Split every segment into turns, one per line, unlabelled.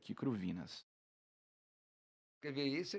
aqui, Cruvinas.
Escrever isso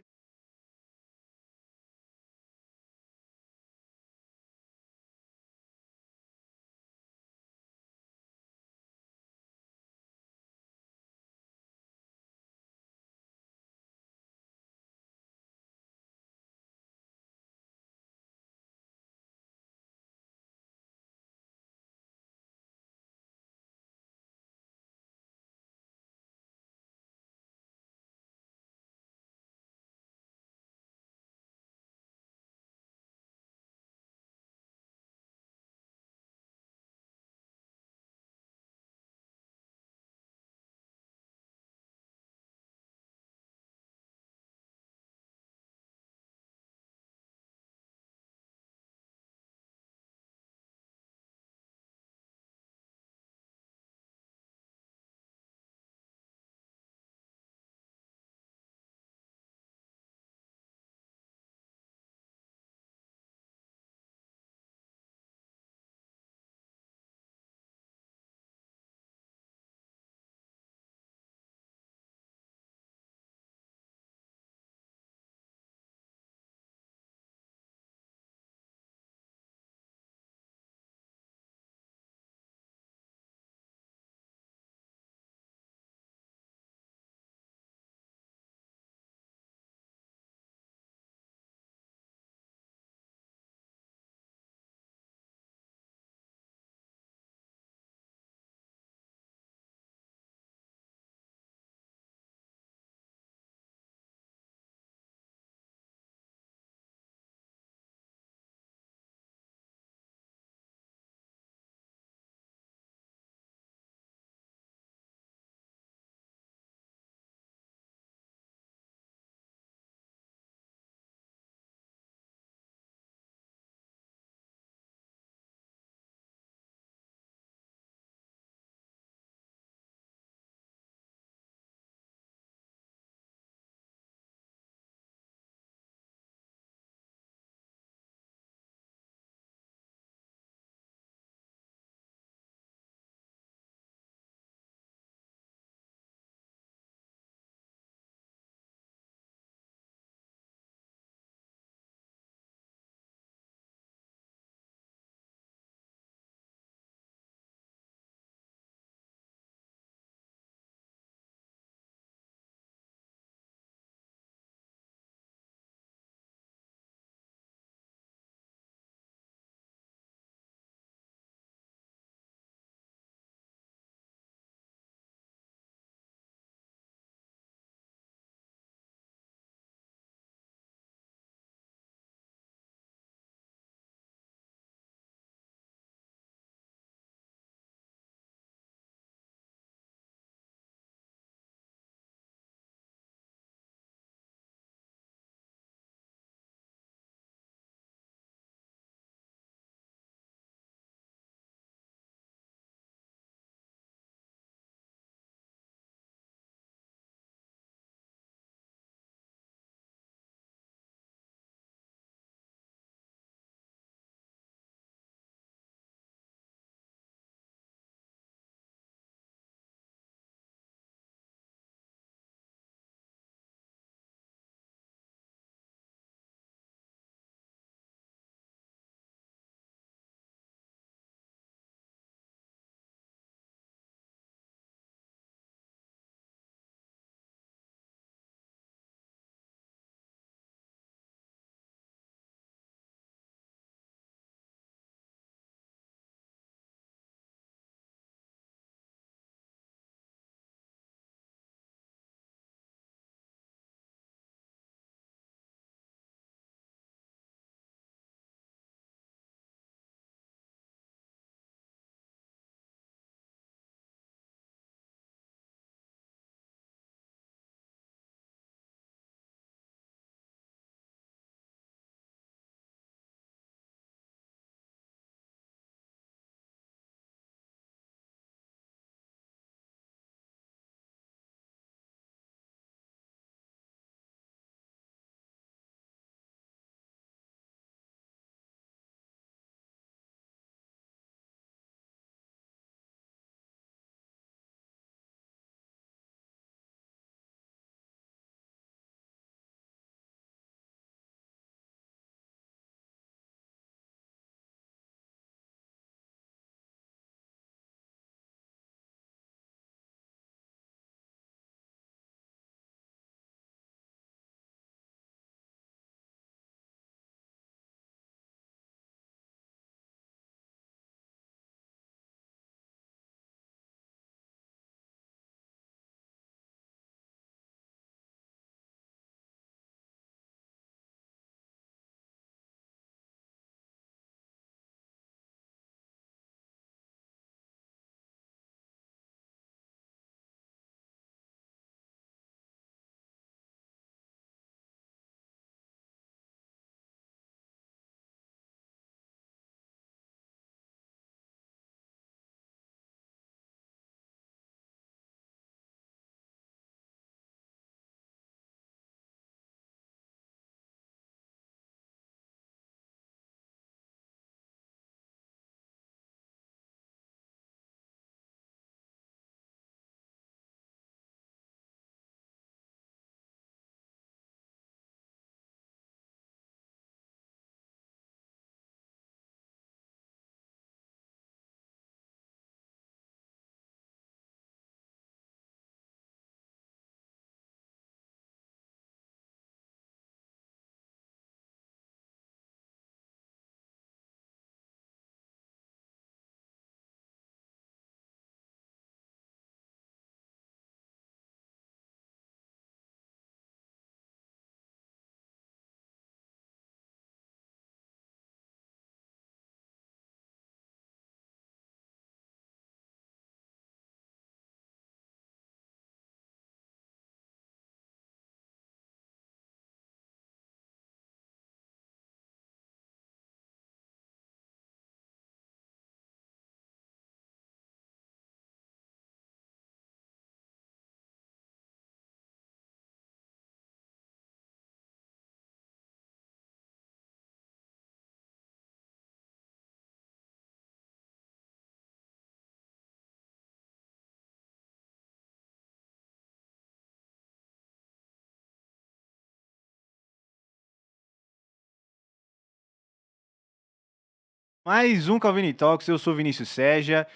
Mais um Calvini Talks, eu sou Vinícius Seja.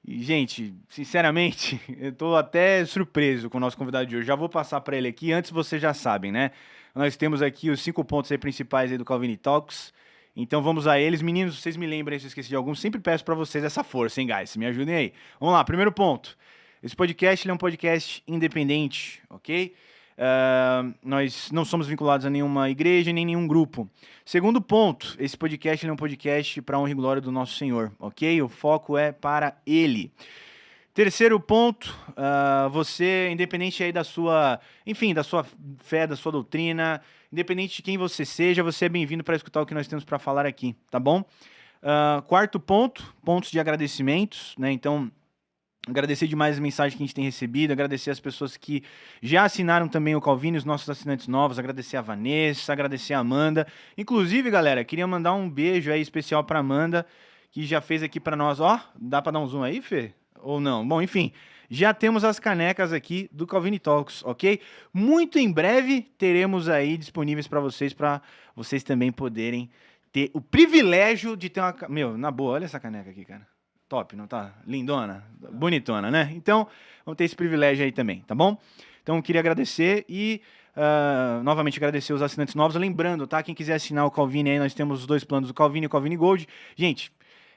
E, gente, sinceramente, eu tô até surpreso com o nosso convidado de hoje. Já vou passar para ele aqui, antes vocês já sabem, né? Nós temos aqui os 5 pontos aí principais aí do Calvini Talks. Então vamos a eles. Meninos, vocês me lembrem se eu esqueci de algum. Sempre peço para vocês essa força, hein, guys? Me ajudem aí. Vamos lá, primeiro ponto. Esse podcast ele é um podcast independente, ok? Nós não somos vinculados a nenhuma igreja, nem nenhum grupo. Segundo ponto, esse podcast ele é um podcast para honra e glória do nosso Senhor, ok? O foco é para Ele. Terceiro ponto, você, independente aí da sua, enfim, da sua fé, da sua doutrina, independente de quem você seja, você é bem-vindo para escutar o que nós temos para falar aqui, tá bom? Quarto ponto, pontos de agradecimentos, né? Então, agradecer demais as mensagens que a gente tem recebido, agradecer as pessoas que já assinaram também o Calvini, os nossos assinantes novos, agradecer a Vanessa, agradecer a Amanda. Inclusive, galera, queria mandar um beijo aí especial pra Amanda, que já fez aqui pra nós, ó, dá pra dar um zoom aí, Fê? Ou não? Bom, enfim, já temos as canecas aqui do Calvini Talks, ok? Muito em breve teremos aí disponíveis pra vocês também poderem ter o privilégio de ter uma... Meu, na boa, olha essa caneca aqui, cara. Top, não tá? Lindona? Bonitona, né? Então, vamos ter esse privilégio aí também, tá bom? Então, queria agradecer e, novamente, agradecer os assinantes novos. Lembrando, tá? Quem quiser assinar o Calvini aí, nós temos os dois planos, o Calvini e o Calvini Gold. Gente,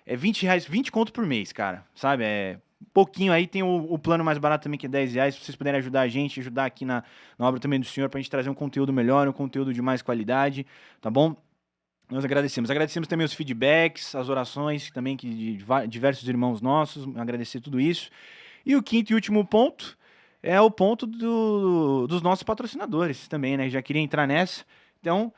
é R$20, 20 conto por mês, cara, sabe? É pouquinho aí, tem o plano mais barato também, que é R$10, se vocês puderem ajudar a gente, ajudar aqui na obra também do Senhor, pra gente trazer um conteúdo melhor, um conteúdo de mais qualidade, tá bom? Nós agradecemos. Agradecemos também os feedbacks, as orações também que de diversos irmãos nossos, agradecer tudo isso. E o quinto e último ponto é o ponto dos nossos patrocinadores também, né? Já queria entrar nessa. Então,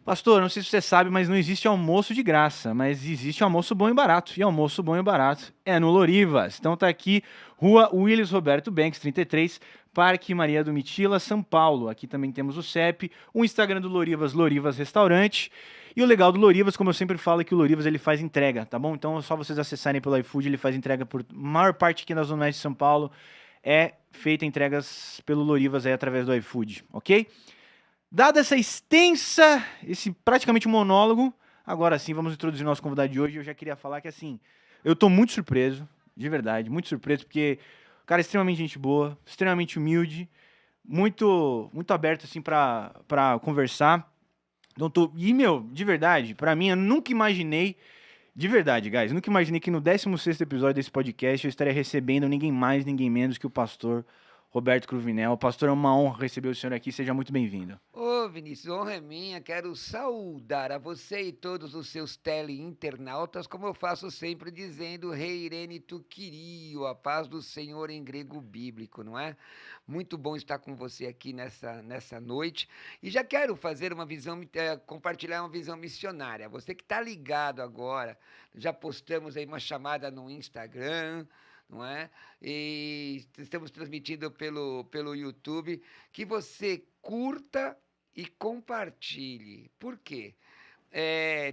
pastor, não sei se você sabe, mas não existe almoço de graça, mas existe almoço bom e barato. E almoço bom e barato é no Lorivas. Então tá aqui, Rua Willis Roberto Banks, 33, Parque Maria do Mitila, São Paulo. Aqui também temos o CEP, o Instagram do Lorivas, Lorivas Restaurante. E o legal do Lorivas, como eu sempre falo, é que o Lorivas ele faz entrega, tá bom? Então é só vocês acessarem pelo iFood, ele faz entrega por maior parte aqui na Zona Oeste de São Paulo. É feita entregas pelo Lorivas aí através do iFood, ok? Dada essa extensa, esse praticamente monólogo, agora sim vamos introduzir nosso convidado de hoje. Eu já queria falar que assim, eu tô muito surpreso, de verdade, muito surpreso, porque o cara é extremamente gente boa, extremamente humilde, muito aberto assim pra conversar. Então, e, meu, de verdade, pra mim, eu nunca imaginei, de verdade, guys, eu nunca imaginei que no 16º episódio desse podcast eu estaria recebendo ninguém mais, ninguém menos que o pastor Roberto Cruvinel. Pastor, é uma honra receber o senhor aqui, seja muito bem-vindo.
Ô, Vinícius, honra é minha. Quero saudar a você e todos os seus teleinternautas, como eu faço sempre dizendo, Rei Irene tu Kyrio, a paz do Senhor em grego bíblico, não é? Muito bom estar com você aqui nessa noite. E já quero fazer uma visão, compartilhar uma visão missionária. Você que está ligado agora, já postamos aí uma chamada no Instagram, não é? E estamos transmitindo pelo YouTube, que você curta e compartilhe. Por quê?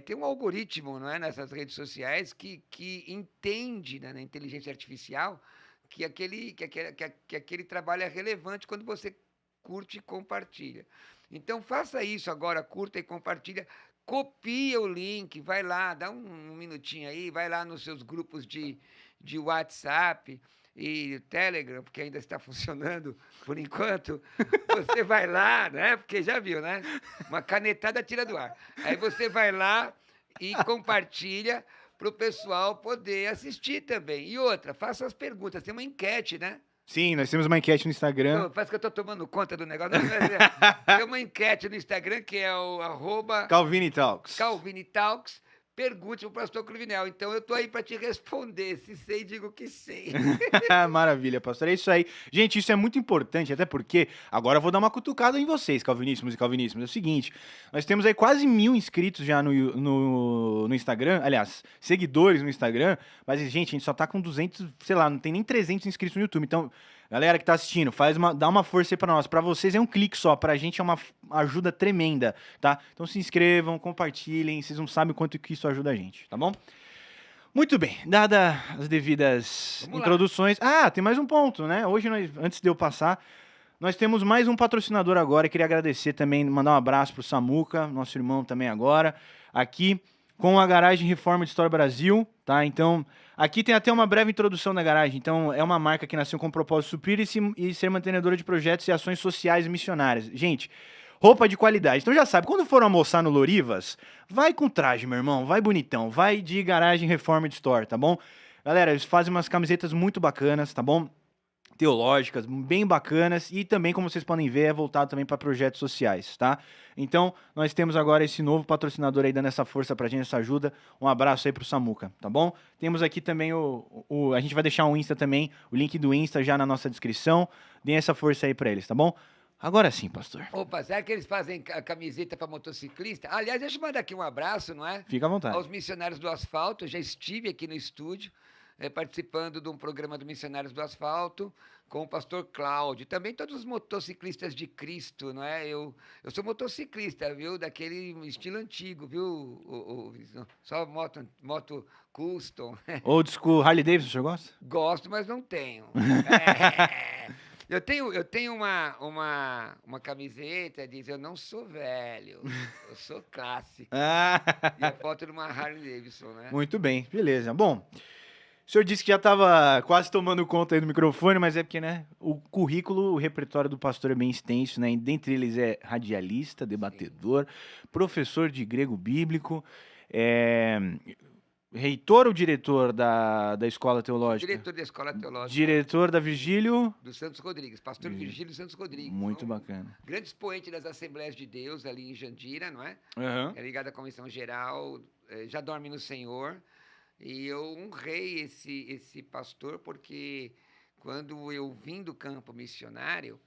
Tem um algoritmo, não é, nessas redes sociais que entende, né, na inteligência artificial que aquele trabalho é relevante quando você curte e compartilha. Então faça isso agora, curta e compartilha, copia o link, vai lá, dá um minutinho aí, vai lá nos seus grupos de WhatsApp e Telegram, porque ainda está funcionando por enquanto, você vai lá, né? Porque já viu, né? Uma canetada tira do ar. Aí você vai lá e compartilha para o pessoal poder assistir também. E outra, faça as perguntas. Tem uma enquete, né?
Sim, nós temos uma enquete no Instagram.
Parece que eu estou tomando conta do negócio. Tem uma enquete no Instagram que é o
Calvini Talks.
Calvini Talks. Pergunte para o pastor Cruvinel. Então, eu estou aí para te responder. Se sei, digo que sei.
Maravilha, pastor. É isso aí. Gente, isso é muito importante, até porque agora eu vou dar uma cutucada em vocês, calviníssimos e calviníssimos. É o seguinte, nós temos aí quase 1000 inscritos já no Instagram, aliás, seguidores no Instagram, mas, gente, a gente só tá com 200, sei lá, não tem nem 300 inscritos no YouTube. Então, galera que tá assistindo, dá uma força aí pra nós. Pra vocês é um clique só, pra gente é uma ajuda tremenda, tá? Então se inscrevam, compartilhem, vocês não sabem o quanto que isso ajuda a gente, tá bom? Muito bem, dadas as devidas introduções... Ah, tem mais um ponto, né? Hoje, antes de eu passar, nós temos mais um patrocinador agora. Eu queria agradecer também, mandar um abraço pro Samuca, nosso irmão também agora, aqui. com a Garagem Reforma de Store Brasil, tá? Então, aqui tem até uma breve introdução da garagem. Então, é uma marca que nasceu com o propósito de suprir e ser mantenedora de projetos e ações sociais e missionárias. Gente, roupa de qualidade. Então já sabe, quando for almoçar no Lorivas, vai com traje, meu irmão, vai bonitão, vai de Garagem Reforma de Store, tá bom? Galera, eles fazem umas camisetas muito bacanas, tá bom? Teológicas, bem bacanas e também, como vocês podem ver, é voltado também para projetos sociais, tá? Então, nós temos agora esse novo patrocinador aí dando essa força pra gente, essa ajuda. Um abraço aí pro Samuca, tá bom? Temos aqui também a gente vai deixar um Insta também, o link do Insta já na nossa descrição. Deem essa força aí pra eles, tá bom? Agora sim, pastor.
Opa, será que eles fazem camiseta para motociclista? Aliás, deixa eu mandar aqui um abraço, não é?
Fica à vontade.
Aos missionários do asfalto. Eu já estive aqui no estúdio, participando de um programa do Missionários do Asfalto com o pastor Cláudio. Também todos os motociclistas de Cristo, não é? Eu sou motociclista, viu? Daquele estilo antigo, viu? Só moto custom.
Old school Harley Davidson, o senhor gosta?
Gosto, mas não tenho. Eu tenho uma camiseta, diz, eu não sou velho, eu sou clássico. E a foto de uma Harley Davidson, né?
Muito bem, beleza. Bom, o senhor disse que já estava quase tomando conta aí do microfone, mas é porque, né, o currículo, o repertório do pastor é bem extenso, né? Dentre eles é radialista, debatedor, professor de grego bíblico, é, reitor ou diretor da escola teológica?
Diretor da Escola Teológica.
Diretor da Virgílio?
Do Santos Rodrigues, pastor Virgílio Santos Rodrigues.
Muito bacana.
Grande expoente das Assembleias de Deus ali em Jandira, não é?
Uhum.
É ligado à Comissão Geral, já dorme no Senhor. E eu honrei esse pastor porque quando eu vim do campo missionário,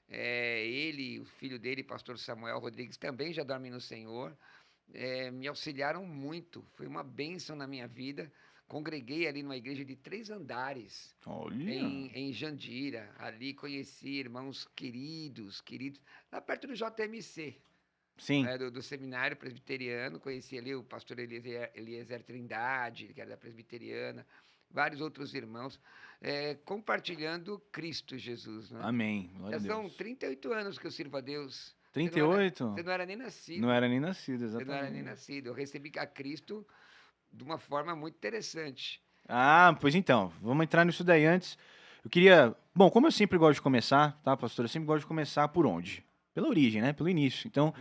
ele, o filho dele, pastor Samuel Rodrigues, também já dorme no Senhor, me auxiliaram muito. Foi uma bênção na minha vida. Congreguei ali numa igreja de 3 andares, em Jandira. Ali conheci irmãos queridos, lá perto do JMC.
Sim.
Do seminário presbiteriano, conheci ali o pastor Eliezer Trindade, que era da presbiteriana, vários outros irmãos, compartilhando Cristo Jesus. Né?
Amém. Glória
Já
a Deus.
são 38 anos que eu sirvo a Deus.
38?
Você não era nem nascido.
Não era nem nascido, exatamente.
Você não era nem nascido. Eu recebi a Cristo de uma forma muito interessante.
Ah, pois então, vamos entrar nisso daí antes. Eu queria... Bom, como eu sempre gosto de começar, tá, pastor? Eu sempre gosto de começar por onde? Pela origem, né? Pelo início. Então,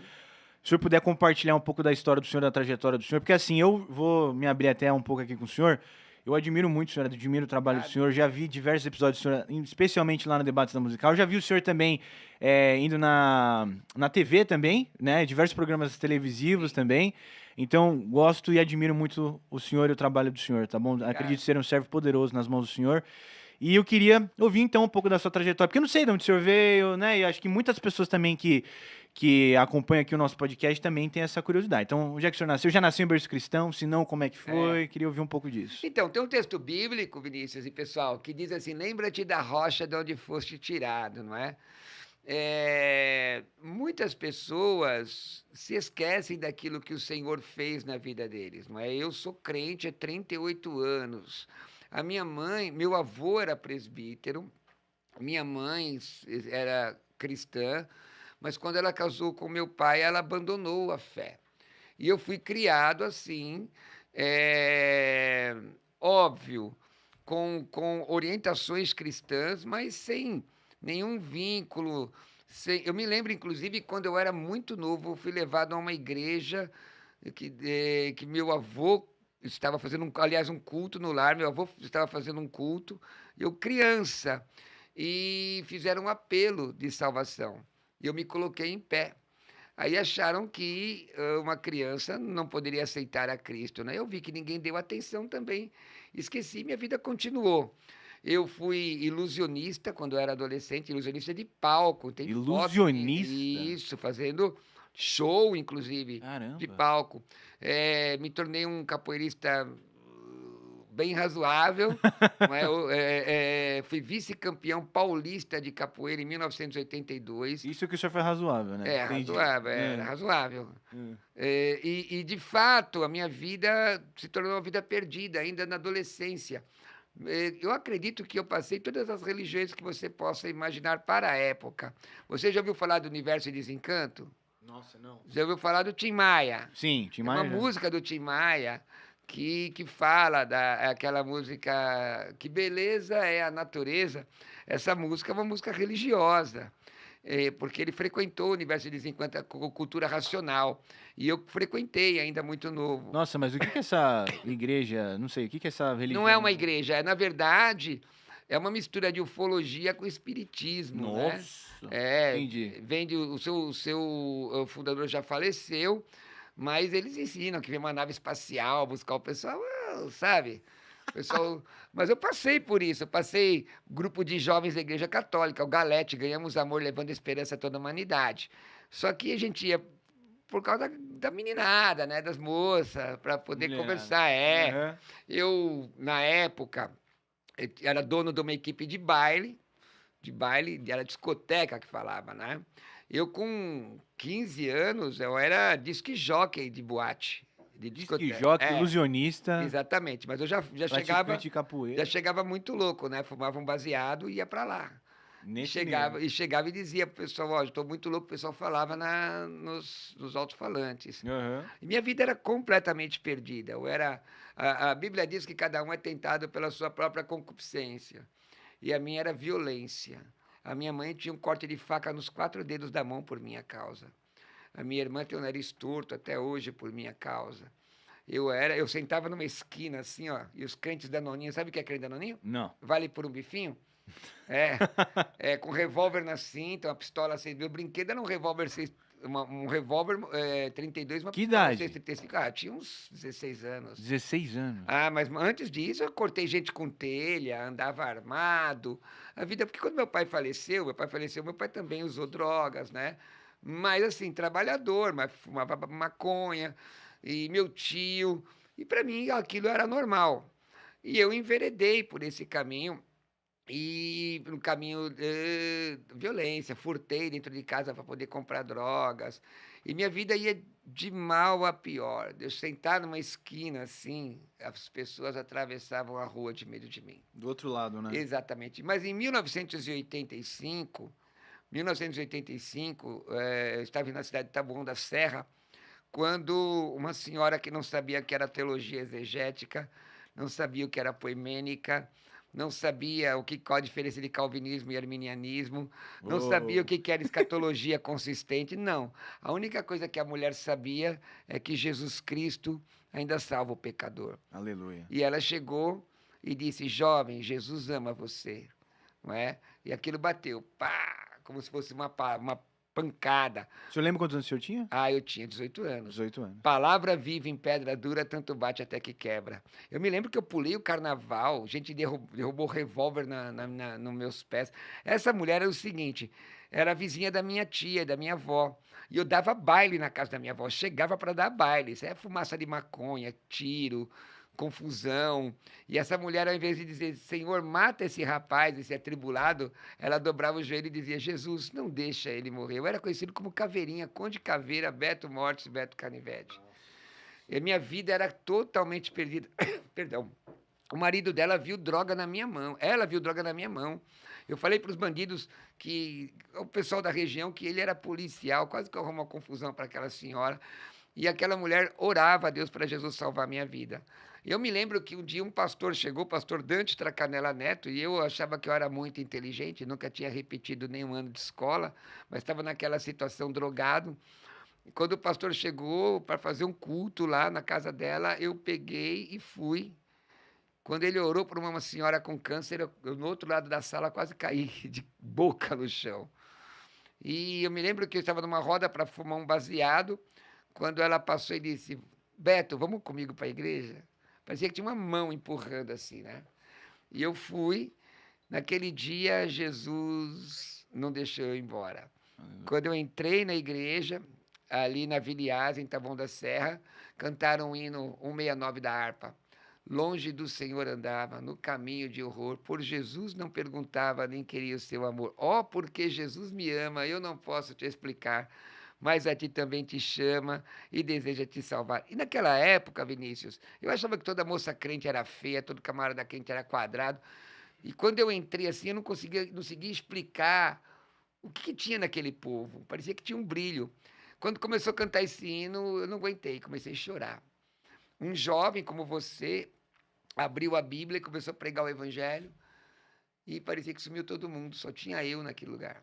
se o senhor puder compartilhar um pouco da história do senhor, da trajetória do senhor, porque assim, eu vou me abrir até um pouco aqui com o senhor. Eu admiro muito o senhor, admiro o trabalho do senhor. Já vi diversos episódios do senhor, especialmente lá no Debates da Musical. Já vi o senhor também indo na TV também, né? Diversos programas televisivos também. Então, gosto e admiro muito o senhor e o trabalho do senhor, tá bom? Acredito ser um servo poderoso nas mãos do senhor. E eu queria ouvir, então, um pouco da sua trajetória, porque eu não sei de onde o senhor veio, né? E acho que muitas pessoas também que acompanham aqui o nosso podcast também têm essa curiosidade. Então, onde é que o senhor nasceu? Já nasceu em berço cristão? Se não, como é que foi? Queria ouvir um pouco disso.
Então, tem um texto bíblico, Vinícius e pessoal, que diz assim, lembra-te da rocha de onde foste tirado, não é? Muitas pessoas se esquecem daquilo que o Senhor fez na vida deles, não é? Eu sou crente há 38 anos. A minha mãe, meu avô era presbítero, minha mãe era cristã, mas quando ela casou com meu pai, ela abandonou a fé. E eu fui criado assim, óbvio, com orientações cristãs, mas sem nenhum vínculo. Eu me lembro, inclusive, quando eu era muito novo, eu fui levado a uma igreja que meu avô estava fazendo, um culto no lar, meu avô estava fazendo um culto, eu criança, e fizeram um apelo de salvação. E eu me coloquei em pé. Aí acharam que uma criança não poderia aceitar a Cristo, né? Eu vi que ninguém deu atenção também. Esqueci, minha vida continuou. Eu fui ilusionista quando eu era adolescente, ilusionista de palco. Tem
ilusionista?
Isso, fazendo show, inclusive,
Caramba.
de palco. Me tornei um capoeirista bem razoável. Fui vice-campeão paulista de capoeira em 1982.
Isso que o senhor foi razoável, né?
Razoável, era razoável. E, de fato, a minha vida se tornou uma vida perdida, ainda na adolescência. Eu acredito que eu passei todas as religiões que você possa imaginar para a época. Você já ouviu falar do Universo e Desencanto?
Nossa, não.
Já ouviu falar do Tim Maia?
Sim, Tim
É uma
Maia já.
música do Tim Maia que fala aquela música Que Beleza é a Natureza. Essa música é uma música religiosa, porque ele frequentou o universo de enquanto cultura racional. E eu frequentei ainda muito novo.
Nossa, mas o que que é essa igreja, não sei, o que que é essa
Não é uma
religião?
igreja, na verdade, é uma mistura de ufologia com espiritismo, né?
Nossa,
É,
entendi.
vem de, o seu fundador já faleceu, mas eles ensinam que vem uma nave espacial buscar o pessoal, sabe? Pessoal, mas eu passei por isso, eu passei grupo de jovens da Igreja Católica, o Galete, ganhamos amor levando esperança a toda a humanidade. Só que a gente ia por causa da meninada, né, das moças, para poder
Mulherada.
conversar.
Aham.
Eu, na época, era dono de uma equipe de baile, era discoteca que falava, né? Eu, com 15 anos, eu era disc jockey de boate, de
Disque
discoteca.
jockey, ilusionista,
Exatamente, mas eu
praticante de
já
capoeira.
chegava muito louco, né? Fumava um baseado e ia para lá.
Nesse nível.
E chegava e dizia pro pessoal, ó, estou muito louco, o pessoal falava nos alto-falantes.
Aham.
E minha vida era completamente perdida. Eu era, a Bíblia diz que cada um é tentado pela sua própria concupiscência. E a minha era violência. A minha mãe tinha um corte de faca nos 4 dedos da mão por minha causa. A minha irmã tem o nariz torto até hoje por minha causa. Eu sentava numa esquina assim, ó, e os crentes danoninhos, sabe o que é crente danoninho?
Não.
Vale por um bifinho? É, com revólver na cinta, uma pistola 6. Meu brinquedo era um revólver 6, um revólver 32, uma
Que
pistola
idade?
6,35. Ah, tinha uns 16 anos.
16 anos.
Ah, mas antes disso eu cortei gente com telha, andava armado. A vida, porque quando meu pai também usou drogas, né? Mas assim, trabalhador, mas fumava maconha, e meu tio, e para mim aquilo era normal. E eu enveredei por esse caminho e no caminho de violência, furtei dentro de casa para poder comprar drogas. E minha vida ia de mal a pior. Eu sentar numa esquina assim, as pessoas atravessavam a rua de medo de mim.
Do outro lado, né?
Exatamente. Mas em 1985, eu estava na cidade de Taboão da Serra, quando uma senhora que não sabia o que era teologia exegética, não sabia o que era poemênica, não sabia qual a diferença de calvinismo e arminianismo, não sabia o
Oh,
que era escatologia consistente, não. A única coisa que a mulher sabia é que Jesus Cristo ainda salva o pecador.
aleluia.
E ela chegou e disse: jovem, Jesus ama você, não é? E aquilo bateu, pá, como se fosse uma pancada.
O senhor lembra quantos anos o senhor tinha?
Ah, eu tinha 18 anos.
18 anos.
Palavra viva em pedra dura, tanto bate até que quebra. Eu me lembro que eu pulei o carnaval, gente derrubou revólver nos meus pés. Essa mulher era o seguinte: era vizinha da minha tia, da minha avó. E eu dava baile na casa da minha avó, chegava para dar baile. Isso é fumaça de maconha, tiro, confusão. E essa mulher, ao invés de dizer, Senhor, mata esse rapaz, esse atribulado, ela dobrava o joelho e dizia, Jesus, não deixa ele morrer. Eu era conhecido como Caveirinha, Conde Caveira, Beto Mortes, Beto Canivete. E a minha vida era totalmente perdida. Perdão. O marido dela viu droga na minha mão. Ela viu droga na minha mão. Eu falei para os bandidos o pessoal da região, que ele era policial, quase que arrumou uma confusão para aquela senhora. E aquela mulher orava a Deus para Jesus salvar a minha vida. Eu me lembro que um dia um pastor chegou, o pastor Dante Tracanella Neto, e eu achava que eu era muito inteligente, nunca tinha repetido nenhum ano de escola, mas estava naquela situação drogado. E quando o pastor chegou para fazer um culto lá na casa dela, eu peguei e fui. Quando ele orou por uma senhora com câncer, eu no outro lado da sala quase caí de boca no chão. E eu me lembro que eu estava numa roda para fumar um baseado, quando ela passou e disse, Beto, vamos comigo para a igreja? Parecia que tinha uma mão empurrando assim, né? E eu fui. Naquele dia, Jesus não deixou eu ir embora. Quando eu entrei na igreja, ali na Viliás, em Taboão da Serra, cantaram o hino 169 da harpa. Longe do Senhor andava, no caminho de horror. Por Jesus não perguntava, nem queria o seu amor. Oh, porque Jesus me ama, eu não posso te explicar, mas a ti também te chama e deseja te salvar. E naquela época, Vinícius, eu achava que toda moça crente era feia, todo camarada crente era quadrado. E quando eu entrei assim, eu não conseguia explicar o que tinha naquele povo. Parecia que tinha um brilho. Quando começou a cantar esse hino, eu não aguentei, comecei a chorar. Um jovem como você abriu a Bíblia e começou a pregar o evangelho e parecia que sumiu todo mundo, só tinha eu naquele lugar.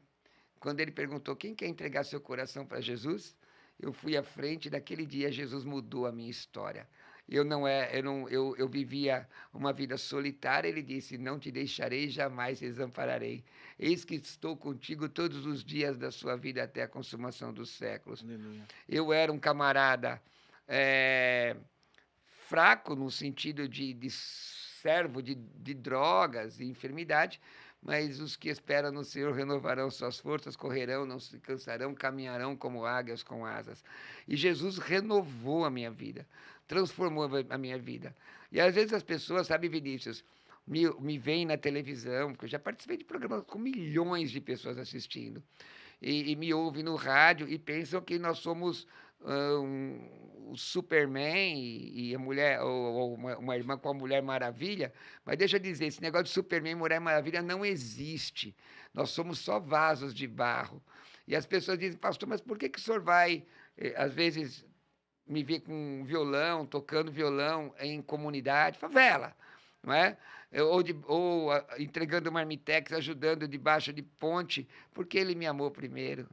Quando ele perguntou quem quer entregar seu coração para Jesus, eu fui à frente. Daquele dia Jesus mudou a minha história. Eu vivia uma vida solitária. Ele disse: não te deixarei, jamais te desampararei. Eis que estou contigo todos os dias da sua vida até a consumação dos séculos.
Aleluia.
Eu era um camarada eh, fraco no sentido de servo de drogas e enfermidade, mas os que esperam no Senhor renovarão suas forças, correrão, não se cansarão, caminharão como águias com asas. E Jesus renovou a minha vida, transformou a minha vida. E às vezes as pessoas, sabe, Vinícius, me veem na televisão, porque eu já participei de programas com milhões de pessoas assistindo, e me ouvem no rádio e pensam que nós somos o Superman e a mulher, ou uma irmã com a Mulher Maravilha, mas deixa eu dizer, esse negócio de Superman e Mulher Maravilha não existe. Nós somos só vasos de barro. E as pessoas dizem: pastor, mas por que, que o senhor vai, às vezes, me ver com violão, tocando violão em comunidade, favela, não é? Entregando marmitex, ajudando debaixo de ponte, porque ele me amou primeiro.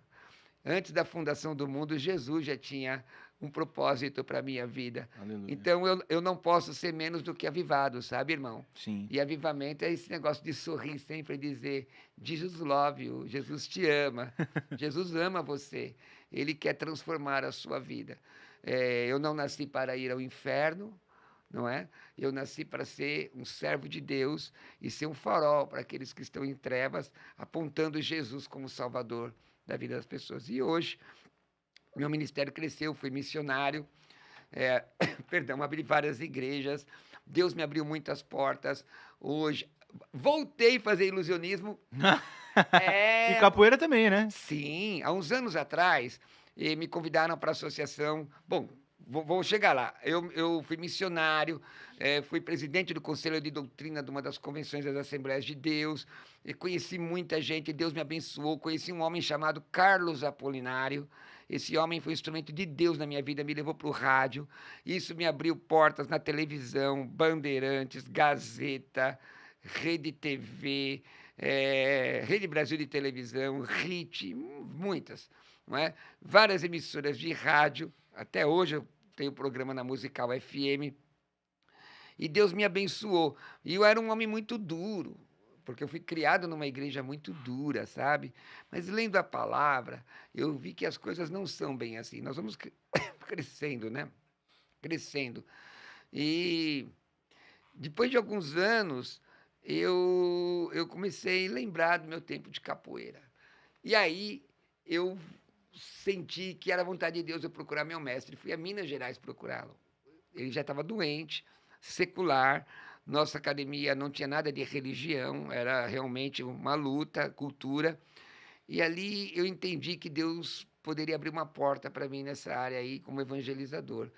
Antes da fundação do mundo, Jesus já tinha um propósito para a minha vida.
Aleluia.
Então, eu não posso ser menos do que avivado, sabe, irmão?
Sim.
E avivamento é esse negócio de sorrir sempre e dizer: Jesus love you, Jesus te ama, Jesus ama você, Ele quer transformar a sua vida. Eu não nasci para ir ao inferno, não é? Eu nasci para ser um servo de Deus e ser um farol para aqueles que estão em trevas, apontando Jesus como Salvador da vida das pessoas. E hoje, meu ministério cresceu, fui missionário, perdão, abri várias igrejas, Deus me abriu muitas portas. Hoje, voltei a fazer ilusionismo.
E capoeira também, né?
Sim, há uns anos atrás, me convidaram para a associação. Bom, vou chegar lá. Eu fui missionário, fui presidente do Conselho de Doutrina de uma das convenções das Assembleias de Deus, e conheci muita gente, Deus me abençoou. Conheci um homem chamado Carlos Apolinário. Esse homem foi um instrumento de Deus na minha vida, me levou para o rádio. Isso me abriu portas na televisão, Bandeirantes, Gazeta, Rede TV, Rede Brasil de televisão, RIT, muitas, não é? Várias emissoras de rádio. Até hoje eu tenho programa na Musical FM. E Deus me abençoou. E eu era um homem muito duro, porque eu fui criado numa igreja muito dura, sabe? Mas lendo a palavra, eu vi que as coisas não são bem assim. Nós vamos crescendo, né? Crescendo. E depois de alguns anos, eu comecei a lembrar do meu tempo de capoeira. E aí eu senti que era vontade de Deus eu procurar meu mestre. Fui a Minas Gerais procurá-lo. Ele já estava doente, secular. Nossa academia não tinha nada de religião, era realmente uma luta, cultura. E ali eu entendi que Deus poderia abrir uma porta para mim nessa área aí como evangelizador.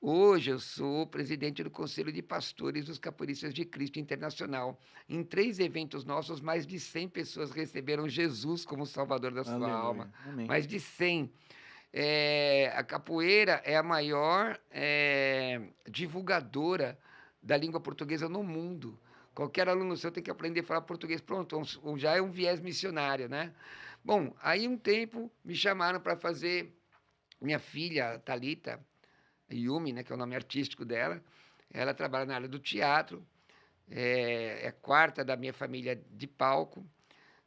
Hoje eu sou presidente do Conselho de Pastores dos Capoeiristas de Cristo Internacional. Em 3 eventos nossos, mais de 100 pessoas receberam Jesus como Salvador da sua
Aleluia.
alma.
Amém.
Mais de 100. A capoeira é a maior divulgadora da língua portuguesa no mundo. Qualquer aluno seu tem que aprender a falar português. Pronto, já é um viés missionário, né? Bom, aí um tempo me chamaram para fazer. Minha filha, Thalita Yumi, né, que é o nome artístico dela, ela trabalha na área do teatro, é quarta da minha família de palco,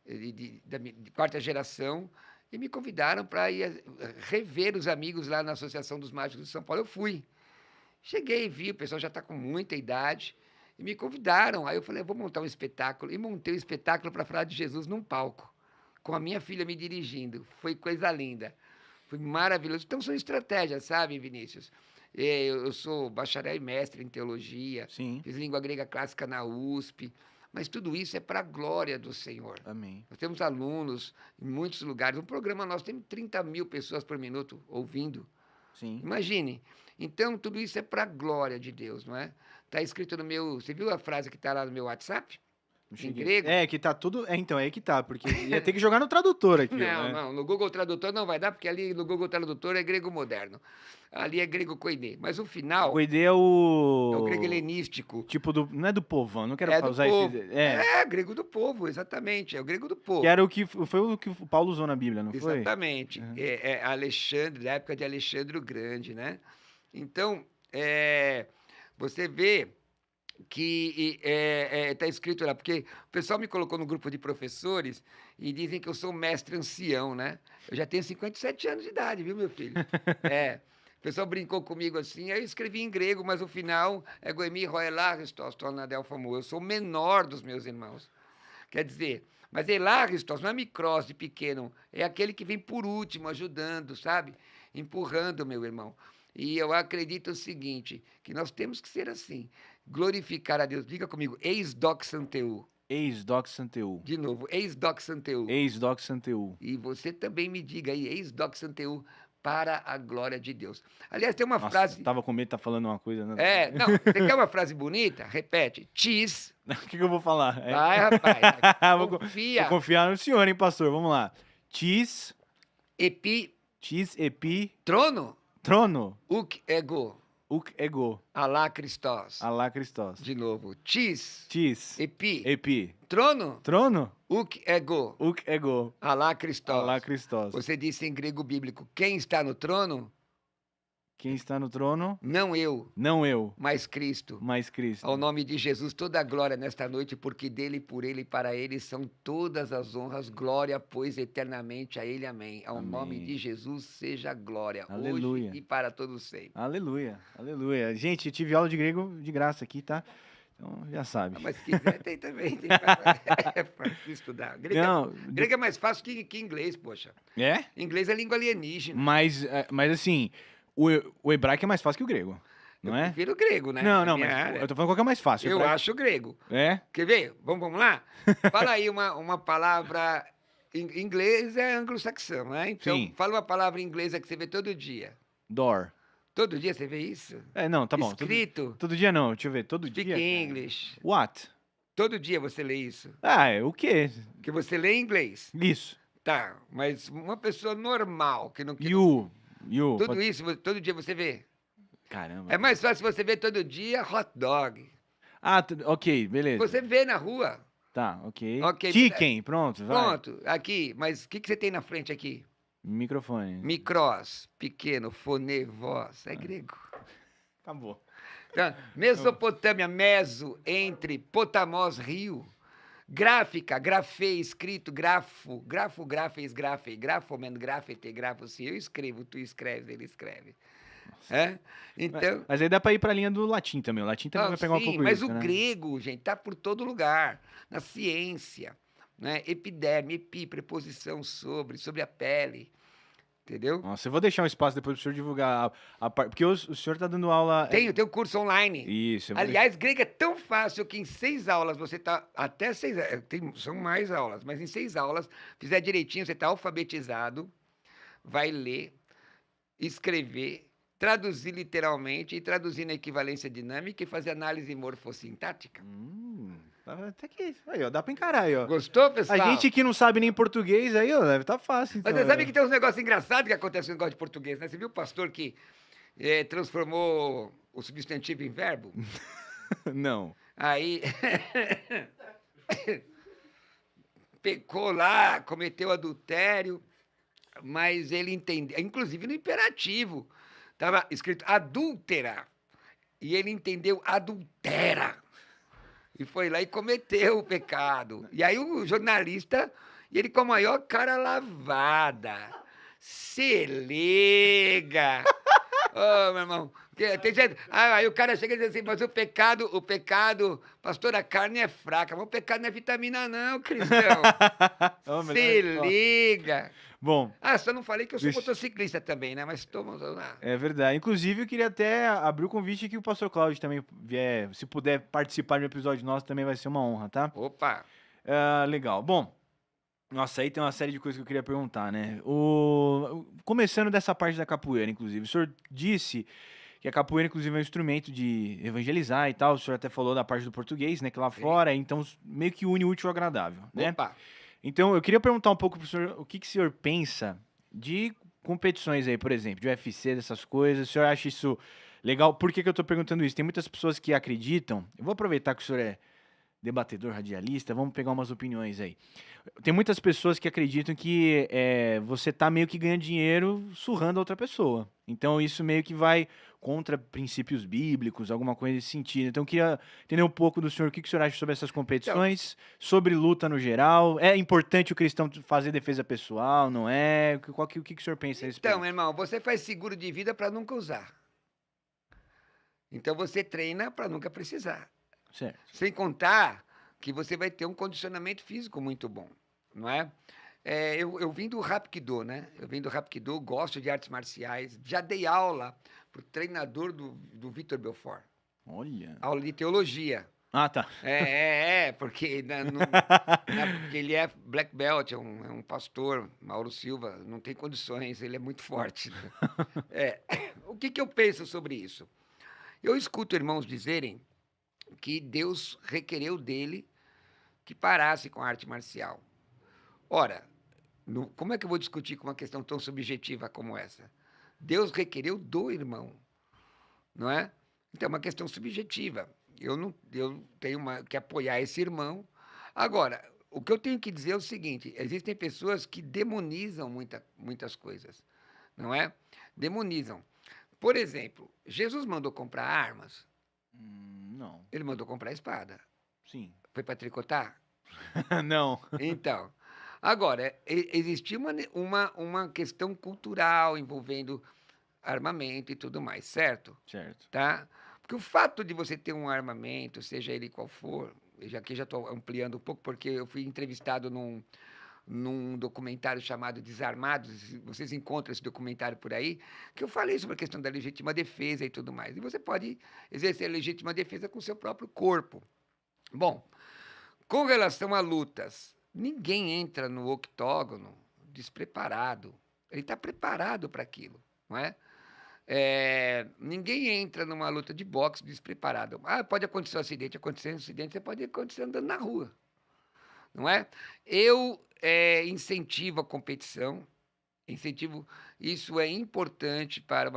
de quarta geração, e me convidaram para ir rever os amigos lá na Associação dos Mágicos de São Paulo. Eu fui. Cheguei, vi, o pessoal já está com muita idade, e me convidaram. Aí eu falei: eu vou montar um espetáculo. E montei um espetáculo para falar de Jesus num palco, com a minha filha me dirigindo. Foi coisa linda. Foi maravilhoso. Então, são estratégias, sabe, Vinícius? Eu sou bacharel e mestre em teologia,
Sim.
fiz língua grega clássica na USP, mas tudo isso é para a glória do Senhor.
Amém.
Nós temos alunos em muitos lugares. Um programa nosso tem 30 mil pessoas por minuto ouvindo.
Sim.
Imagine. Então, tudo isso é para a glória de Deus, não é? Está escrito no meu... Você viu a frase que está lá no meu WhatsApp?
Não
Em
cheguei.
grego?
É, que tá tudo. É, então, é aí que tá, porque ia ter que jogar no tradutor aqui,
Não,
né?
não, no Google Tradutor não vai dar, porque ali no Google Tradutor é grego moderno. Ali é grego koiné. Mas o
O
final
Goide é
é o grego
o.
helenístico.
Tipo do. Não é do povão, não quero
É do
usar esse.
povo.
É.
É, grego do povo, exatamente. É o grego do
Que
povo.
era o que. Foi o que o Paulo usou na Bíblia, não foi?
Exatamente.
Uhum.
É Alexandre, da época de Alexandre o Grande, né? Então, você vê que está escrito lá, porque o pessoal me colocou no grupo de professores e dizem que eu sou um mestre ancião, né? Eu já tenho 57 anos de idade, viu, meu filho? É. O pessoal brincou comigo assim, aí eu escrevi em grego, mas o final é Goemi Roelarristos, Tornadelfamo. Eu sou o menor dos meus irmãos. Quer dizer, mas Elarristos não é micros de pequeno, é aquele que vem por último, ajudando, sabe? Empurrando, meu irmão. E eu acredito o seguinte, que nós temos que ser assim, glorificar a Deus. Diga comigo, eis doc santeu.
Ex-Doc Santeu.
De novo, eis doc santeu.
Ex-Doc Santeu.
E você também me diga aí, eis doc santeu, para a glória de Deus. Aliás, tem uma
Nossa,
frase...
tava com medo de tá falando uma coisa, né?
Não, você quer uma frase bonita? Repete, tis.
O que eu vou falar?
Vai, rapaz,
Vou
confia.
confiar no senhor, hein, pastor? Vamos lá. Tis,
Epi,
epi,
trono,
trono,
uc ego,
uc ego,
alá Christos.
alá Christos.
De novo, tis,
Tis,
epi,
epi,
trono,
trono,
uc ego,
uc ego,
alá Christos.
alá Christos.
Você disse em grego bíblico, quem está no trono?
Quem está no trono?
Não eu,
Não eu,
mas Cristo.
mas Cristo.
Ao nome de Jesus, toda a glória nesta noite, porque dele, por ele e para ele são todas as honras. Glória, pois, eternamente a ele. Amém. Ao
Amém.
nome de Jesus seja glória,
Aleluia.
hoje e para todos sempre.
Aleluia, aleluia. Gente, eu tive aula de grego de graça aqui, tá? Então já sabe.
Mas se quiser, tem também. Tem para estudar.
Não,
Grego é mais fácil que inglês, poxa.
é?
Inglês é língua alienígena.
Mas assim, o hebraico é mais fácil que o grego, não
Eu
é?
prefiro grego, né?
Não,
Na
não,
minha
mas
área.
eu tô falando qual que é mais fácil.
Eu
hebraico-
acho grego.
É?
Quer ver? Vamos lá? Fala aí uma palavra. Inglês é anglo-saxão, né? Então,
Sim.
fala uma palavra inglesa que você vê todo dia.
Door.
Todo dia você vê isso?
É, não, tá bom.
Escrito.
Todo dia não, deixa eu ver. Todo
Speak
dia. cara.
English.
What?
Todo dia você lê isso.
Ah, é o quê?
Porque você lê em inglês.
Isso.
Tá, mas uma pessoa normal, que não...
You.
Tudo
Pode-
isso, todo dia você vê.
Caramba.
É mais fácil você ver todo dia hot dog.
Ah, ok, beleza.
Você vê na rua.
Tá, ok.
Ok,
Chicken, pronto, vai.
Pronto, aqui. Mas o que você tem na frente aqui?
Microfone.
Micros, pequeno, fone, voz. É grego.
Acabou.
Então, Mesopotâmia, meso, entre, potamos, rio. Gráfica, grafê, escrito, grafo, grafês, grafomen, grafete, grafo. Se eu escrevo, tu escreves, ele escreve. É? Então,
Mas aí dá pra ir pra linha do latim também. O latim também
não,
vai pegar um
sim,
pouco
mas
isso,
o
né?
grego, gente, está por todo lugar. Na ciência, né? Epiderme, preposição sobre a pele. Entendeu?
Nossa, eu vou deixar um espaço depois pro senhor divulgar a parte. Porque o senhor tá dando aula.
Tem curso online.
Isso, eu vou
Aliás, grego é tão fácil que em 6 aulas você está. Até 6. São mais aulas, mas em 6 aulas, fizer direitinho, você está alfabetizado, vai ler, escrever, traduzir literalmente e traduzir na equivalência dinâmica e fazer análise morfossintática.
Até que. Aí, ó, dá pra encarar aí, ó.
Gostou, pessoal?
A gente que não sabe nem português aí, ó, deve tá fácil.
Mas
Então,
você sabe que tem uns negócios engraçados que acontecem no negócio de português, né? Você viu o pastor que transformou o substantivo em verbo?
Não.
Aí pecou lá, cometeu adultério, mas ele entendeu, inclusive no imperativo, estava escrito adúltera, e ele entendeu adultera, e foi lá e cometeu o pecado. E aí o jornalista, ele com a maior cara lavada, se liga. Ô, meu irmão, tem gente, aí o cara chega e diz assim, mas o pecado, pastor, a carne é fraca, mas o pecado não é vitamina não, cristão. Se liga.
Bom,
Só não falei que eu sou
Vixe.
motociclista também, né? Mas estamos lá.
é verdade. Inclusive, eu queria até abrir o convite que o pastor Cláudio também vier, se puder participar de um episódio nosso, também vai ser uma honra, tá?
Opa.
Legal. Bom, nossa, aí tem uma série de coisas que eu queria perguntar, né? Começando dessa parte da capoeira, inclusive. O senhor disse que a capoeira, inclusive, é um instrumento de evangelizar e tal. O senhor até falou da parte do português, né? Que lá
Sim.
fora, então meio que une o útil ao agradável, né?
Opa!
Então, eu queria perguntar um pouco pro senhor o que que o senhor pensa de competições aí, por exemplo, de UFC, dessas coisas. O senhor acha isso legal? Por que que eu tô perguntando isso? Tem muitas pessoas que acreditam. Eu vou aproveitar que o senhor é debatedor, radialista, vamos pegar umas opiniões aí. Tem muitas pessoas que acreditam que você tá meio que ganhando dinheiro surrando a outra pessoa. Então isso meio que vai contra princípios bíblicos, alguma coisa nesse sentido. Então eu queria entender um pouco do senhor, o que que o senhor acha sobre essas
Então,
competições, sobre luta no geral. É importante o cristão fazer defesa pessoal, não é? O que que o senhor pensa a
então,
respeito?
irmão, você faz seguro de vida para nunca usar. Então você treina para nunca precisar.
Certo.
Sem contar que você vai ter um condicionamento físico muito bom, não é? Eu vim do Hapkido, né? Eu vim do Hapkido, gosto de artes marciais, já dei aula para o treinador do Vitor Belfort,
Olha.
aula de teologia.
Ah, tá.
Porque, porque ele é black belt, é um pastor, Mauro Silva, não tem condições, ele é muito forte. Né? É, o que eu penso sobre isso? Eu escuto irmãos dizerem que Deus requereu dele que parasse com a arte marcial. Ora, como é que eu vou discutir com uma questão tão subjetiva como essa? Deus requereu do irmão, não é? Então, é uma questão subjetiva. Eu tenho que apoiar esse irmão. Agora, o que eu tenho que dizer é o seguinte: existem pessoas que demonizam muitas coisas, não é? Demonizam. Por exemplo, Jesus mandou comprar armas,
Não.
ele mandou comprar espada.
Sim.
Foi para tricotar?
Não.
Então, agora, existia uma questão cultural envolvendo armamento e tudo mais, certo?
Certo.
Tá? Porque o fato de você ter um armamento, seja ele qual for, aqui já estou ampliando um pouco, porque eu fui entrevistado num documentário chamado Desarmados, vocês encontram esse documentário por aí, que eu falei sobre a questão da legítima defesa e tudo mais. E você pode exercer a legítima defesa com o seu próprio corpo. Bom, com relação a lutas, ninguém entra no octógono despreparado. Ele está preparado para aquilo, não é? Ninguém entra numa luta de boxe despreparado. Ah, pode acontecer um acidente. Acontecer um acidente, você pode acontecer andando na rua, não é? Eu incentivo a competição, incentivo. Isso é importante para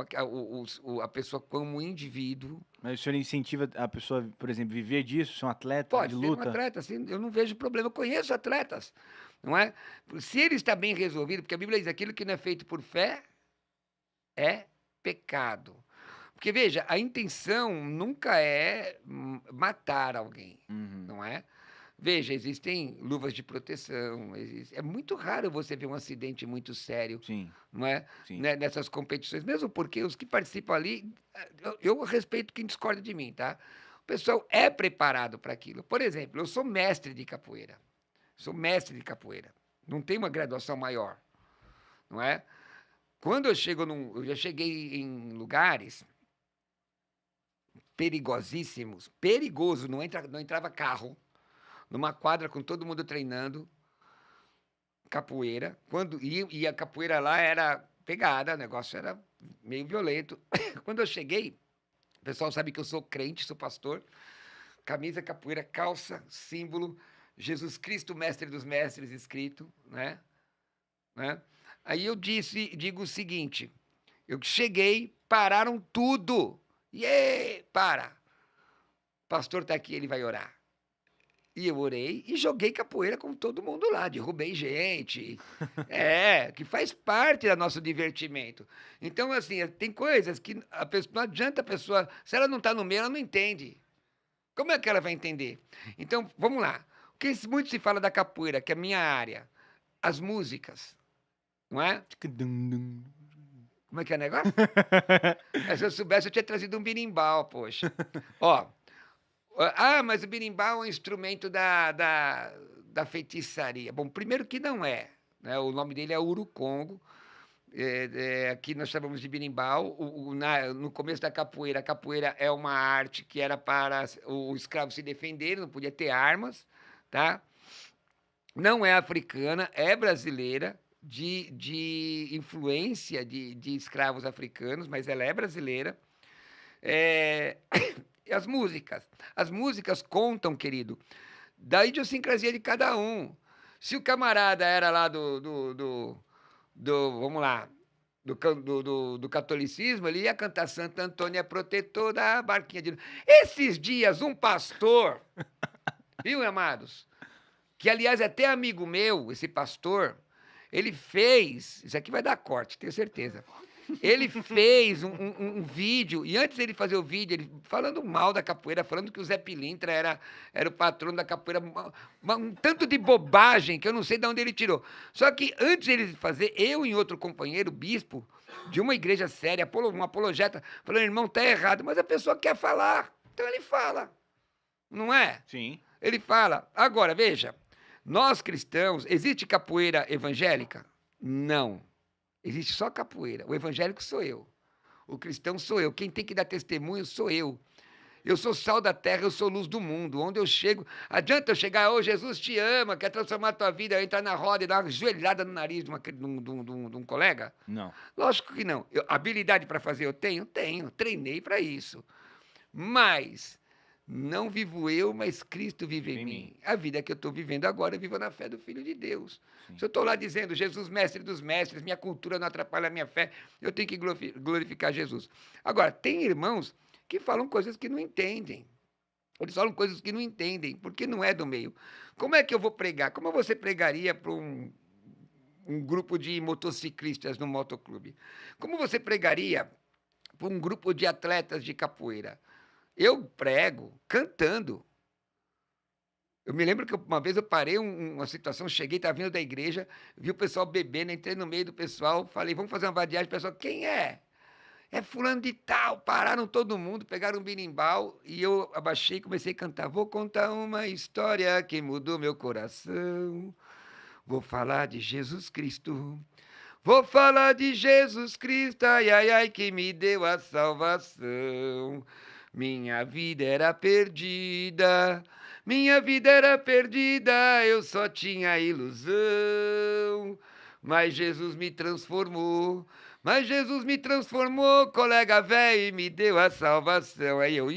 a pessoa como indivíduo.
Mas o senhor incentiva a pessoa, por exemplo, viver disso, ser um atleta de
Pode ser um
luta?
atleta, assim, eu não vejo problema. Eu conheço atletas, não é? Se ele está bem resolvido, porque a Bíblia diz aquilo que não é feito por fé é pecado. Porque, veja, a intenção nunca é matar alguém,
Uhum.
não é? Veja, existem luvas de proteção, é muito raro você ver um acidente muito sério,
Sim,
não é?
sim.
Né, nessas competições, mesmo porque os que participam ali, eu respeito quem discorda de mim, tá? O pessoal é preparado para aquilo. Por exemplo, eu sou mestre de capoeira, sou mestre de capoeira, não tenho uma graduação maior, não é? Quando eu já cheguei em lugares perigosíssimos, perigoso, não entrava carro, numa quadra com todo mundo treinando capoeira, e a capoeira lá era pegada, o negócio era meio violento. Quando eu cheguei, o pessoal sabe que eu sou crente, sou pastor, camisa, capoeira, calça, símbolo, Jesus Cristo, mestre dos mestres, escrito, né? Aí eu digo o seguinte, eu cheguei, pararam tudo. Para. O pastor está aqui, ele vai orar. E eu orei e joguei capoeira com todo mundo lá, derrubei gente. Que faz parte do nosso divertimento. Então, assim, tem coisas que não adianta a pessoa, se ela não está no meio, ela não entende. Como é que ela vai entender? Então, vamos lá. O que muito se fala da capoeira, que é a minha área, as músicas, não é?
Tchicadum-dum.
Como é que é o negócio? Se eu soubesse, eu tinha trazido um birimbau, poxa. Ó, mas o birimbau é um instrumento da feitiçaria. Bom, primeiro que não é, né? O nome dele é urucongo. Aqui nós chamamos de birimbau. No começo da capoeira, a capoeira é uma arte que era para o escravo se defender, não podia ter armas, tá? Não é africana, é brasileira, de influência de escravos africanos, mas ela é brasileira. É, e as músicas. As músicas contam, querido, da idiosincrasia de cada um. Se o camarada era lá vamos lá, do catolicismo, ele ia cantar Santo Antônio é protetor da barquinha de... Esses dias, um pastor, viu, amados? Que, aliás, é até amigo meu, esse pastor, ele fez... Isso aqui vai dar corte, tenho certeza. Ele fez um vídeo, e antes dele fazer o vídeo, ele falando mal da capoeira, falando que o Zé Pilintra era o patrono da capoeira, um tanto de bobagem que eu não sei de onde ele tirou. Só que antes dele fazer, eu e outro companheiro, bispo, de uma igreja séria, um apologeta, falando, irmão, tá errado, mas a pessoa quer falar, então ele fala, não é?
Sim.
Ele fala. Agora, veja, nós cristãos, existe capoeira evangélica? Não. Existe só capoeira. O evangélico sou eu. O cristão sou eu. Quem tem que dar testemunho sou eu. Eu sou sal da terra, eu sou luz do mundo. Onde eu chego, adianta eu chegar, ô, Jesus te ama, quer transformar a tua vida, eu entrar na roda e dar uma joelhada no nariz de um colega?
Não.
Lógico que não. Habilidade para fazer eu tenho? Tenho. Treinei para isso. Mas não vivo eu, mas Cristo vive em mim. A vida que eu estou vivendo agora, eu vivo na fé do Filho de Deus. Sim. Se eu estou lá dizendo, Jesus, mestre dos mestres, minha cultura não atrapalha a minha fé, eu tenho que glorificar Jesus. Agora, tem irmãos que falam coisas que não entendem. Eles falam coisas que não entendem, porque não é do meio. Como é que eu vou pregar? Como você pregaria para um grupo de motociclistas no motoclube? Como você pregaria para um grupo de atletas de capoeira? Eu prego cantando. Eu me lembro que uma vez eu parei uma situação, cheguei, estava vindo da igreja, vi o pessoal bebendo, entrei no meio do pessoal, falei, vamos fazer uma vadiagem. O pessoal, quem é? É fulano de tal. Pararam todo mundo, pegaram um birimbau e eu abaixei e comecei a cantar. Vou contar uma história que mudou meu coração. Vou falar de Jesus Cristo. Vou falar de Jesus Cristo, ai, ai, ai, que me deu a salvação. Minha vida era perdida, minha vida era perdida, eu só tinha ilusão. Mas Jesus me transformou, colega velho, e me deu a salvação. Aí eu,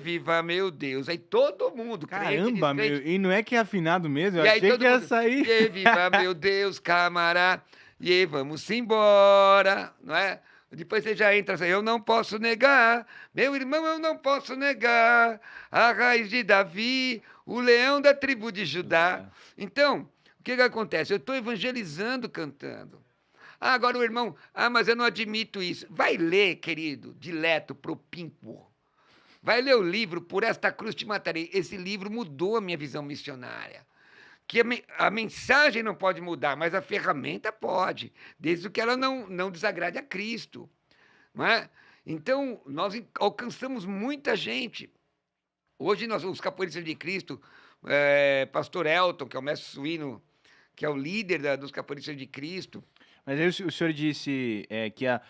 viva meu Deus. Aí todo mundo, crente,
Caramba, meu, e não é que é afinado mesmo? Eu
e aí
achei
todo
que ia
mundo,
sair.
viva meu Deus, camarada, e vamos embora, não é? Depois você já entra assim, eu não posso negar, meu irmão, eu não posso negar, a raiz de Davi, o leão da tribo de Judá. Então, o que acontece? Eu estou evangelizando cantando. Ah, agora o irmão, mas eu não admito isso. Vai ler, querido, dileto, propínquo. Vai ler o livro Por Esta Cruz Te Matarei. Esse livro mudou a minha visão missionária. Que a mensagem não pode mudar, mas a ferramenta pode, desde que ela não desagrade a Cristo. Não é? Então, nós alcançamos muita gente. Hoje, os capoeiristas de Cristo, pastor Elton, que é o mestre suíno, que é o líder dos capoeiristas de Cristo.
Mas aí o senhor disse que a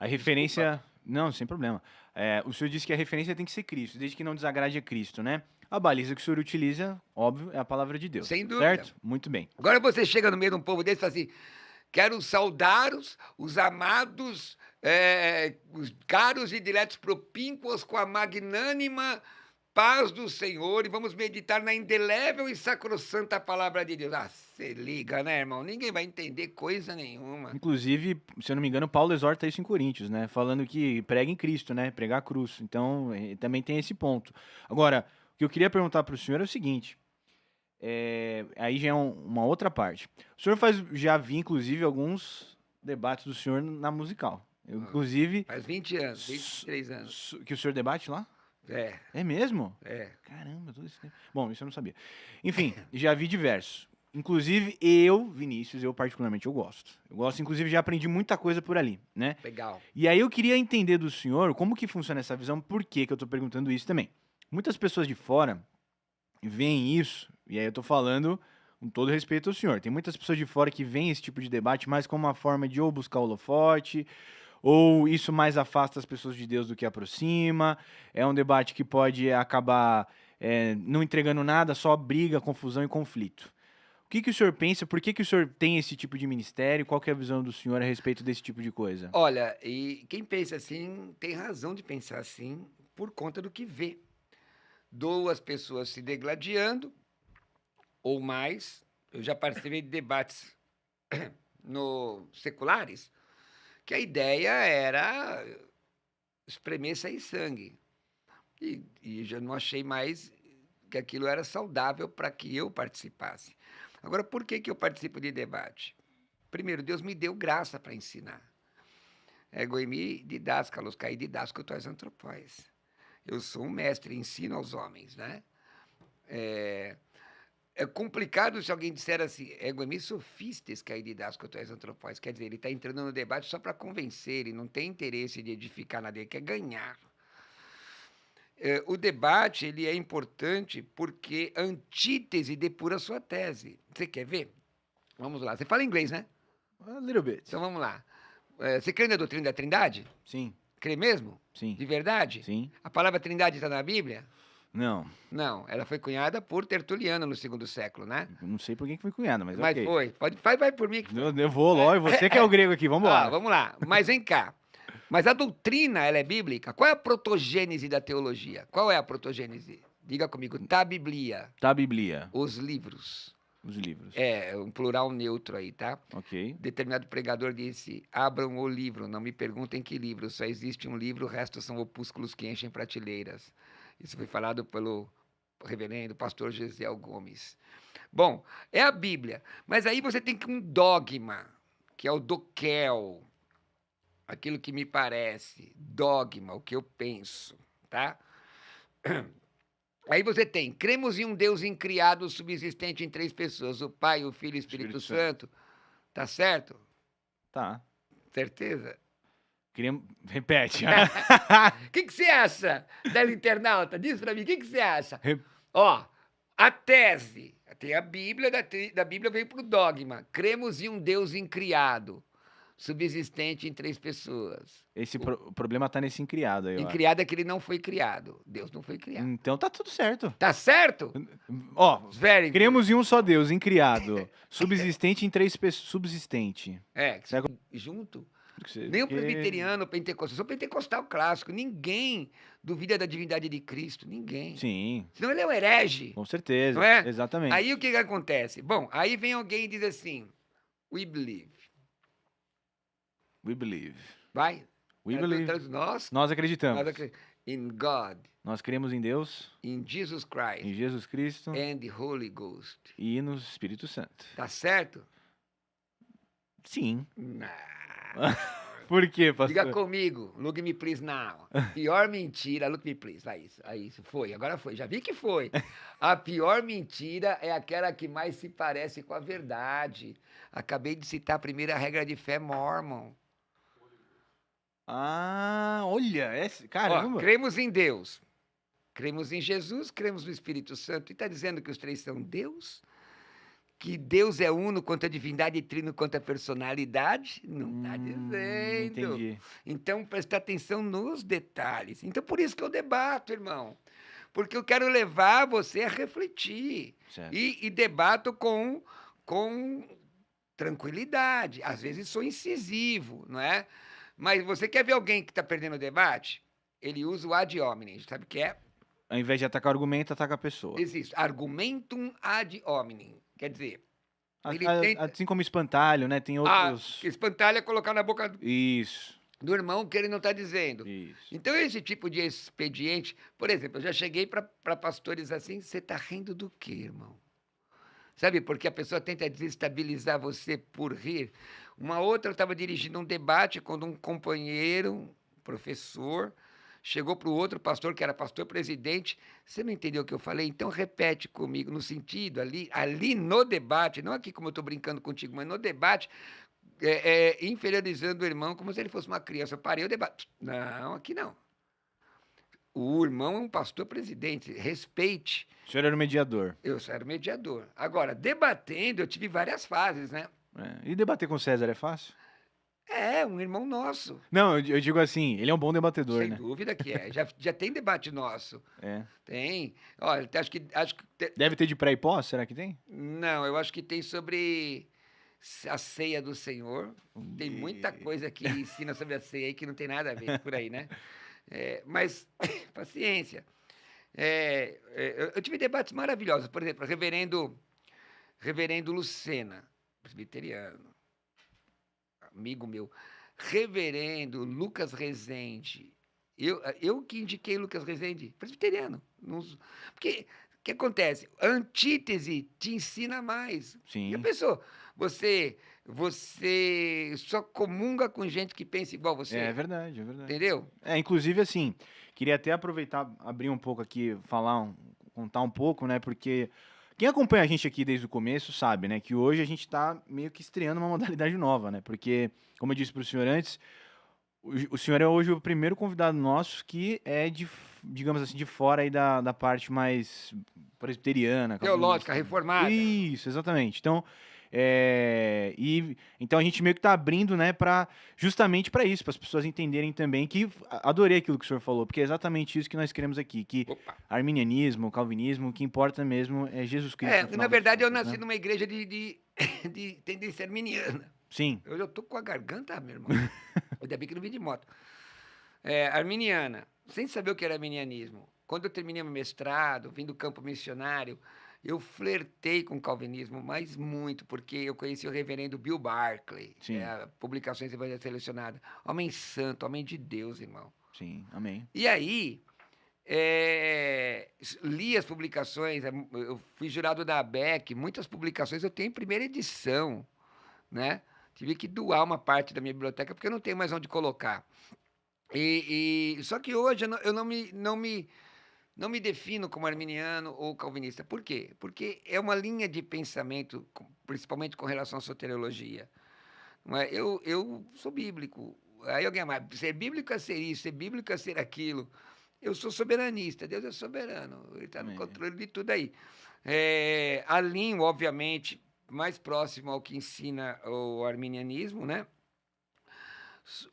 referência...
Desculpa.
Não, sem problema. O senhor disse que a referência tem que ser Cristo, desde que não desagrade a Cristo, né? A baliza que o senhor utiliza, óbvio, é a palavra de Deus.
Sem dúvida.
Certo? Muito bem.
Agora você chega no meio de um povo desse e fala assim, quero saudar os amados, os caros e diletos propínquos com a magnânima paz do Senhor e vamos meditar na indelével e sacrossanta palavra de Deus. Ah, você liga, né, irmão? Ninguém vai entender coisa nenhuma.
Inclusive, se eu não me engano, Paulo exorta isso em Coríntios, né? Falando que prega em Cristo, né? Pregar a cruz. Então, também tem esse ponto. Agora, o que eu queria perguntar para o senhor é o seguinte. Aí já é uma outra parte. O senhor já vi, inclusive, alguns debates do senhor na musical. Inclusive...
Faz 20 anos, 23 anos.
Que o senhor debate lá?
É.
É mesmo?
É.
Caramba, todo esse tempo. Bom, isso eu não sabia. Enfim, já vi diversos. Inclusive, eu, Vinícius, eu particularmente, eu gosto. Eu gosto, inclusive, já aprendi muita coisa por ali, né?
Legal.
E aí eu queria entender do senhor como que funciona essa visão, por que eu tô perguntando isso também. Muitas pessoas de fora veem isso, e aí eu tô falando com todo respeito ao senhor. Tem muitas pessoas de fora que veem esse tipo de debate mais como uma forma de ou buscar holofote, ou isso mais afasta as pessoas de Deus do que aproxima. É um debate que pode acabar não entregando nada, só briga, confusão e conflito. que o senhor pensa? Por que o senhor tem esse tipo de ministério? Qual que é a visão do senhor a respeito desse tipo de coisa?
Olha, e quem pensa assim tem razão de pensar assim por conta do que vê. Duas pessoas se degladiando ou mais. Eu já participei de debates no seculares que a ideia era espremer sair sangue. E já não achei mais que aquilo era saudável para que eu participasse. Agora, por que eu participo de debate? Primeiro, Deus me deu graça para ensinar. Ego eimi didáscalos, caí didásco tois antropóis. Eu sou um mestre, ensino aos homens, né? É complicado se alguém disser assim, ego eimi sofistes, caí didásco tois antropóis. Quer dizer, ele está entrando no debate só para convencer, ele não tem interesse de edificar nada, ele quer ganhar. O debate ele é importante porque antítese depura sua tese. Você quer ver? Vamos lá. Você fala inglês, né?
A little bit.
Então vamos lá. Você crê na doutrina da Trindade?
Sim,
Crê mesmo?
sim,
De verdade?
sim.
A palavra Trindade está na Bíblia?
Não,
Não, ela foi cunhada por Tertuliano no segundo século, né?
não sei por que foi cunhado, mas
Mas
ok.
foi. Vai por mim que foi.
Eu vou, lógico, você que é o grego aqui, vamos lá.
Vamos lá. Mas vem cá. Mas a doutrina, ela é bíblica? Qual é a protogênese da teologia? Qual é a protogênese? Diga comigo. Tá Biblia.
Tá a Bíblia,
Os livros.
os livros.
É um plural neutro aí, tá?
Ok.
Determinado pregador disse: abram o livro, não me perguntem que livro, só existe um livro, o resto são opúsculos que enchem prateleiras. Isso foi falado pelo reverendo pastor Gesiel Gomes. Bom, é a Bíblia, mas aí você tem um dogma, que é o doquel, aquilo que me parece, dogma, o que eu penso, tá? Aí você tem, cremos em um Deus incriado, subsistente em três pessoas, o Pai, o Filho e o Espírito Santo. Tá certo?
Tá.
Certeza?
Repete.
O que você acha, internauta? Diz pra mim, o que você acha? Ó, a tese, tem a Bíblia, da Bíblia veio pro dogma. Cremos em um Deus incriado, subsistente em três pessoas.
O problema tá nesse incriado aí, ó.
Incriado é que ele não foi criado. Deus não foi criado.
Então tá tudo certo.
Tá certo?
Ó,
Very good.
cremos em um só Deus, incriado, subsistente em três pessoas, subsistente.
Junto. Nem o presbiteriano, o pentecostal. Eu sou pentecostal clássico. Ninguém duvida da divindade de Cristo. Ninguém.
Sim,
Senão ele é um herege.
com certeza.
Não é?
Exatamente.
Aí o que acontece? Bom, aí vem alguém e diz assim: we believe.
We believe.
Vai?
We believe. Nós acreditamos.
In God.
Nós cremos em Deus,
In Jesus Christ.
em Jesus Cristo
And the Holy Ghost.
e no Espírito Santo.
Tá certo?
Sim.
Não.
Por quê, pastor?
Diga comigo, look me please now. Pior mentira, look me please. Vai isso, aí isso. Foi, agora foi. Já vi que foi. A pior mentira é aquela que mais se parece com a verdade. Acabei de citar a primeira regra de fé mormon.
Ah, olha, caramba.
Ó, cremos em Deus. Cremos em Jesus, cremos no Espírito Santo. E está dizendo que os três são Deus? Que Deus é uno quanto a divindade e trino quanto a personalidade? Não está dizendo.
Entendi.
Então, presta atenção nos detalhes. Então, por isso que eu debato, irmão. Porque eu quero levar você a refletir.
Certo.
E debato com tranquilidade. Às vezes sou incisivo, não é? Mas você quer ver alguém que está perdendo o debate? Ele usa o ad hominem. Sabe o que é?
Ao invés de atacar o argumento, ataca a pessoa.
Existe. Argumentum ad hominem. Quer dizer, ele tenta...
Assim como espantalho, né? Tem outros...
espantalho é colocar na boca
Isso.
do irmão que ele não está dizendo.
Isso.
Então, esse tipo de expediente... Por exemplo, eu já cheguei para pastores assim, você está rindo do quê, irmão? Sabe, porque a pessoa tenta desestabilizar você por rir. Uma outra, eu estava dirigindo um debate quando um companheiro, professor, chegou para o outro pastor, que era pastor presidente. Você não entendeu o que eu falei? Então repete comigo, no sentido, ali no debate, não aqui como eu estou brincando contigo, mas no debate, inferiorizando o irmão como se ele fosse uma criança. Eu parei o debate. Não, aqui não. O irmão é um pastor presidente, respeite.
O senhor era o mediador.
Eu era o mediador. Agora, debatendo, eu tive várias fases, né?
E debater com o César é fácil?
É, um irmão nosso.
Não, eu digo assim, ele é um bom debatedor,
Sem
né?
dúvida que é. Já tem debate nosso.
É.
Tem. Olha, acho que
Deve ter de pré e pós, será que tem?
não, eu acho que tem sobre a ceia do Senhor. Tem muita
E-
coisa que ensina sobre a ceia aí que não tem nada a ver por aí, né? Mas paciência. Eu tive debates maravilhosos. Por exemplo, reverendo Lucena, presbiteriano, amigo meu. Reverendo Lucas Rezende. Eu que indiquei Lucas Rezende, presbiteriano. Porque o que acontece? A antítese te ensina mais. Já
Sim.
pensou? Você só comunga com gente que pensa igual
É
você,
verdade, é verdade.
entendeu?
Inclusive, assim, queria até aproveitar, abrir um pouco aqui, contar um pouco, né? Porque quem acompanha a gente aqui desde o começo sabe, né? Que hoje a gente tá meio que estreando uma modalidade nova, né? Porque, como eu disse pro senhor antes, o senhor é hoje o primeiro convidado nosso que é digamos assim, de fora aí da parte mais presbiteriana,
Teológica,
calvinista.
reformada.
Isso, exatamente. Então, então a gente meio que tá abrindo, né, justamente para isso, para as pessoas entenderem também que adorei aquilo que o senhor falou, porque é exatamente isso que nós queremos aqui, que
Opa.
arminianismo, calvinismo, o que importa mesmo é Jesus Cristo no
Na
final das
verdade, eu
contas,
nasci
né?
numa igreja de tendência arminiana.
Sim.
Eu já tô com a garganta, meu irmão. Ainda bem que não vim de moto. Arminiana, sem saber o que era arminianismo. Quando eu terminei meu mestrado, vim do campo missionário, eu flertei com o calvinismo, mas muito, porque eu conheci o reverendo Bill Barclay,
Sim.
Publicações Evangélicas Selecionadas. Homem santo, homem de Deus, irmão.
Sim. Amém.
E aí, li as publicações, eu fui jurado da ABEC, muitas publicações eu tenho em primeira edição, né? Tive que doar uma parte da minha biblioteca porque eu não tenho mais onde colocar. Só que hoje eu não me defino como arminiano ou calvinista. Por quê? Porque é uma linha de pensamento, principalmente com relação à soteriologia. Não é? Eu sou bíblico. Aí alguém, mas ser bíblico é ser isso, ser bíblico é ser aquilo. Eu sou soberanista, Deus é soberano, Ele está no
Amém.
controle de tudo aí. Alinho, obviamente, mais próximo ao que ensina o arminianismo, né?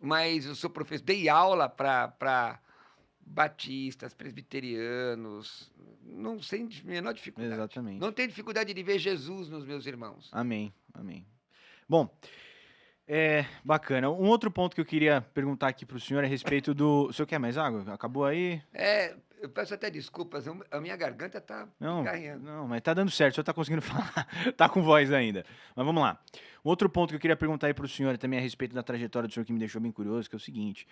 Mas eu sou professor, dei aula para batistas, presbiterianos, não sem menor dificuldade. Não
Exatamente.
tenho dificuldade de ver Jesus nos meus irmãos.
Amém. Amém. Bom, bacana. Um outro ponto que eu queria perguntar aqui para o senhor é a respeito do. O senhor quer mais água? Acabou aí?
Eu peço até desculpas, a minha garganta está
Não,
picarreando.
não, mas tá dando certo, o senhor tá conseguindo falar, tá com voz ainda. Mas vamos lá. Um outro ponto que eu queria perguntar aí para o senhor também a respeito da trajetória do senhor que me deixou bem curioso, que é o seguinte: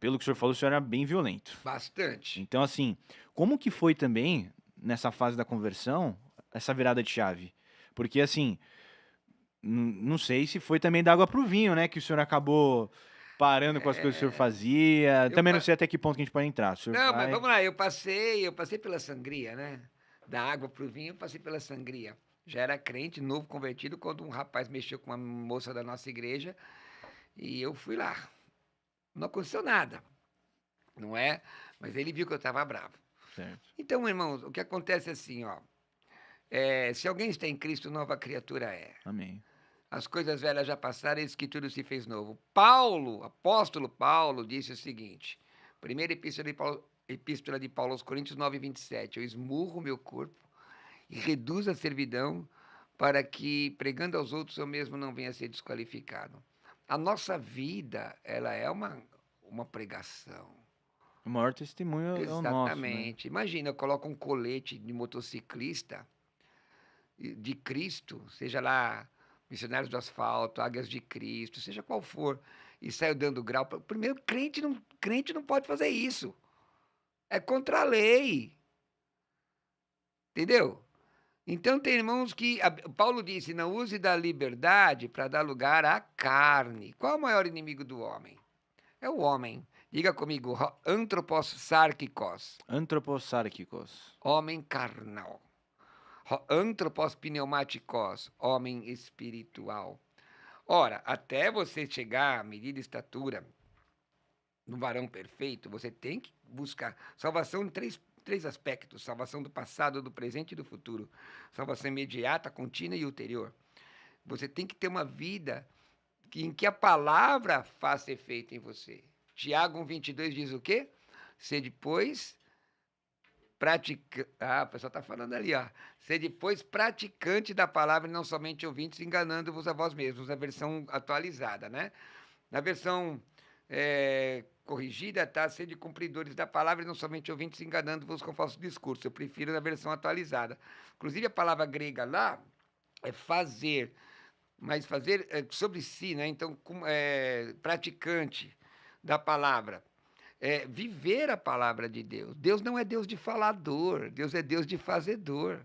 pelo que o senhor falou, o senhor era bem violento.
Bastante.
Então, assim, como que foi também, nessa fase da conversão, essa virada de chave? Porque, assim, não sei se foi também da água pro vinho, né? Que o senhor acabou parando com as coisas que o senhor
É,
fazia.
eu
Também não
pa-
sei até que ponto que a gente pode entrar. O senhor
Não, mas
vai.
vamos lá, eu passei pela sangria, né? Da água para o vinho, eu passei pela sangria. Já era crente, novo convertido, quando um rapaz mexeu com uma moça da nossa igreja e eu fui lá. Não aconteceu nada, não é? Mas ele viu que eu estava bravo.
Certo.
Então, irmãos, o que acontece é assim, ó. Se alguém está em Cristo, nova criatura é.
Amém.
As coisas velhas já passaram, eis que tudo se fez novo. Paulo, apóstolo Paulo, disse o seguinte: primeira epístola de Paulo aos Coríntios 9:27. Eu esmurro meu corpo e reduzo a servidão para que, pregando aos outros, eu mesmo não venha a ser desqualificado. A nossa vida, ela é uma pregação.
O maior testemunho é o nosso, né?
Exatamente. Imagina, eu coloco um colete de motociclista de Cristo, seja lá Missionários do Asfalto, Águias de Cristo, seja qual for, e saio dando grau. Primeiro, crente não pode fazer isso. É contra a lei. Entendeu? Então, tem irmãos que. Paulo disse: não use da liberdade para dar lugar à carne. Qual é o maior inimigo do homem? É o homem. Diga comigo: antropos sárquicos,
Antropossárquicos.
homem carnal. Antropos pneumáticos, homem espiritual. Ora, até você chegar à medida e estatura no varão perfeito, você tem que buscar salvação em três aspectos: salvação do passado, do presente e do futuro. Salvação imediata, contínua e ulterior. Você tem que ter uma vida em que a palavra faça efeito em você. Tiago 1,22 diz o quê? Sede, pois, o pessoal está falando ali, ó. Sede, pois, praticante da palavra e não somente ouvintes, enganando-vos a vós mesmos, na versão atualizada, né? Na versão corrigida, tá? Sede cumpridores da palavra e não somente ouvintes, enganando-vos com falso discurso. Eu prefiro na versão atualizada. Inclusive, a palavra grega lá é fazer, mas fazer sobre si, né? Então, praticante da palavra. Viver a palavra de Deus. Deus não é Deus de falador, Deus é Deus de fazedor.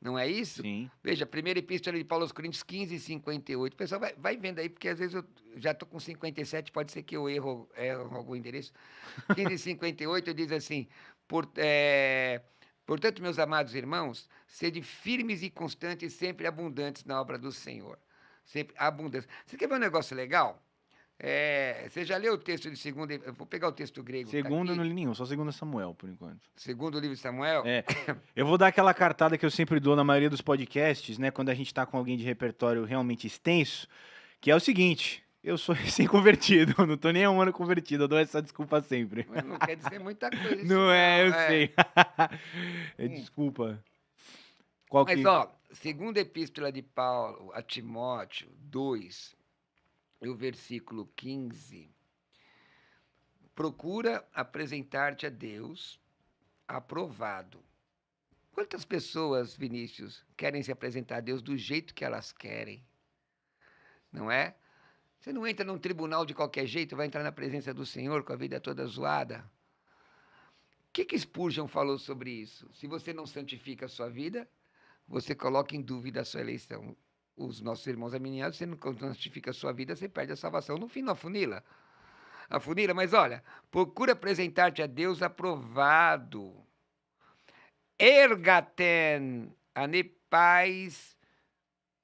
Não é isso?
Sim.
Veja, primeira epístola de Paulo aos Coríntios 15:58. O pessoal vai vendo aí, porque às vezes eu já estou com 57, pode ser que eu erro algum endereço. 15:58 diz assim, portanto, meus amados irmãos, sede firmes e constantes, sempre abundantes na obra do Senhor. Sempre abundantes. Você quer ver um negócio legal? Você já leu o texto de segunda? Eu vou pegar o texto grego.
Segundo eu não li nenhum, só segundo Samuel, por enquanto.
Segundo o livro de Samuel?
Eu vou dar aquela cartada que eu sempre dou na maioria dos podcasts, né? Quando a gente tá com alguém de repertório realmente extenso, que é o seguinte: eu sou recém-convertido, não tô nem um ano convertido, eu dou essa desculpa sempre.
Mas não quer dizer muita coisa. Isso
Não é, eu sei. Desculpa.
Mas, ó, segunda epístola de Paulo a Timóteo 2, o versículo 15, procura apresentar-te a Deus aprovado. Quantas pessoas, Vinícius, querem se apresentar a Deus do jeito que elas querem? Não é? Você não entra num tribunal de qualquer jeito, vai entrar na presença do Senhor com a vida toda zoada. O que Spurgeon falou sobre isso? Se você não santifica a sua vida, você coloca em dúvida a sua eleição. Os nossos irmãos aminiados, você não santifica a sua vida, você perde a salvação. No fim, não afunila. Afunila, mas olha, procura apresentar-te a Deus aprovado. Ergaten anepais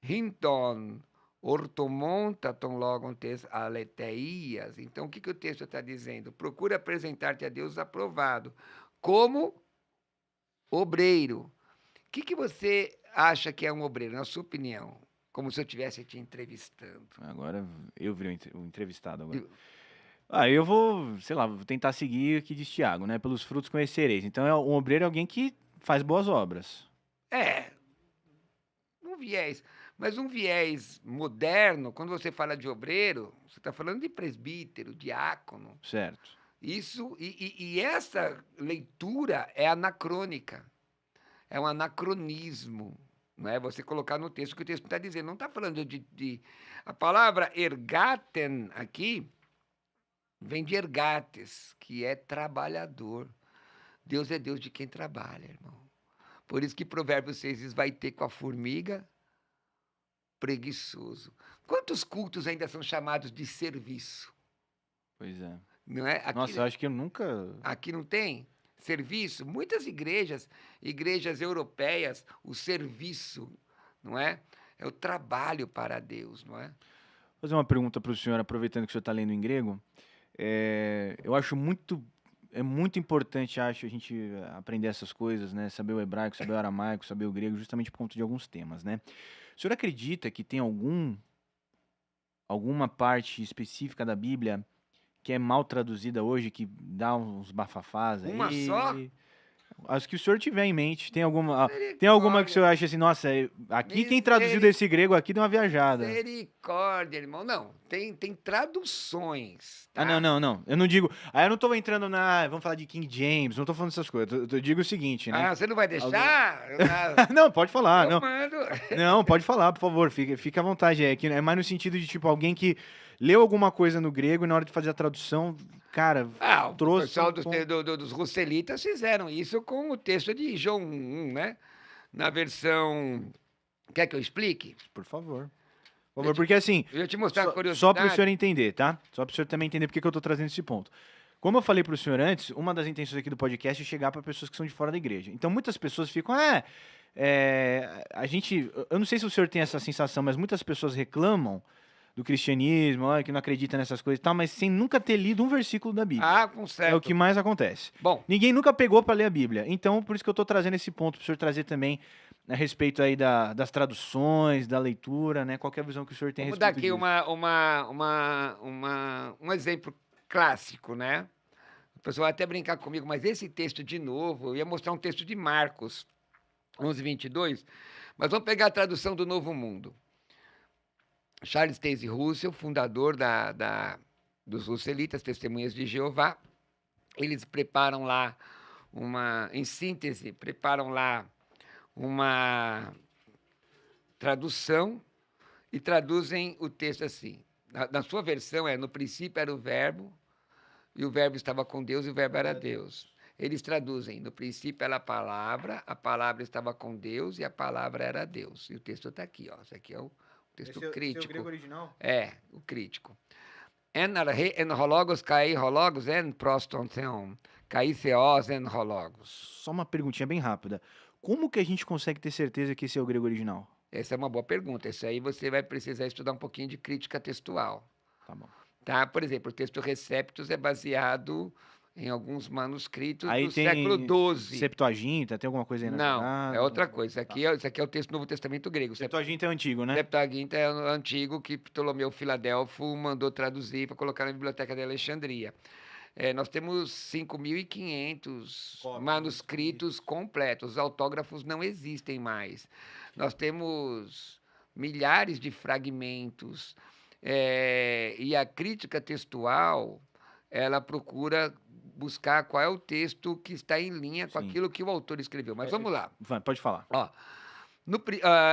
hinton ortomontaton logontes aleteias. Então, o que o texto está dizendo? Procura apresentar-te a Deus aprovado, como obreiro. O que você acha que é um obreiro, na sua opinião? Como se eu estivesse te entrevistando.
Agora eu virei o entrevistado agora. Eu vou, sei lá, vou tentar seguir aqui de Tiago, né? Pelos frutos conhecereis. Então, um obreiro é alguém que faz boas obras.
Um viés. Mas um viés moderno, quando você fala de obreiro, você está falando de presbítero, diácono.
Certo.
Isso, e essa leitura é anacrônica. É um anacronismo. Não é você colocar no texto o que o texto está dizendo. Não está falando de... A palavra ergaten aqui vem de ergates, que é trabalhador. Deus é Deus de quem trabalha, irmão. Por isso que Provérbios 6 diz, vai ter com a formiga preguiçoso. Quantos cultos ainda são chamados de serviço?
Pois é.
Não é? Aqui,
nossa, eu acho que eu nunca...
Aqui não tem serviço? Muitas igrejas europeias, o serviço, não é? É o trabalho para Deus, não é?
Vou fazer uma pergunta para o senhor, aproveitando que o senhor está lendo em grego. Eu acho muito importante, a gente aprender essas coisas, né? Saber o hebraico, saber o aramaico, saber o grego, justamente por conta de alguns temas, né? O senhor acredita que tem alguma parte específica da Bíblia que é mal traduzida hoje, que dá uns bafafás aí?
Uma só?
As que o senhor tiver em mente. Tem alguma que o senhor acha assim, nossa, aqui quem traduziu desse grego aqui deu uma viajada.
Misericórdia, irmão. Não, tem traduções. Tá?
Não. Eu não digo... eu não tô entrando vamos falar de King James, não tô falando essas coisas. Eu digo o seguinte, né?
Você não vai deixar?
Não, pode falar.
Eu mando.
Não, pode falar, por favor. Fica à vontade. É mais no sentido de, tipo, alguém que leu alguma coisa no grego e na hora de fazer a tradução... Cara, trouxe...
O pessoal dos Russelitas fizeram isso com o texto de João 1, né? Na versão... Quer que eu explique?
Por favor. Porque assim...
Eu ia te mostrar a curiosidade.
Só para o senhor entender, tá? Só para o senhor também entender por que eu estou trazendo esse ponto. Como eu falei para o senhor antes, uma das intenções aqui do podcast é chegar para pessoas que são de fora da igreja. Então, muitas pessoas ficam... Eu não sei se o senhor tem essa sensação, mas muitas pessoas reclamam do cristianismo, que não acredita nessas coisas e tal, mas sem nunca ter lido um versículo da Bíblia.
Com certo.
É o que mais acontece.
Bom.
Ninguém nunca pegou para ler a Bíblia. Então, por isso que eu estou trazendo esse ponto, para o senhor trazer também a respeito aí das traduções, da leitura, né? Qual que é a visão que o senhor tem a
Vamos dar
respeito
aqui
disso?
um exemplo clássico, né? O pessoal vai até brincar comigo, mas esse texto de novo, eu ia mostrar um texto de Marcos 11:22, mas vamos pegar a tradução do Novo Mundo. Charles Taze Russell, fundador dos Russelitas, Testemunhas de Jeová, eles preparam lá em síntese, preparam lá uma tradução e traduzem o texto assim. Na sua versão no princípio era o verbo, e o verbo estava com Deus, e o verbo era Deus. Eles traduzem, no princípio era a palavra estava com Deus, e a palavra era Deus. E o texto está aqui, ó. Esse aqui é o texto crítico.
Esse é o grego original?
É, o crítico. En hologos kai hologos en proston theon, kai theos en hologos.
Só uma perguntinha bem rápida. Como que a gente consegue ter certeza que esse é o grego original?
Essa é uma boa pergunta. Isso aí você vai precisar estudar um pouquinho de crítica textual.
Tá bom.
Tá? Por exemplo, o texto Receptus é baseado em alguns manuscritos
Aí
do
tem
século XII.
Septuaginta, tem alguma coisa aí na
Não,
Vulgata?
é outra coisa. Isso aqui é o texto do Novo Testamento grego.
Septuaginta é o antigo, né?
Septuaginta é o antigo que Ptolomeu Filadelfo mandou traduzir para colocar na Biblioteca de Alexandria. Nós temos 5.500
Cópias
manuscritos completos. Os autógrafos não existem mais. Nós temos milhares de fragmentos. E a crítica textual, ela procura buscar qual é o texto que está em linha com
Sim.
aquilo que o autor escreveu. Mas vamos lá.
Pode falar.
Ó,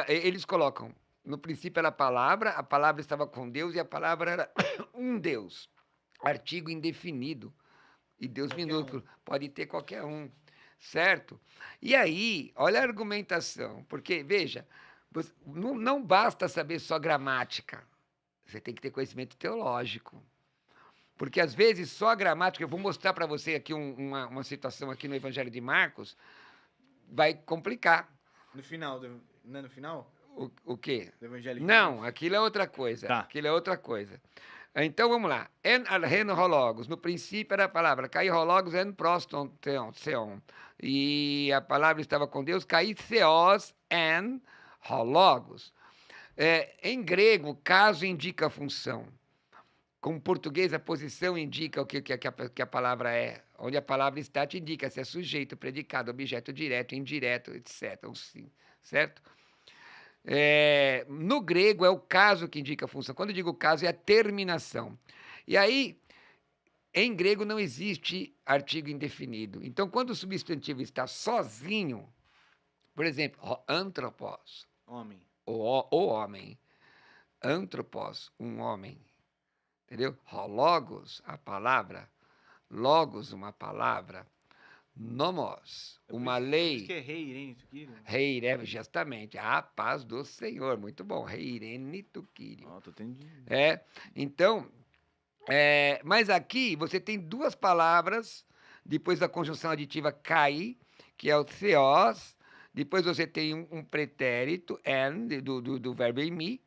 eles colocam, no princípio era a palavra estava com Deus e a palavra era um Deus. Artigo indefinido e Deus minúsculo. Pode ter qualquer um, certo? E aí, olha a argumentação, porque, veja, não basta saber só gramática, você tem que ter conhecimento teológico. Porque, às vezes, só a gramática, eu vou mostrar para você aqui uma situação aqui no Evangelho de Marcos, vai complicar.
No final, não é no final?
O quê?
Do Evangelho de
Não,
Marcos?
aquilo é outra coisa.
Tá.
Aquilo é outra coisa. Então, vamos lá. En arreno hologos. No princípio era a palavra. Cai hologos en proston theon. E a palavra estava com Deus. Cai theos en hologos. Em grego, caso indica a função. Como português, a posição indica o que a palavra é. Onde a palavra está, te indica se é sujeito, predicado, objeto direto, indireto, etc. Sim, certo? No grego, é o caso que indica a função. Quando eu digo caso, é a terminação. E aí, em grego, não existe artigo indefinido. Então, quando o substantivo está sozinho, por exemplo, antropos,
Homem.
o homem. Antropos, um homem. Entendeu? Logos, a palavra. Logos, uma palavra. Nomos, uma lei.
Isso que é rei, Irene Tuquírio.
Rei, justamente. A paz do Senhor. Muito bom. Rei Irene Tuquírio.
Tô tendo...
Então, mas aqui você tem duas palavras, depois da conjunção aditiva cai, que é o theos, depois você tem um pretérito, en, do verbo emi,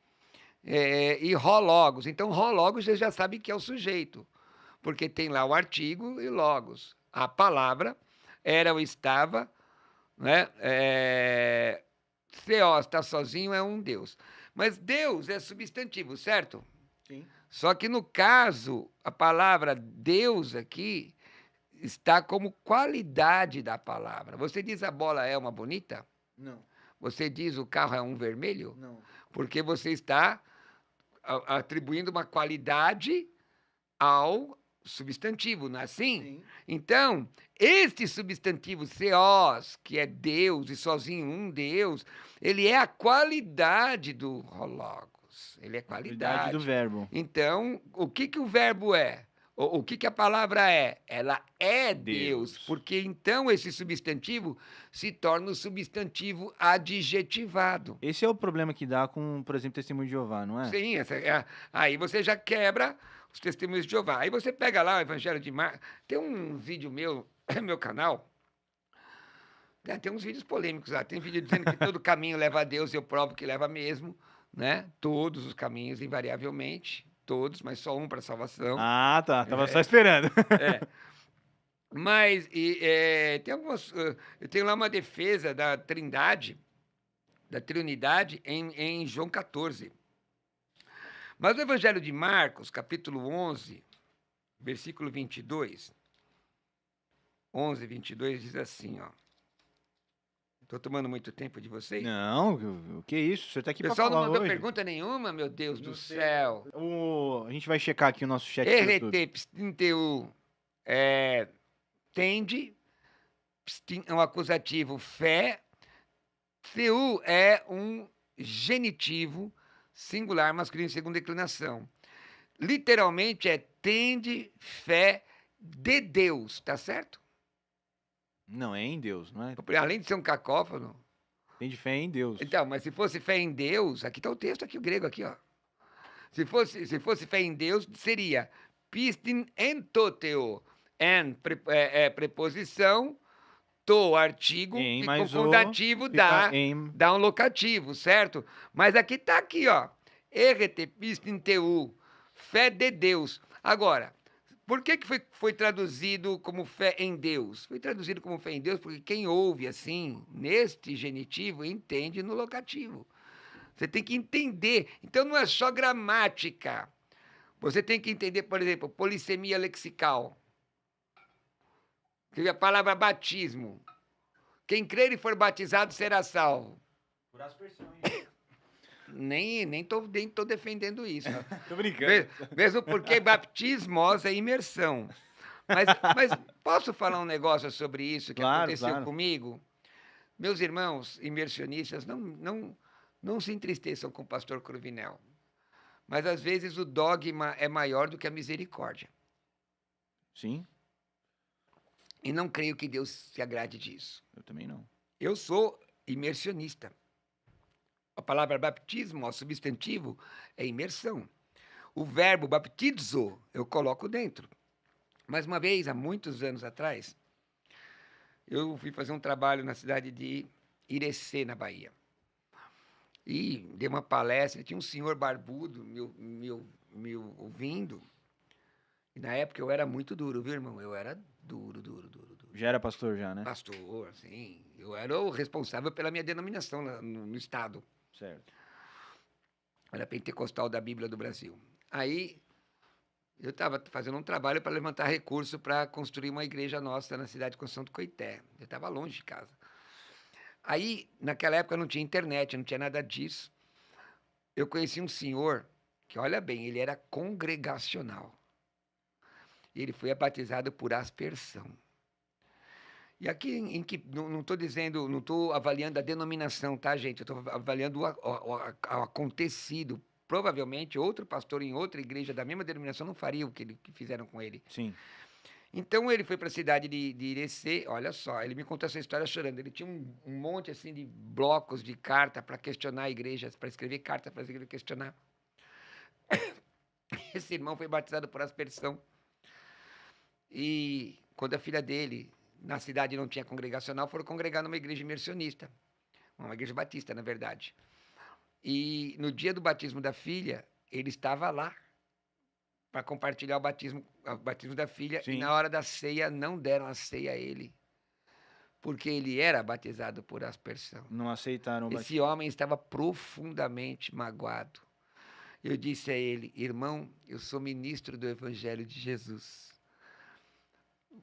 e logos. Então, logos você já sabe que é o sujeito, porque tem lá o artigo e logos. A palavra era ou estava, né? Theos está sozinho, é um Deus. Mas Deus é substantivo, certo?
Sim.
Só que no caso, a palavra Deus aqui está como qualidade da palavra. Você diz a bola é uma bonita?
Não.
Você diz o carro é um vermelho?
Não.
Porque você está atribuindo uma qualidade ao substantivo, não é assim?
Sim.
Então, este substantivo theos, que é Deus e sozinho um Deus, ele é a qualidade do logos. Ele é qualidade
do verbo.
Então, o que o verbo é? O que a palavra é? Ela é Deus, porque então esse substantivo se torna o substantivo adjetivado.
Esse é o problema que dá com, por exemplo, Testemunho de Jeová, não é?
Sim, aí você já quebra os testemunhos de Jeová. Aí você pega lá o Evangelho de Marcos, tem um vídeo meu, no meu canal, tem uns vídeos polêmicos lá, tem vídeo dizendo que todo caminho leva a Deus, eu provo que leva mesmo, né? Todos os caminhos, invariavelmente, todos, mas só um para salvação.
Ah, tá, tava só esperando.
Mas tem algumas, eu tenho lá uma defesa da Trindade, da Trindade em João 14. Mas o Evangelho de Marcos, capítulo 11, versículo 22, 11, 22, diz assim, ó. Estou tomando muito tempo de vocês?
Não, o que é isso? Você tá aqui
O
pra
pessoal não
falar
mandou
hoje.
pergunta nenhuma, meu Deus
Não
do
sei.
céu.
A gente vai checar aqui o nosso chat do YouTube.
RT, pstinteu, tende, é um acusativo, fé, Feu é um genitivo singular masculino em segunda declinação. Literalmente é tende fé de Deus, tá certo?
Não, é em Deus, não é?
Além de ser um cacófono.
Tem de fé em Deus.
Então, mas se fosse fé em Deus, aqui está o texto, aqui o grego, aqui, ó. Se fosse fé em Deus, seria pistin entoteo, en preposição, to artigo,
Em
e
mais
com
o
dativo
fica
dá um locativo, certo? Mas aqui está aqui, ó. Erete pistin teu, fé de Deus. Agora, por que foi traduzido como fé em Deus? Foi traduzido como fé em Deus porque quem ouve assim, neste genitivo, entende no locativo. Você tem que entender. Então não é só gramática. Você tem que entender, por exemplo, polissemia lexical. Que é a palavra batismo. Quem crer e for batizado será salvo.
Por aspersão, hein?
Nem tô defendendo isso.
Tô brincando.
Mesmo porque batismos é imersão. Mas posso falar um negócio sobre isso que
Claro,
aconteceu
claro.
comigo? Meus irmãos imersionistas, não se entristeçam com o pastor Cruvinel. Mas às vezes o dogma é maior do que a misericórdia.
Sim,
E não creio que Deus se agrade disso.
eu também não.
Eu sou imersionista. A palavra baptismo, o substantivo, é imersão. O verbo baptizo eu coloco dentro. Mas uma vez, há muitos anos atrás, eu fui fazer um trabalho na cidade de Irecê, na Bahia. E dei uma palestra, tinha um senhor barbudo me ouvindo. E na época eu era muito duro, viu, irmão? Eu era duro.
Já era pastor já, né?
Pastor, assim. Eu era o responsável pela minha denominação no estado.
Certo.
Era pentecostal da Bíblia do Brasil. Aí eu estava fazendo um trabalho para levantar recurso para construir uma igreja nossa na cidade de Conceição do Coité. Eu estava longe de casa. Aí, naquela época, não tinha internet, não tinha nada disso. Eu conheci um senhor que, olha bem, ele era congregacional. Ele foi batizado por aspersão. E aqui, não estou dizendo, não estou avaliando a denominação, tá, gente? Eu estou avaliando o acontecido. Provavelmente, outro pastor em outra igreja da mesma denominação não faria o que fizeram com ele.
Sim.
Então, ele foi para a cidade de Irecê, olha só, ele me contou essa história chorando. Ele tinha um monte, assim, de blocos de carta para questionar a igreja, para escrever carta para a igreja questionar. Esse irmão foi batizado por aspersão. E quando a filha dele, na cidade não tinha congregacional, foram congregar numa igreja imersionista. Uma igreja batista, na verdade. E no dia do batismo da filha, ele estava lá para compartilhar o batismo da filha.
Sim.
E na hora da ceia, não deram a ceia a ele. Porque ele era batizado por aspersão.
Não aceitaram o
Esse
batismo.
homem estava profundamente magoado. Eu disse a ele, irmão, eu sou ministro do Evangelho de Jesus.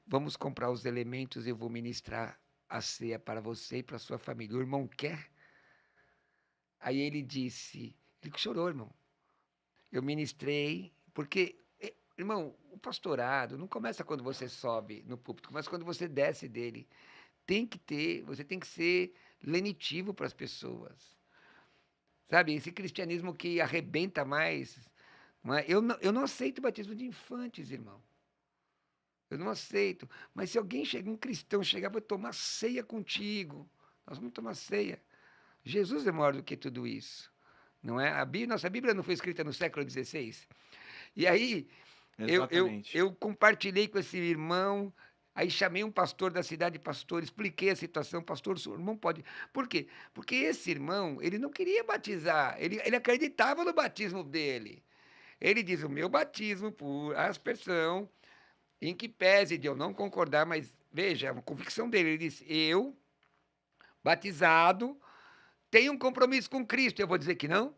Vamos comprar os elementos e eu vou ministrar a ceia para você e para sua família. O irmão quer? Aí ele disse, ele chorou, irmão. Eu ministrei, porque, irmão, o pastorado não começa quando você sobe no púlpito, começa quando você desce dele. Você tem que ser lenitivo para as pessoas. Sabe, esse cristianismo que arrebenta mais. Não é? Eu não aceito batismo de infantes, irmão. Eu não aceito. Mas se alguém um cristão chegar para tomar ceia contigo, nós vamos tomar ceia. Jesus é maior do que tudo isso. Não é? Nossa Bíblia não foi escrita no século XVI. E aí, eu compartilhei com esse irmão, aí chamei um pastor da cidade, pastor, expliquei a situação, pastor, o irmão pode... Por quê? Porque esse irmão, ele não queria batizar, ele acreditava no batismo dele. Ele diz, o meu batismo por aspersão, em que pese de eu não concordar, mas veja, é uma convicção dele. Ele disse, eu, batizado, tem um compromisso com Cristo. Eu vou dizer que não?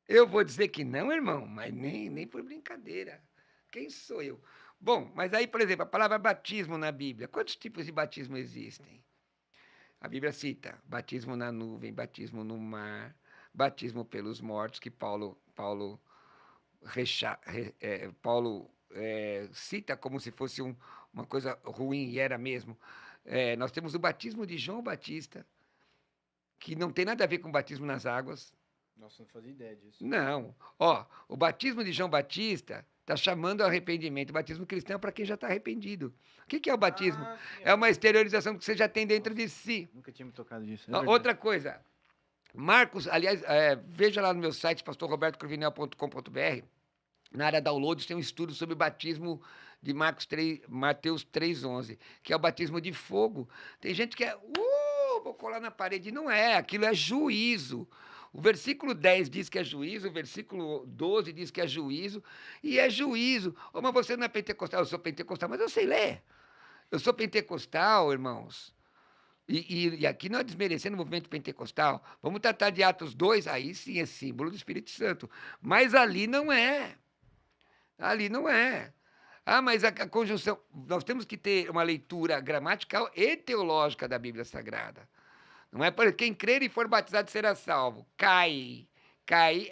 Eu vou dizer que não, irmão, mas nem por brincadeira. Quem sou eu? Bom, mas aí, por exemplo, a palavra batismo na Bíblia. Quantos tipos de batismo existem? A Bíblia cita batismo na nuvem, batismo no mar, batismo pelos mortos, que Paulo cita como se fosse uma coisa ruim, e era mesmo. Nós temos o batismo de João Batista, que não tem nada a ver com o batismo nas águas.
Nossa, não fazia ideia disso.
Não. Ó, o batismo de João Batista está chamando ao arrependimento. O batismo cristão é para quem já está arrependido. O que é o batismo?
Ah, sim,
É uma exteriorização que você já tem dentro de si.
Nunca tinha me tocado disso.
Outra coisa. Marcos, aliás, veja lá no meu site, pastorrobertocrovinel.com.br. Na área downloads tem um estudo sobre o batismo de Mateus 3,11, que é o batismo de fogo. Tem gente que vou colar na parede. Não é, aquilo é juízo. O versículo 10 diz que é juízo, o versículo 12 diz que é juízo, e é juízo. Mas você não é pentecostal? Eu sou pentecostal, mas eu sei ler. Eu sou pentecostal, irmãos. E aqui não é desmerecendo o movimento pentecostal. Vamos tratar de Atos 2, aí sim é símbolo do Espírito Santo. Mas ali não é. Ali não é. Mas a conjunção... Nós temos que ter uma leitura gramatical e teológica da Bíblia Sagrada. Não é para quem crer e for batizado será salvo. Cai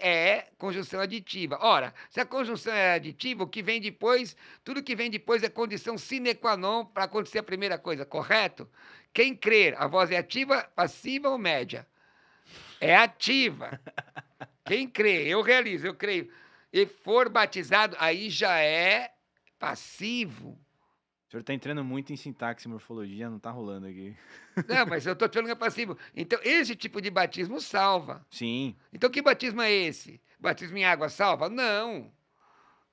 é conjunção aditiva. Ora, se a conjunção é aditiva, o que vem depois, tudo que vem depois é condição sine qua non para acontecer a primeira coisa, correto? Quem crer, a voz é ativa, passiva ou média? É ativa. Quem crê, eu realizo, eu creio, e for batizado, aí já é passivo.
O senhor está entrando muito em sintaxe e morfologia, não está rolando aqui.
Não, mas eu estou te falando que é passivo. Então, esse tipo de batismo salva.
Sim.
Então, que batismo é esse? Batismo em água salva? Não.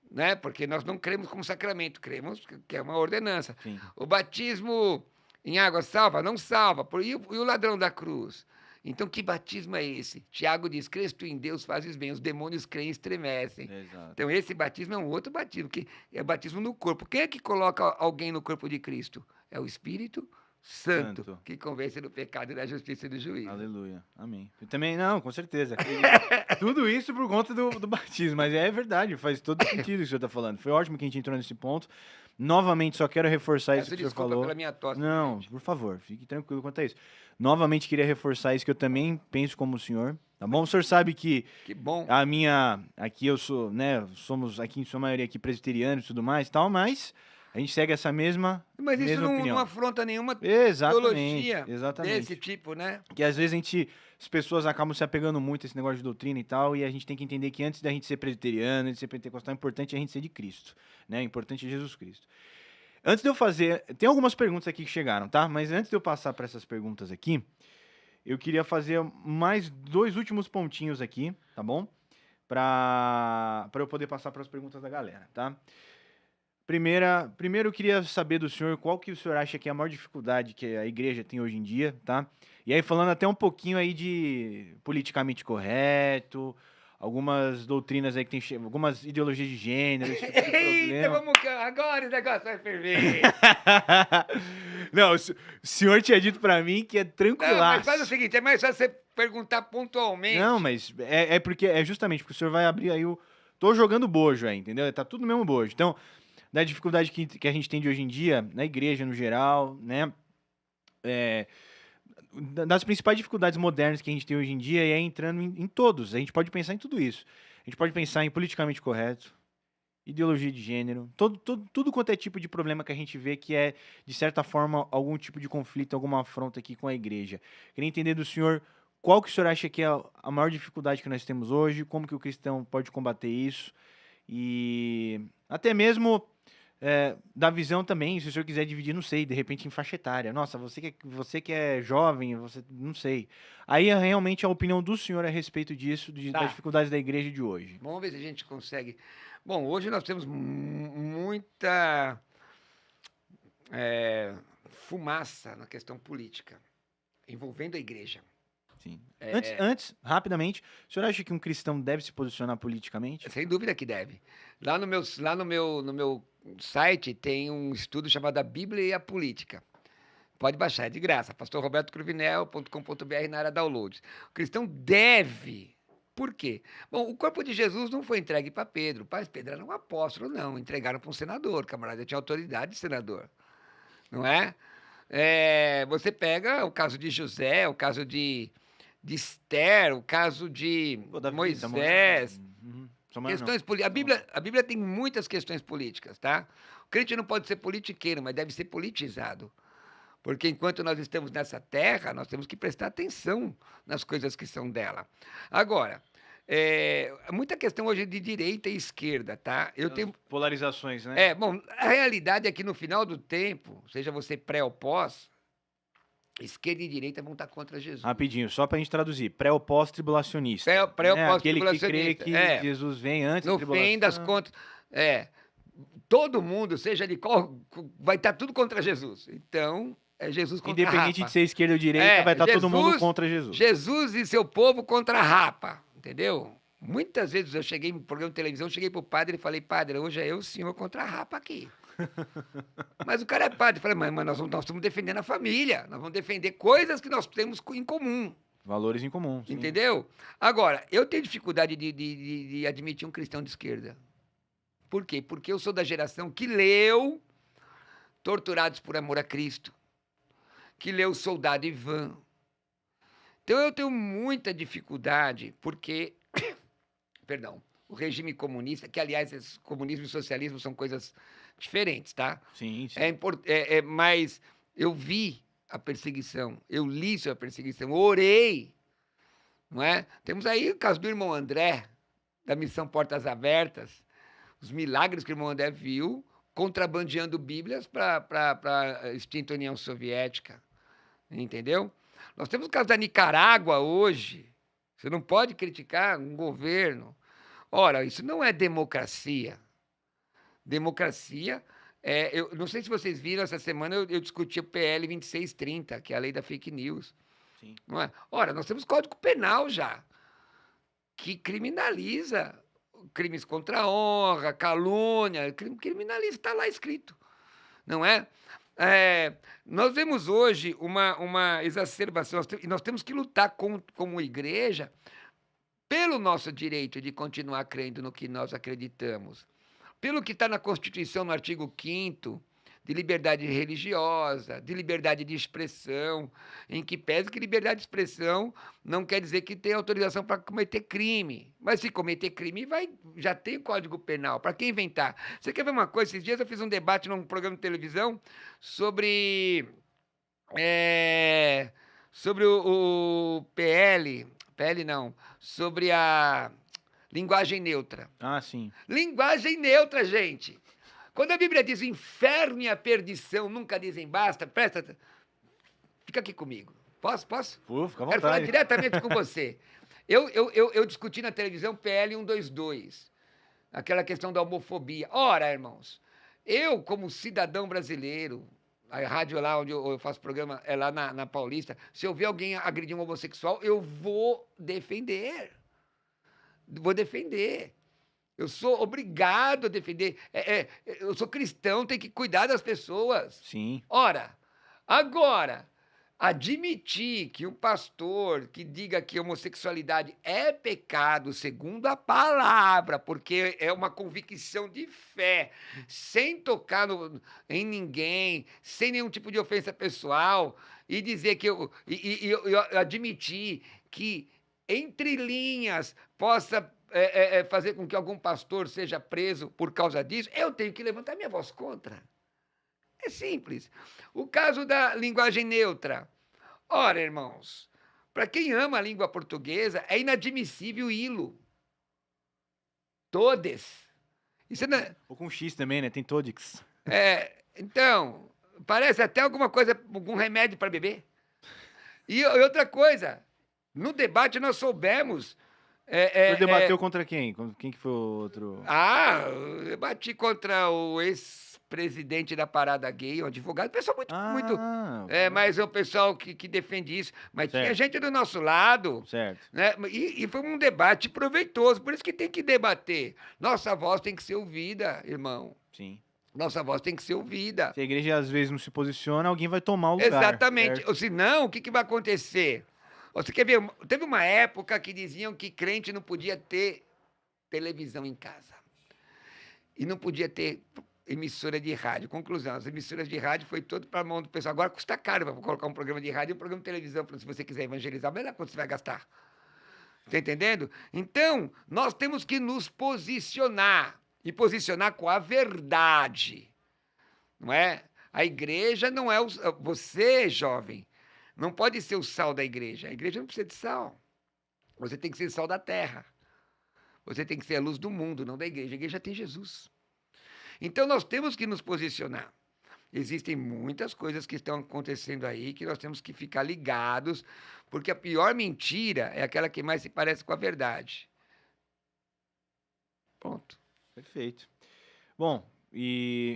Né? Porque nós não cremos como sacramento, cremos que é uma ordenança.
Sim.
O batismo em água salva? Não salva. E o ladrão da cruz? Então, que batismo é esse? Tiago diz, crês tu em Deus, fazes bem, os demônios creem e estremecem.
Exato.
Então, esse batismo é um outro batismo, que é batismo no corpo. Quem é que coloca alguém no corpo de Cristo? É o Espírito Santo, que convence do pecado e da justiça e do juízo.
Aleluia. Amém. Eu também, não, com certeza. Tudo isso por conta do batismo, mas é verdade, faz todo sentido o que o senhor está falando. Foi ótimo que a gente entrou nesse ponto. Novamente, só quero reforçar isso que o senhor falou.
Pela minha tosse.
Não, por favor, fique tranquilo quanto a isso. Novamente, queria reforçar isso que eu também penso como o senhor, tá bom? O senhor sabe que
bom.
aqui eu sou, né, somos aqui em sua maioria aqui presbiterianos e tudo mais e tal, mas a gente segue essa mesma
Mas isso
opinião.
não afronta nenhuma
teologia
desse tipo, né?
Que às vezes as pessoas acabam se apegando muito a esse negócio de doutrina e tal, e a gente tem que entender que antes da gente ser presbiteriano, de ser pentecostal, é importante a gente ser de Cristo, né? É importante Jesus Cristo. Antes de eu fazer... Tem algumas perguntas aqui que chegaram, tá? Mas antes de eu passar para essas perguntas aqui, eu queria fazer mais 2 últimos pontinhos aqui, tá bom? Para eu poder passar para as perguntas da galera, tá? Primeiro eu queria saber do senhor qual que o senhor acha que é a maior dificuldade que a igreja tem hoje em dia, tá? E aí falando até um pouquinho aí de politicamente correto, algumas doutrinas aí que tem, algumas ideologias de gênero, esse tipo de problema.
Agora o negócio vai ferver.
Não, o senhor tinha dito pra mim que é tranquilaço.
Não, mas faz o seguinte, é mais só você perguntar pontualmente.
Não, mas é justamente porque o senhor vai abrir aí tô jogando bojo aí, entendeu? Tá tudo no mesmo bojo. Então, da dificuldade que a gente tem de hoje em dia, na igreja no geral, né? Das principais dificuldades modernas que a gente tem hoje em dia é entrando em todos. A gente pode pensar em tudo isso. A gente pode pensar em politicamente correto, ideologia de gênero, tudo quanto é tipo de problema que a gente vê que é, de certa forma, algum tipo de conflito, alguma afronta aqui com a igreja. Queria entender do senhor qual que o senhor acha que é a maior dificuldade que nós temos hoje, como que o cristão pode combater isso, e até mesmo da visão também, se o senhor quiser dividir, não sei, de repente em faixa etária. Nossa, você que é jovem, não sei. Aí é realmente a opinião do senhor a respeito disso, das dificuldades da igreja de hoje.
Vamos ver se a gente consegue. Bom, hoje nós temos muita fumaça na questão política, envolvendo a igreja.
Sim. Antes, rapidamente, o senhor acha que um cristão deve se posicionar politicamente?
Sem dúvida que deve. Lá no meu site tem um estudo chamado A Bíblia e a Política. Pode baixar, é de graça. pastorrobertocruvinel.com.br na área downloads. O cristão deve. Por quê? Bom, o corpo de Jesus não foi entregue para Pedro. Pai, Pedro era um apóstolo, não. Entregaram para um senador. O camarada tinha autoridade de senador. Não é? Você pega o caso de José, o caso de Esther, o caso de
Pô, Davi,
Moisés.
Samuel não.
Questões políticas. A Bíblia tem muitas questões políticas, tá? O crente não pode ser politiqueiro, mas deve ser politizado. Porque enquanto nós estamos nessa terra, nós temos que prestar atenção nas coisas que são dela. Agora, muita questão hoje de direita e esquerda, tá? Eu tenho
polarizações, né?
bom, a realidade é que no final do tempo, seja você pré ou pós, esquerda e direita vão estar contra Jesus.
Rapidinho, só pra gente traduzir. Pré ou pós-tribulacionista.
Pré ou
né? Aquele que
pós-tribulacionista.
crê que Jesus vem antes da
No
tribulação.
fim das contas, todo mundo, seja de qual, vai estar tudo contra Jesus. Então, é Jesus contra a
Independente
rapa.
de ser esquerda ou direita, vai estar todo mundo contra Jesus.
Jesus e seu povo contra a rapa, entendeu? Muitas vezes eu cheguei em programa de televisão, cheguei pro padre e falei, padre, hoje é eu e o senhor contra a rapa aqui. Mas o cara é padre. Eu falei, mas nós estamos defendendo a família, nós vamos defender coisas que nós temos em comum.
Valores em comum. Sim.
Entendeu? Agora, eu tenho dificuldade de admitir um cristão de esquerda. Por quê? Porque eu sou da geração que leu Torturados por Amor a Cristo, que leu Soldado Ivan. Então eu tenho muita dificuldade, porque, perdão, o regime comunista, que aliás, comunismo e socialismo são coisas diferentes, tá?
Sim, sim.
Mas eu vi a perseguição, eu li sobre a perseguição, orei, não é? Temos aí o caso do irmão André, da Missão Portas Abertas, os milagres que o irmão André viu, contrabandeando Bíblias para a extinta União Soviética, entendeu? Nós temos o caso da Nicarágua hoje, você não pode criticar um governo. Ora, isso não é democracia. Democracia, eu não sei se vocês viram, essa semana eu discuti o PL 2630, que é a lei da fake news.
Sim.
Não é? Ora, nós temos Código Penal já, que criminaliza crimes contra a honra, calúnia, criminaliza, está lá escrito, não é? Nós vemos hoje uma exacerbação, e nós temos que lutar como igreja pelo nosso direito de continuar crendo no que nós acreditamos. Pelo que está na Constituição, no artigo 5º, de liberdade religiosa, de liberdade de expressão, em que pese que liberdade de expressão não quer dizer que tem autorização para cometer crime. Mas se cometer crime, já tem o Código Penal. Para quem inventar? Você quer ver uma coisa? Esses dias eu fiz um debate num programa de televisão sobre o PL não, sobre a linguagem neutra.
Ah, sim.
Linguagem neutra, gente. Quando a Bíblia diz inferno e a perdição nunca dizem basta, fica aqui comigo. Posso?
Pô, fica à
Quero falar
vontade.
diretamente com você. Eu discuti na televisão PL 122, aquela questão da homofobia. Ora, irmãos, eu, como cidadão brasileiro, a rádio lá onde eu faço programa é lá na Paulista, se eu ver alguém agredir um homossexual, eu vou defender. Eu sou obrigado a defender. Eu sou cristão, tenho que cuidar das pessoas.
Sim.
Ora, agora, admitir que um pastor que diga que homossexualidade é pecado segundo a palavra, porque é uma convicção de fé, sem tocar em ninguém, sem nenhum tipo de ofensa pessoal, e dizer que eu admitir que entre linhas possa fazer com que algum pastor seja preso por causa disso, eu tenho que levantar minha voz contra. É simples. O caso da linguagem neutra. Ora, irmãos, para quem ama a língua portuguesa, é inadmissível ilo. Todes. Isso não...
Ou com X também, né? Tem Todix.
Então, parece até algum remédio para beber. E outra coisa, no debate nós soubemos...
Você debateu contra quem? Quem que foi o outro?
Eu debati contra o ex-presidente da Parada Gay, um advogado, pessoal mas é o pessoal que defende isso. Mas
certo.
Tinha gente do nosso lado.
Certo.
Né? E foi um debate proveitoso, por isso que tem que debater. Nossa voz tem que ser ouvida, irmão.
Sim.
Nossa voz tem que ser ouvida.
Se a igreja às vezes não se posiciona, alguém vai tomar o lugar.
Exatamente.
Certo?
Ou senão, o que, que vai acontecer? Você quer ver? Teve uma época que diziam que crente não podia ter televisão em casa. E não podia ter emissora de rádio. Conclusão, as emissoras de rádio foi todo para a mão do pessoal. Agora custa caro para colocar um programa de rádio e um programa de televisão, se você quiser evangelizar. Mas lá quanto você vai gastar? Está entendendo? Então, nós temos que nos posicionar. E posicionar com a verdade. Não é? A igreja não é o... Você, jovem, não pode ser o sal da igreja. A igreja não precisa de sal. Você tem que ser sal da terra. Você tem que ser a luz do mundo, não da igreja. A igreja tem Jesus. Então, nós temos que nos posicionar. Existem muitas coisas que estão acontecendo aí que nós temos que ficar ligados, porque a pior mentira é aquela que mais se parece com a verdade. Ponto.
Perfeito. Bom,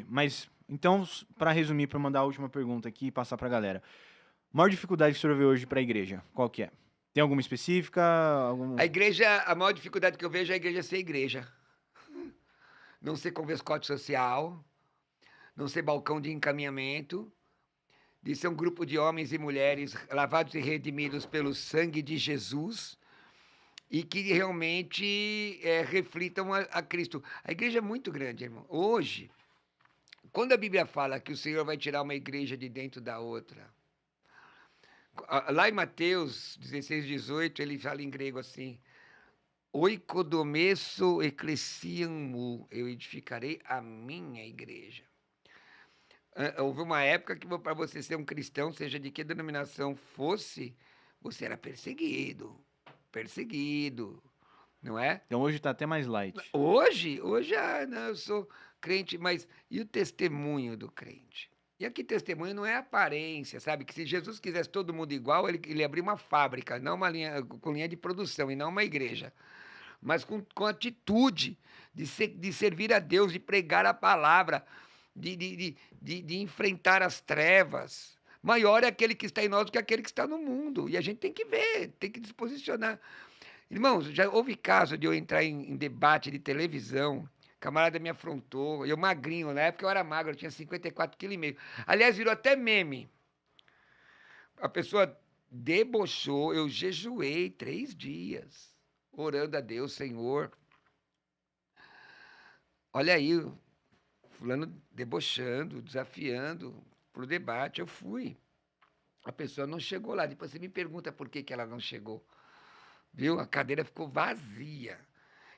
mas então, para resumir, para mandar a última pergunta aqui e passar para a galera. A maior dificuldade que o senhor vê hoje para a igreja, qual que é? Tem alguma específica?
A igreja, a maior dificuldade que eu vejo é a igreja ser igreja. Não ser converscote social, não ser balcão de encaminhamento, de ser um grupo de homens e mulheres lavados e redimidos pelo sangue de Jesus e que realmente reflitam a Cristo. A igreja é muito grande, irmão. Hoje, quando a Bíblia fala que o Senhor vai tirar uma igreja de dentro da outra, lá em Mateus 16, 18, ele fala em grego assim: oikodomesso ecclesiam mu, eu edificarei a minha igreja. Houve uma época que para você ser um cristão, seja de que denominação fosse, você era perseguido, não é?
Então hoje está até mais light.
Hoje, não, eu sou crente, mas e o testemunho do crente? E aqui testemunho não é aparência, sabe? Que se Jesus quisesse todo mundo igual, ele abriu uma fábrica, não uma linha, com linha de produção, e não uma igreja. Mas com atitude de servir a Deus, de pregar a palavra, de enfrentar as trevas. Maior é aquele que está em nós do que aquele que está no mundo. E a gente tem que ver, tem que disposicionar. Irmãos, já houve caso de eu entrar em debate de televisão, camarada me afrontou, eu magrinho, na época eu era magro, eu tinha 54,5 kg. Aliás, virou até meme. A pessoa debochou, eu jejuei 3 dias, orando a Deus, Senhor. Olha aí, fulano debochando, desafiando para o debate, eu fui. A pessoa não chegou lá, depois você me pergunta por que ela não chegou. Viu? A cadeira ficou vazia.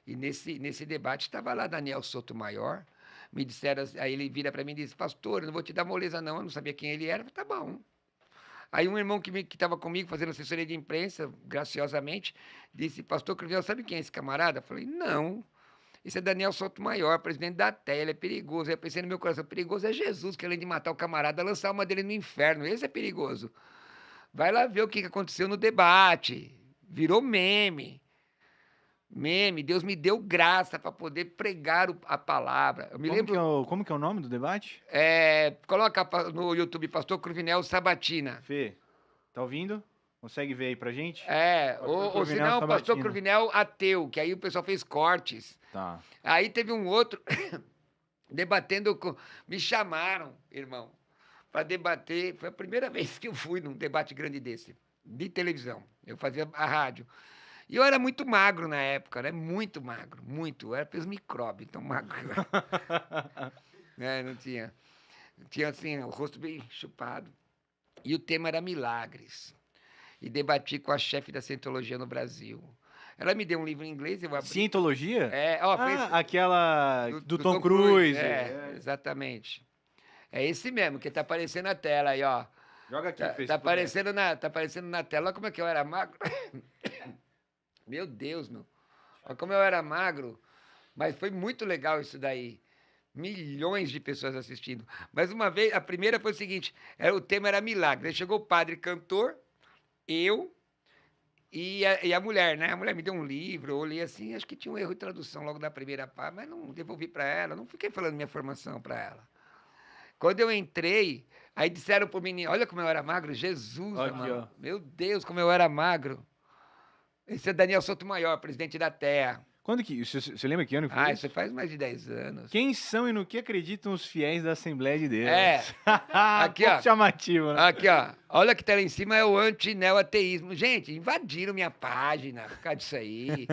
E nesse debate estava lá Daniel Sotomayor, me disseram, aí ele vira para mim e disse: pastor, eu não vou te dar moleza não, eu não sabia quem ele era. Eu falei: tá bom. Aí um irmão que estava comigo fazendo assessoria de imprensa, graciosamente, disse: pastor Cruvinel, sabe quem é esse camarada? Eu falei: não. Esse é Daniel Sotomayor, presidente da TEA, ele é perigoso. Aí eu pensei no meu coração: perigoso é Jesus, que além de matar o camarada, lançar uma dele no inferno. Esse é perigoso. Vai lá ver o que aconteceu no debate. Virou meme. Deus me deu graça para poder pregar a palavra. Eu me lembro.
Como que é o nome do debate?
Coloca no YouTube, Pastor Cruvinel Sabatina.
Fê, tá ouvindo? Consegue ver aí pra gente?
Ou se não, Pastor Cruvinel Ateu, que aí o pessoal fez cortes.
Tá.
Aí teve um outro debatendo com... Me chamaram, irmão, para debater. Foi a primeira vez que eu fui num debate grande desse, de televisão. Eu fazia a rádio. E eu era muito magro na época, né? Muito magro, muito. Eu era pelos micróbios, tão magro. Não tinha. Tinha, assim, o rosto bem chupado. E o tema era milagres. E debati com a chefe da Cientologia no Brasil. Ela me deu um livro em inglês, eu abri.
Cientologia?
Fez...
aquela do Tom Cruise.
Exatamente. É esse mesmo, que tá aparecendo na tela aí, ó.
Joga aqui, Fê,
tá aparecendo na tela. Olha como é que eu era magro. Meu Deus, meu. Olha como eu era magro. Mas foi muito legal isso daí. Milhões de pessoas assistindo. Mas uma vez, a primeira foi o seguinte: o tema era milagre. Aí chegou o padre cantor, eu e a mulher, né? A mulher me deu um livro, eu olhei assim, acho que tinha um erro de tradução logo da primeira parte, mas não devolvi para ela, não fiquei falando minha formação para ela. Quando eu entrei, aí disseram pro menino: olha como eu era magro, Jesus, amado. Meu Deus, como eu era magro. Esse é Daniel Sotomayor, presidente da TEA.
Quando que... Você lembra que ano que foi
Ah,
isso?
isso faz mais de 10 anos.
Quem são e no que acreditam os fiéis da Assembleia de Deus?
É. Aqui,
Pouco
ó.
chamativo, né?
Aqui, ó. Olha que tá lá em cima, é o anti-neoateísmo. Gente, invadiram minha página por causa disso aí.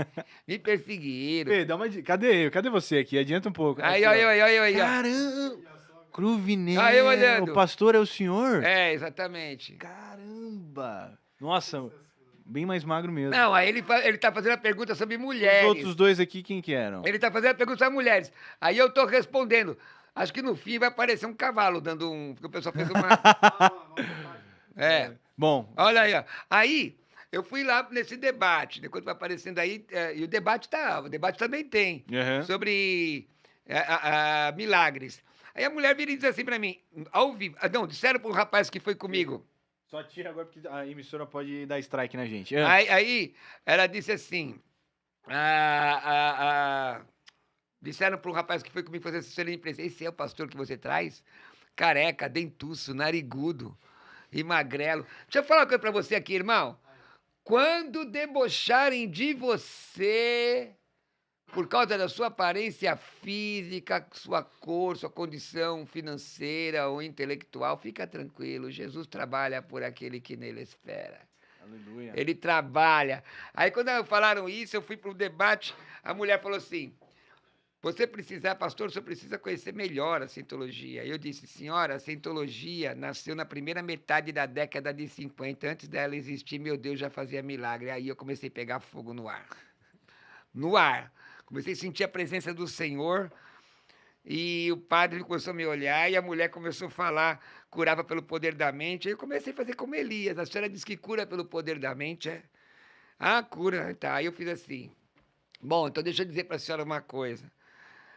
Me perseguiram.
Fê, dá uma... Cadê você aqui? Adianta um pouco.
Aí,
Aqui,
ó,
ó.
aí, ó.
Caramba! Cruvinel!
Aí eu olhando.
O pastor é o senhor?
É, exatamente.
Caramba! Nossa, bem mais magro mesmo.
Não, aí ele tá fazendo a pergunta sobre
Os
mulheres.
outros dois aqui, quem que eram?
Ele tá fazendo a pergunta sobre mulheres. Aí eu tô respondendo. Acho que no fim vai aparecer um cavalo dando um... Porque o pessoal fez uma... É.
Bom,
Olha aí, ó. Aí, eu fui lá nesse debate, né? Quando vai aparecendo aí, e o debate também tem,
Aham.
sobre milagres. Aí a mulher vira e diz assim pra mim, ao vivo, não, disseram pro rapaz que foi comigo.
Só tira agora porque a emissora pode dar strike na gente.
Aí ela disse assim, disseram pro rapaz que foi comigo fazer assessoria de imprensa, esse é o pastor que você traz? Careca, dentuço, narigudo e magrelo. Deixa eu falar uma coisa pra você aqui, irmão. Quando debocharem de você por causa da sua aparência física, sua cor, sua condição financeira ou intelectual, fica tranquilo. Jesus trabalha por aquele que nele espera.
Aleluia.
Ele trabalha. Aí quando falaram isso, eu fui para o debate, a mulher falou assim, pastor, você precisa conhecer melhor a Scientologia. Eu disse, senhora, a Scientologia nasceu na primeira metade da década de 50. Antes dela existir, meu Deus, já fazia milagre. Aí eu comecei a pegar fogo no ar. No ar. Comecei a sentir a presença do Senhor. E o padre começou a me olhar e a mulher começou a falar, curava pelo poder da mente. Aí eu comecei a fazer como Elias. A senhora diz que cura pelo poder da mente, é? Ah, cura. Tá, aí eu fiz assim. Bom, então deixa eu dizer para a senhora uma coisa.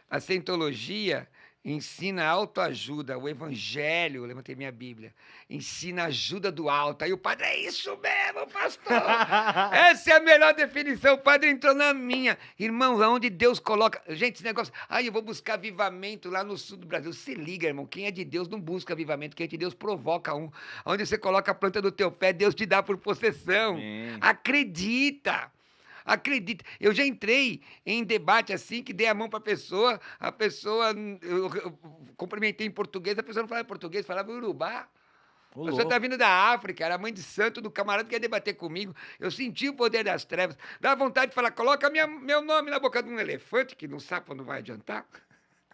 A Scientologia ensina autoajuda, o evangelho, eu levantei minha Bíblia, ensina ajuda do alto. Aí o padre, é isso mesmo, pastor. Essa é a melhor definição. O padre entrou na minha. Irmão, onde Deus coloca... Gente, esse negócio... eu vou buscar avivamento lá no sul do Brasil. Se liga, irmão, quem é de Deus não busca avivamento, quem é de Deus provoca um. Onde você coloca a planta do teu pé, Deus te dá por possessão.
Amém.
Acredita. Acredita, eu já entrei em debate assim, que dei a mão para a pessoa, eu cumprimentei em português, a pessoa não falava português, falava urubá. A pessoa está vindo da África, era mãe de santo do camarada que ia debater comigo. Eu senti o poder das trevas. Dá vontade de falar, coloca meu nome na boca de um elefante, que no sapo não vai adiantar.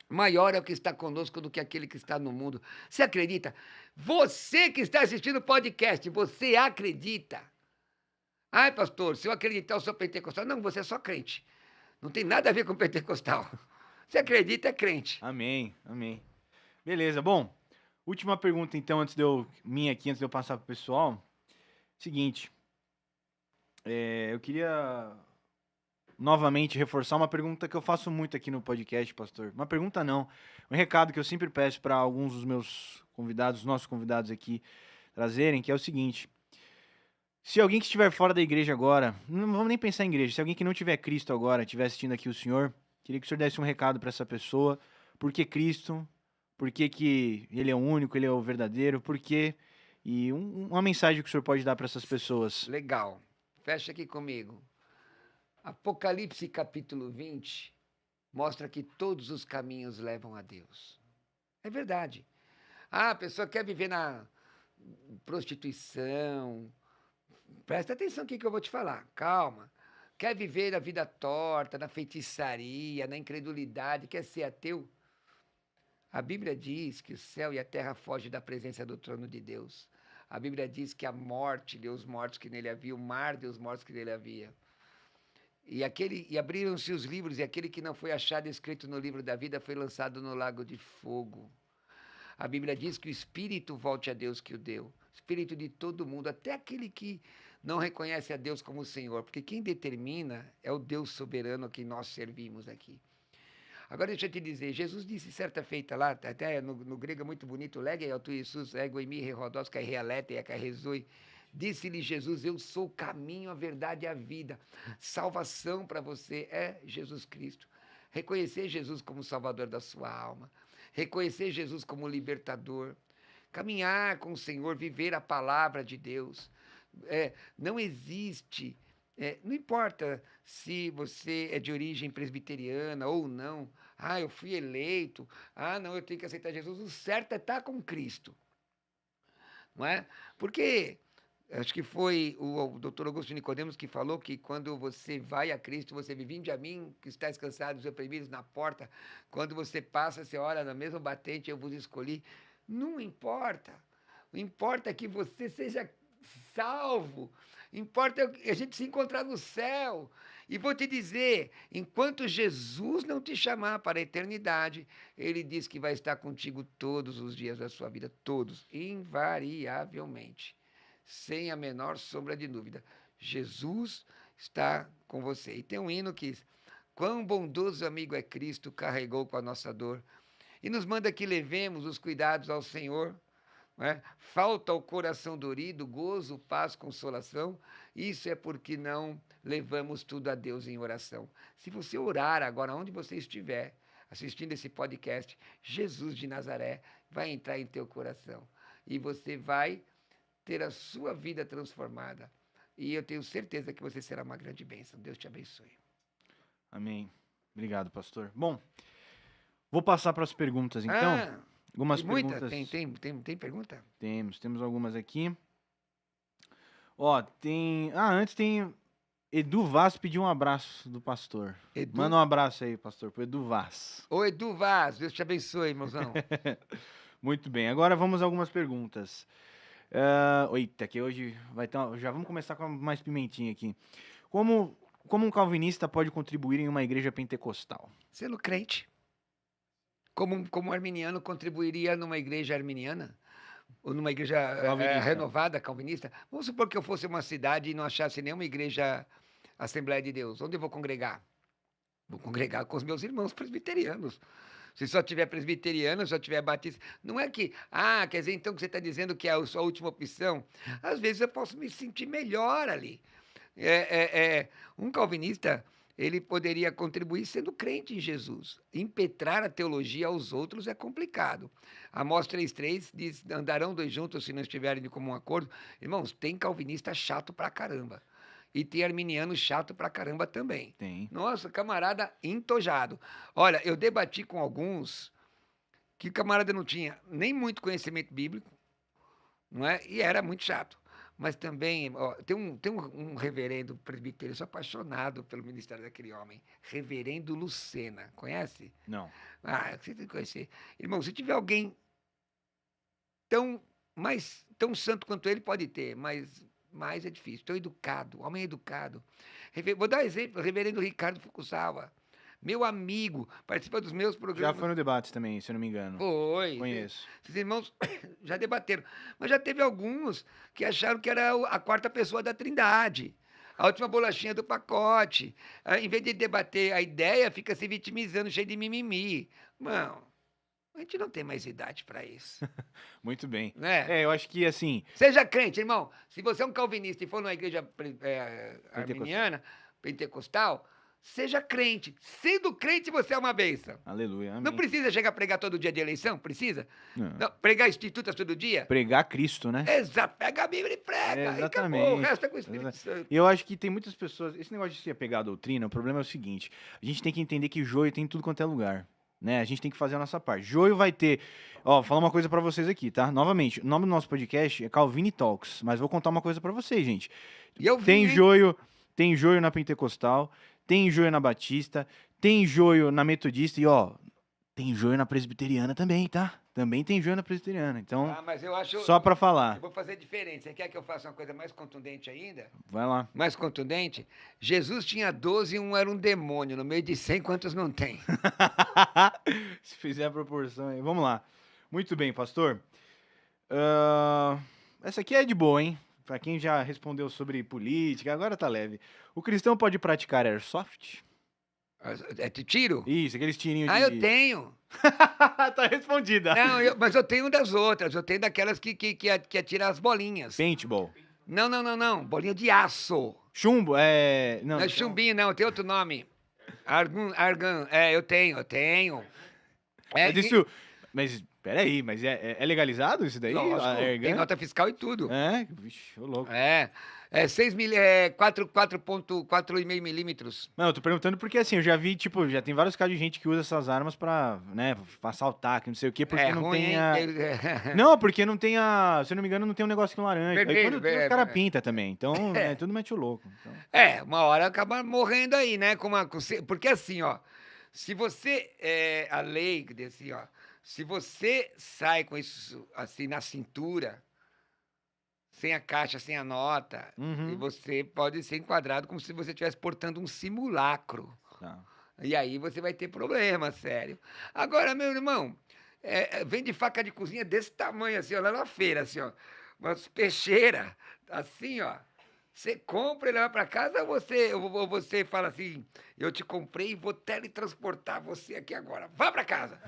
Maior é o que está conosco do que aquele que está no mundo. Você acredita? Você que está assistindo o podcast, você acredita? Ai, pastor, se eu acreditar, eu sou pentecostal. Não, você é só crente. Não tem nada a ver com pentecostal. Você acredita, é crente.
Amém, amém. Beleza, bom. Última pergunta, então, antes de eu passar pro pessoal. Seguinte. Eu queria novamente reforçar uma pergunta que eu faço muito aqui no podcast, pastor. Uma pergunta não. Um recado que eu sempre peço para alguns dos meus convidados, nossos convidados aqui, trazerem, que é o seguinte. Se alguém que estiver fora da igreja agora, não vamos nem pensar em igreja, se alguém que não tiver Cristo agora, estiver assistindo aqui o senhor, queria que o senhor desse um recado para essa pessoa. Por que Cristo? Por que ele é o único, ele é o verdadeiro? Por quê? E uma mensagem que o senhor pode dar para essas pessoas.
Legal. Fecha aqui comigo. Apocalipse capítulo 20 mostra que todos os caminhos levam a Deus. É verdade. A pessoa quer viver na prostituição. Presta atenção aqui que eu vou te falar. Calma. Quer viver a vida torta, na feitiçaria, na incredulidade, quer ser ateu? A Bíblia diz que o céu e a terra fogem da presença do trono de Deus. A Bíblia diz que a morte deu os mortos que nele havia, o mar deu os mortos que nele havia. E abriram-se os livros, e aquele que não foi achado escrito no livro da vida foi lançado no lago de fogo. A Bíblia diz que o Espírito volte a Deus que o deu. Espírito de todo mundo, até aquele que não reconhece a Deus como Senhor, porque quem determina é o Deus soberano a quem nós servimos aqui. Agora deixa eu te dizer, Jesus disse certa feita lá, até no grego é muito bonito, legei ao tu Jesus, ego em mim, rerodos, kai realete, eka rezui. Disse-lhe Jesus, eu sou o caminho, a verdade e a vida. Salvação para você é Jesus Cristo. Reconhecer Jesus como Salvador da sua alma. Reconhecer Jesus como libertador. Caminhar com o Senhor, viver a palavra de Deus. Não existe Não importa se você é de origem presbiteriana ou não. Ah, eu fui eleito. Ah, não, eu tenho que aceitar Jesus. O certo é estar com Cristo, não é? Porque acho que foi o doutor Augusto Nicodemos que falou que quando você vai a Cristo, você vive, vinde a mim, que estáis cansados e oprimidos na porta. Quando você passa, você olha na mesma batente, eu vos escolhi. Não importa. O importa é que você seja salvo. Importa a gente se encontrar no céu. E vou te dizer, enquanto Jesus não te chamar para a eternidade, ele diz que vai estar contigo todos os dias da sua vida, todos, invariavelmente, sem a menor sombra de dúvida. Jesus está com você. E tem um hino que diz: quão bondoso amigo é Cristo, carregou com a nossa dor, e nos manda que levemos os cuidados ao Senhor. Não é? Falta ao coração dorido, gozo, paz, consolação. Isso é porque não levamos tudo a Deus em oração. Se você orar agora, onde você estiver, assistindo esse podcast, Jesus de Nazaré vai entrar em teu coração. E você vai ter a sua vida transformada. E eu tenho certeza que você será uma grande bênção. Deus te abençoe.
Amém. Obrigado, pastor. Bom, vou passar para as perguntas, então. Algumas
tem muita?
perguntas.
Tem pergunta?
Temos algumas aqui. Ó, antes tem Edu Vaz pediu um abraço do pastor.
Edu?
Manda um abraço aí, pastor, pro Edu Vaz.
Ô, Edu Vaz, Deus te abençoe, irmãozão.
Muito bem, agora vamos a algumas perguntas. Eita, que hoje vai ter já vamos começar com mais pimentinha aqui. Como um calvinista pode contribuir em uma igreja pentecostal?
Sendo crente. Como um arminiano contribuiria numa igreja arminiana? Ou numa igreja renovada, calvinista? Vamos supor que eu fosse uma cidade e não achasse nenhuma igreja Assembleia de Deus. Onde eu vou congregar? Vou congregar com os meus irmãos presbiterianos. Se só tiver presbiteriano, só tiver batista. Não é que, quer dizer então que você está dizendo que é a sua última opção? Às vezes eu posso me sentir melhor ali. Um calvinista, ele poderia contribuir sendo crente em Jesus. Impetrar a teologia aos outros é complicado. Amós 3,3 diz: andarão dois juntos se não estiverem de comum acordo. Irmãos, tem calvinista chato pra caramba. E tem arminiano chato pra caramba também.
Tem.
Nossa, camarada entojado. Olha, eu debati com alguns que o camarada não tinha nem muito conhecimento bíblico, não é? E era muito chato. Mas também, tem um reverendo presbítero, eu sou apaixonado pelo ministério daquele homem. Reverendo Lucena, conhece?
Não.
Você tem que conhecer. Irmão, se tiver alguém tão santo quanto ele, pode ter, mas mais é difícil. Tão educado, homem educado. Vou dar um exemplo, o reverendo Ricardo Fukusawa. Meu amigo, participa dos meus programas.
Já foi no debate também, se eu não me engano.
Foi.
Conheço.
Esses irmãos já debateram. Mas já teve alguns que acharam que era a quarta pessoa da Trindade. A última bolachinha do pacote. Em vez de debater a ideia, fica se vitimizando, cheio de mimimi. Mano, a gente não tem mais idade para isso.
Muito bem.
Né?
Eu acho que assim...
Seja crente, irmão. Se você é um calvinista e for numa igreja arminiana, pentecostal, seja crente. Sendo crente, você é uma bênção.
Aleluia. Amém.
Não precisa chegar a pregar todo dia de eleição? Precisa? Não, pregar institutas todo dia?
Pregar Cristo, né?
Exato. Pega a Bíblia e prega.
Exatamente.
Acabou. O resto é com o Espírito Santo.
E eu acho que tem muitas pessoas... Esse negócio de se apegar à doutrina, o problema é o seguinte. A gente tem que entender que joio tem em tudo quanto é lugar. Né? A gente tem que fazer a nossa parte. Joio vai ter... Ó, vou falar uma coisa pra vocês aqui, tá? Novamente, o nome do nosso podcast é Calvini Talks. Mas vou contar uma coisa pra vocês, gente. Tem joio na Pentecostal... Tem joio na Batista, tem joio na Metodista e, tem joio na Presbiteriana também, tá? Também tem joio na Presbiteriana, então,
mas eu acho,
só pra falar.
Eu vou fazer diferente. Você quer que eu faça uma coisa mais contundente ainda?
Vai lá.
Mais contundente? Jesus tinha 12 e um era um demônio. No meio de 100, quantos não tem?
Se fizer a proporção aí. Vamos lá. Muito bem, pastor. Essa aqui é de boa, hein? Pra quem já respondeu sobre política, agora tá leve. O cristão pode praticar airsoft?
É de tiro?
Isso, aqueles tirinhos de...
eu tenho.
Tá respondida.
Não, mas eu tenho das outras. Eu tenho daquelas que atiram as bolinhas.
Paintball.
Não. Bolinha de aço.
Chumbo, Não,
Não é chumbinho, não. Tem outro nome. Argan. Eu tenho.
Mas, peraí, mas é legalizado isso daí?
Lógico, tem nota fiscal e tudo.
Vixe, ô louco.
É 4,5 milímetros.
Não, eu tô perguntando porque assim, eu já vi, tipo, já tem vários casos de gente que usa essas armas pra, né, pra assaltar, que não sei o quê,
É
porque não
ruim,
tem
hein?
a. Não, porque não tem a. Se eu não me engano, não tem um negocinho laranja. Aí
Vermelho.
quando tem, os caras pintam também. Então, é, tudo mete o louco. Então...
Uma hora acaba morrendo aí, né? Porque assim, ó, se você, a lei diz assim, ó, se você sai com isso assim na cintura, sem a caixa, sem a nota, e
Uhum.
você pode ser enquadrado como se você estivesse portando um simulacro.
Tá.
E aí você vai ter problema, sério. Agora, meu irmão, vende faca de cozinha desse tamanho, assim, ó, lá na feira, assim, ó. Umas peixeiras, assim, ó. Você compra e leva para casa ou você fala assim, eu te comprei e vou teletransportar você aqui agora. Vá para casa.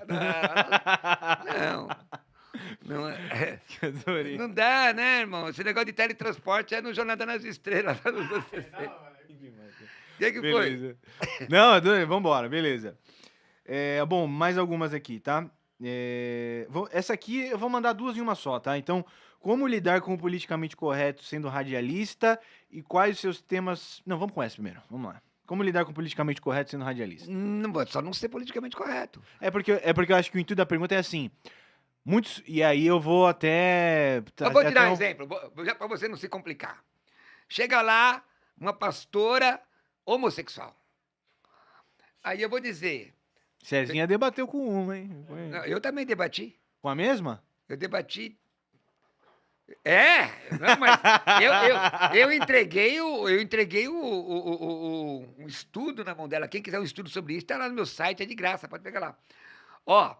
Não, não,
Adorei.
não dá, né, irmão? Esse negócio de teletransporte é no Jornada nas Estrelas, lá nos anos 60. O que foi?
Beleza. Não, adorei. Vambora, beleza. Bom, mais algumas aqui, tá? Essa aqui eu vou mandar duas em uma só, tá? Então, como lidar com o politicamente correto sendo radialista e quais os seus temas. Não, vamos com essa primeiro. Vamos lá. Como lidar com o politicamente correto sendo radialista?
Não, só não ser politicamente correto.
É porque eu acho que o intuito da pergunta é assim. Muitos. E aí eu vou até.
Eu vou te
até
dar um exemplo, já para você não se complicar. Chega lá uma pastora homossexual. Aí eu vou dizer.
Cezinha debateu com uma, hein?
Eu também debati.
Com a mesma?
Eu debati. Não, mas eu entreguei um estudo na mão dela. Quem quiser um estudo sobre isso, está lá no meu site, é de graça, pode pegar lá. Ó,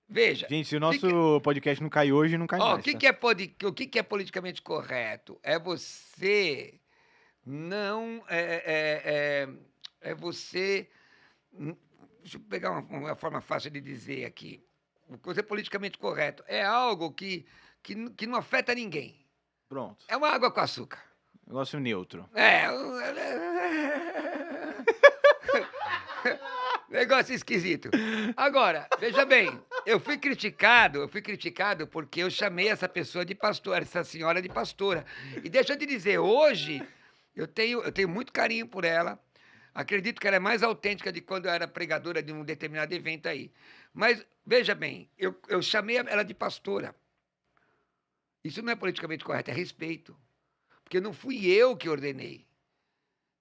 veja.
Gente, se o nosso podcast não cai hoje, não cai
Ó,
mais.
o que é politicamente correto? É você não. É você. Deixa eu pegar uma forma fácil de dizer aqui. O que é politicamente correto é algo que não afeta ninguém.
Pronto.
É uma água com açúcar.
Negócio neutro.
Negócio esquisito. Agora, veja bem, eu fui criticado porque eu chamei essa pessoa de pastora, essa senhora de pastora. E deixa eu te dizer, hoje eu tenho muito carinho por ela. Acredito que ela é mais autêntica de quando eu era pregadora de um determinado evento aí. Mas, veja bem, eu chamei ela de pastora. Isso não é politicamente correto, é respeito. Porque não fui eu que ordenei.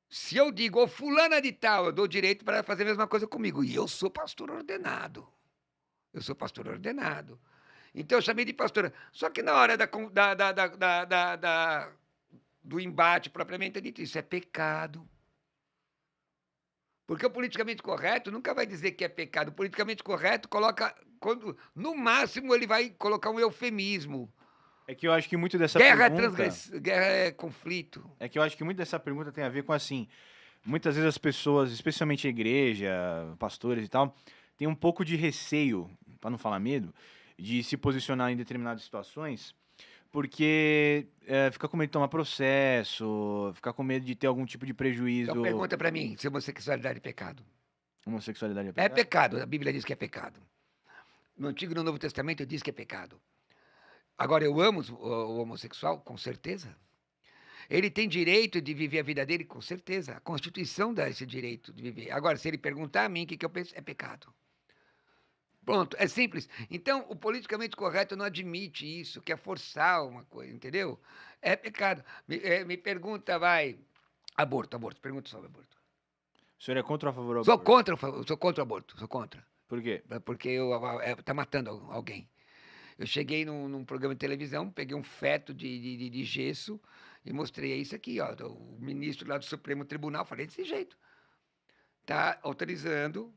Se eu digo, ô fulana de tal, eu dou direito para ela fazer a mesma coisa comigo. E eu sou pastor ordenado. Então eu chamei de pastora. Só que na hora do embate propriamente dito, isso é pecado. Porque o politicamente correto nunca vai dizer que é pecado. O politicamente correto coloca, no máximo, ele vai colocar um eufemismo.
É que eu acho que muito dessa
Guerra
pergunta...
guerra é conflito.
É que eu acho que muito dessa pergunta tem a ver com, assim, muitas vezes as pessoas, especialmente a igreja, pastores e tal, têm um pouco de receio, para não falar medo, de se posicionar em determinadas situações, porque fica com medo de tomar processo, fica com medo de ter algum tipo de prejuízo.
Então pergunta para mim se homossexualidade é pecado.
Homossexualidade é
É
pecado?
pecado, a Bíblia diz que é pecado. No Antigo e no Novo Testamento diz que é pecado. Agora, eu amo o homossexual? Com certeza. Ele tem direito de viver a vida dele? Com certeza. A Constituição dá esse direito de viver. Agora, se ele perguntar a mim o que eu penso, é pecado. Pronto, é simples. Então, o politicamente correto não admite isso, quer forçar uma coisa, entendeu? É pecado. Me pergunta, vai. Aborto, pergunta sobre aborto.
O senhor é contra ou a favor do
Sou
aborto?
contra o aborto, sou contra.
Por quê?
Porque tá matando alguém. Eu cheguei num programa de televisão, peguei um feto de gesso e mostrei isso aqui, ó. O ministro lá do Supremo Tribunal, falei desse jeito. Está autorizando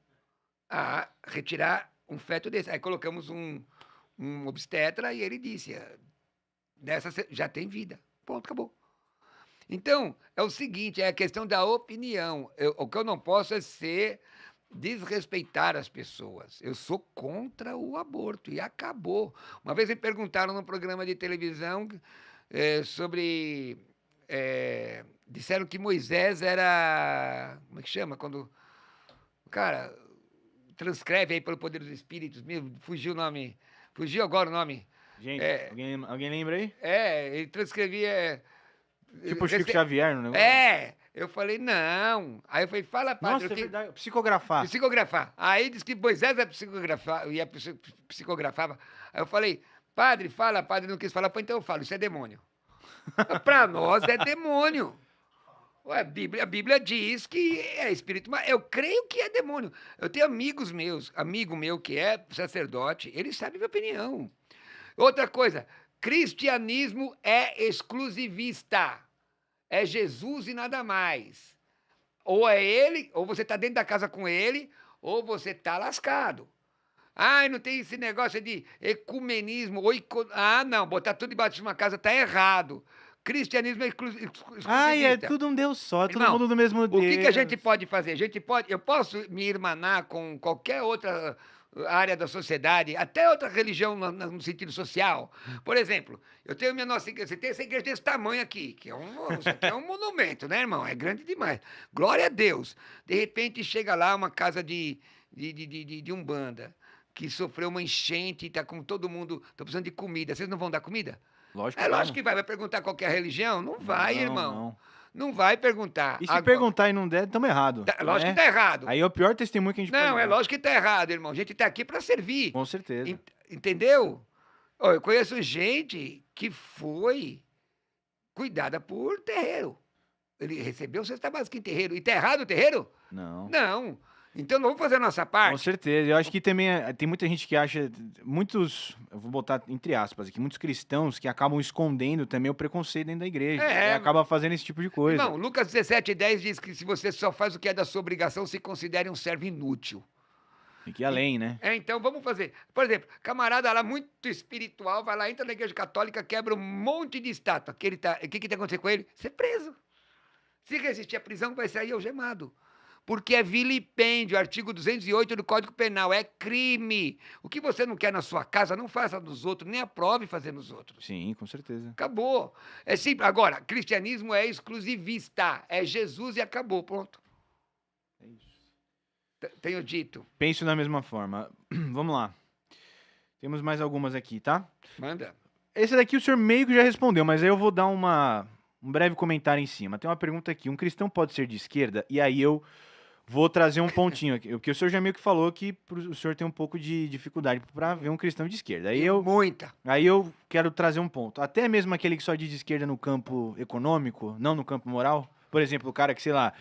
a retirar um feto desse. Aí colocamos um obstetra e ele disse, dessa já tem vida. Ponto, acabou. Então, é o seguinte, é a questão da opinião. O que eu não posso é desrespeitar as pessoas. Eu sou contra o aborto e acabou. Uma vez me perguntaram num programa de televisão sobre... disseram que Moisés era... Como é que chama? Quando... Cara, transcreve aí pelo poder dos espíritos. Fugiu o nome. Fugiu agora o nome.
Gente, alguém lembra aí?
Ele transcrevia...
Tipo o Chico Xavier no negócio?
Eu falei, não. Aí eu falei, fala, padre.
Nossa, é verdade. Psicografar.
Psicografar. Aí disse que Moisés psicografava. Aí eu falei, padre, fala, padre não quis falar. Então eu falo, isso é demônio. Para nós é demônio. Ué, a Bíblia diz que é espírito, mas eu creio que é demônio. Eu tenho amigos meus, amigo meu que é sacerdote, ele sabe minha opinião. Outra coisa, cristianismo é exclusivista. É Jesus e nada mais. Ou é ele, ou você está dentro da casa com ele, ou você está lascado. Ai, não tem esse negócio de ecumenismo. Não, botar tudo debaixo de uma casa está errado. Cristianismo é exclusivista.
Ai, é tudo um Deus só, todo
Irmão,
mundo do mesmo Deus.
O que a gente pode fazer? Eu posso me irmanar com qualquer outra área da sociedade, até outra religião no sentido social. Por exemplo, eu tenho minha nossa igreja, você tem essa igreja desse tamanho aqui, isso aqui é um monumento, né, irmão? É grande demais. Glória a Deus. De repente chega lá uma casa de Umbanda, que sofreu uma enchente e está com todo mundo, tô precisando de comida. Vocês não vão dar comida?
Lógico
É lógico que vai. Vai perguntar qual que é a religião? Não vai, irmão. Não vai perguntar.
E se perguntar e não der, estamos errados.
Lógico que tá errado.
Aí é o pior testemunho que a gente pode dar.
Não, é lógico que tá errado, irmão. A gente tá aqui para servir.
Com certeza.
Entendeu? Eu conheço gente que foi cuidada por terreiro. Ele recebeu cesta básica em terreiro. E tá errado o terreiro?
Não.
Não. Então não vamos fazer a nossa parte.
Com certeza. Eu acho que também tem muita gente que acha, eu vou botar entre aspas aqui, muitos cristãos que acabam escondendo também o preconceito dentro da igreja. E acaba fazendo esse tipo de coisa.
Não, Lucas 17:10 diz que se você só faz o que é da sua obrigação, se considere um servo inútil.
Tem que ir além, né?
Então vamos fazer. Por exemplo, camarada lá muito espiritual, vai lá, entra na igreja católica, quebra um monte de estátua. O que tá acontecendo com ele? Ser preso. Se resistir à prisão, vai sair algemado. Porque é vilipêndio, artigo 208 do Código Penal, é crime. O que você não quer na sua casa, não faça nos outros, nem aprove fazer nos outros.
Sim, com certeza.
Acabou. É simples. Agora, cristianismo é exclusivista, é Jesus e acabou, pronto.
É isso.
Tenho dito.
Penso da mesma forma. Vamos lá. Temos mais algumas aqui, tá?
Manda.
Esse daqui o senhor meio que já respondeu, mas aí eu vou dar um breve comentário em cima. Tem uma pergunta aqui. Um cristão pode ser de esquerda? E aí eu vou trazer um pontinho aqui, porque o senhor já meio que falou que o senhor tem um pouco de dificuldade para ver um cristão de esquerda.
Muita.
Aí eu quero trazer um ponto. Até mesmo aquele que só diz de esquerda no campo econômico, não no campo moral. Por exemplo, o cara que, sei lá,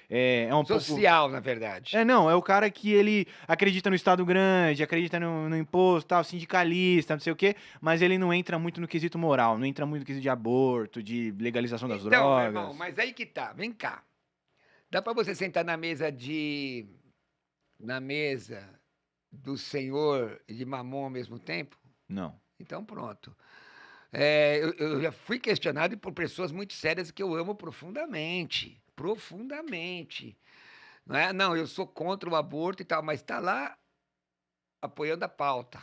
é um
social,
pouco...
na verdade.
É o cara que ele acredita no Estado grande, acredita no imposto, tal, sindicalista, não sei o quê, mas ele não entra muito no quesito moral, não entra muito no quesito de aborto, de legalização das drogas.
Então, meu irmão, mas aí que tá, vem cá. Dá para você sentar na mesa do Senhor e de Mamon ao mesmo tempo?
Não.
Então pronto. Eu já fui questionado por pessoas muito sérias que eu amo profundamente. Profundamente. Não, eu sou contra o aborto e tal, mas está lá apoiando a pauta.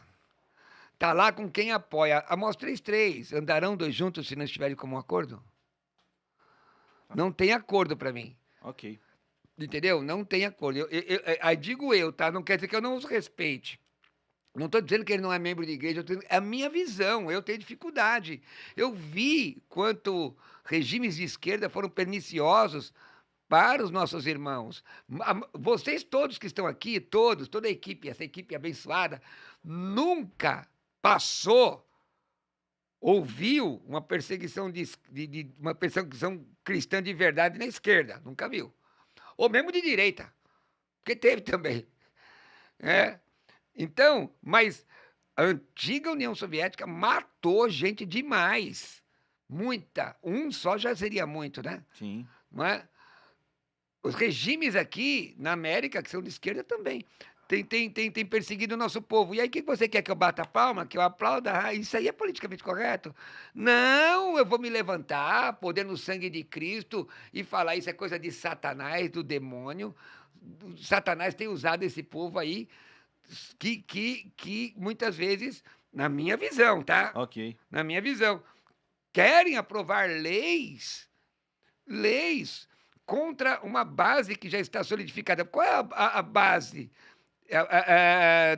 Está lá com quem apoia. Amós 3:3. Andarão dois juntos se não estiverem como um acordo? Não tem acordo para mim.
Ok.
Entendeu? Não tem acordo. Aí digo eu, tá? Não quer dizer que eu não os respeite. Não estou dizendo que ele não é membro de igreja, é a minha visão, eu tenho dificuldade. Eu vi quanto regimes de esquerda foram perniciosos para os nossos irmãos. Vocês todos que estão aqui, toda a equipe, essa equipe abençoada, nunca ouviu uma perseguição uma perseguição cristã de verdade na esquerda, nunca viu. Ou mesmo de direita, porque teve também. Então, mas a antiga União Soviética matou gente demais. Muita. Um só já seria muito, né?
Sim.
Não é? Os regimes aqui na América, que são de esquerda também, tem perseguido o nosso povo. E aí, o que você quer que eu bata a palma, que eu aplauda? Isso aí é politicamente correto? Não, eu vou me levantar, poder no sangue de Cristo, e falar isso é coisa de Satanás, do demônio. Satanás tem usado esse povo aí, que muitas vezes, na minha visão, tá?
Ok.
Na minha visão, querem aprovar leis contra uma base que já está solidificada. Qual é a base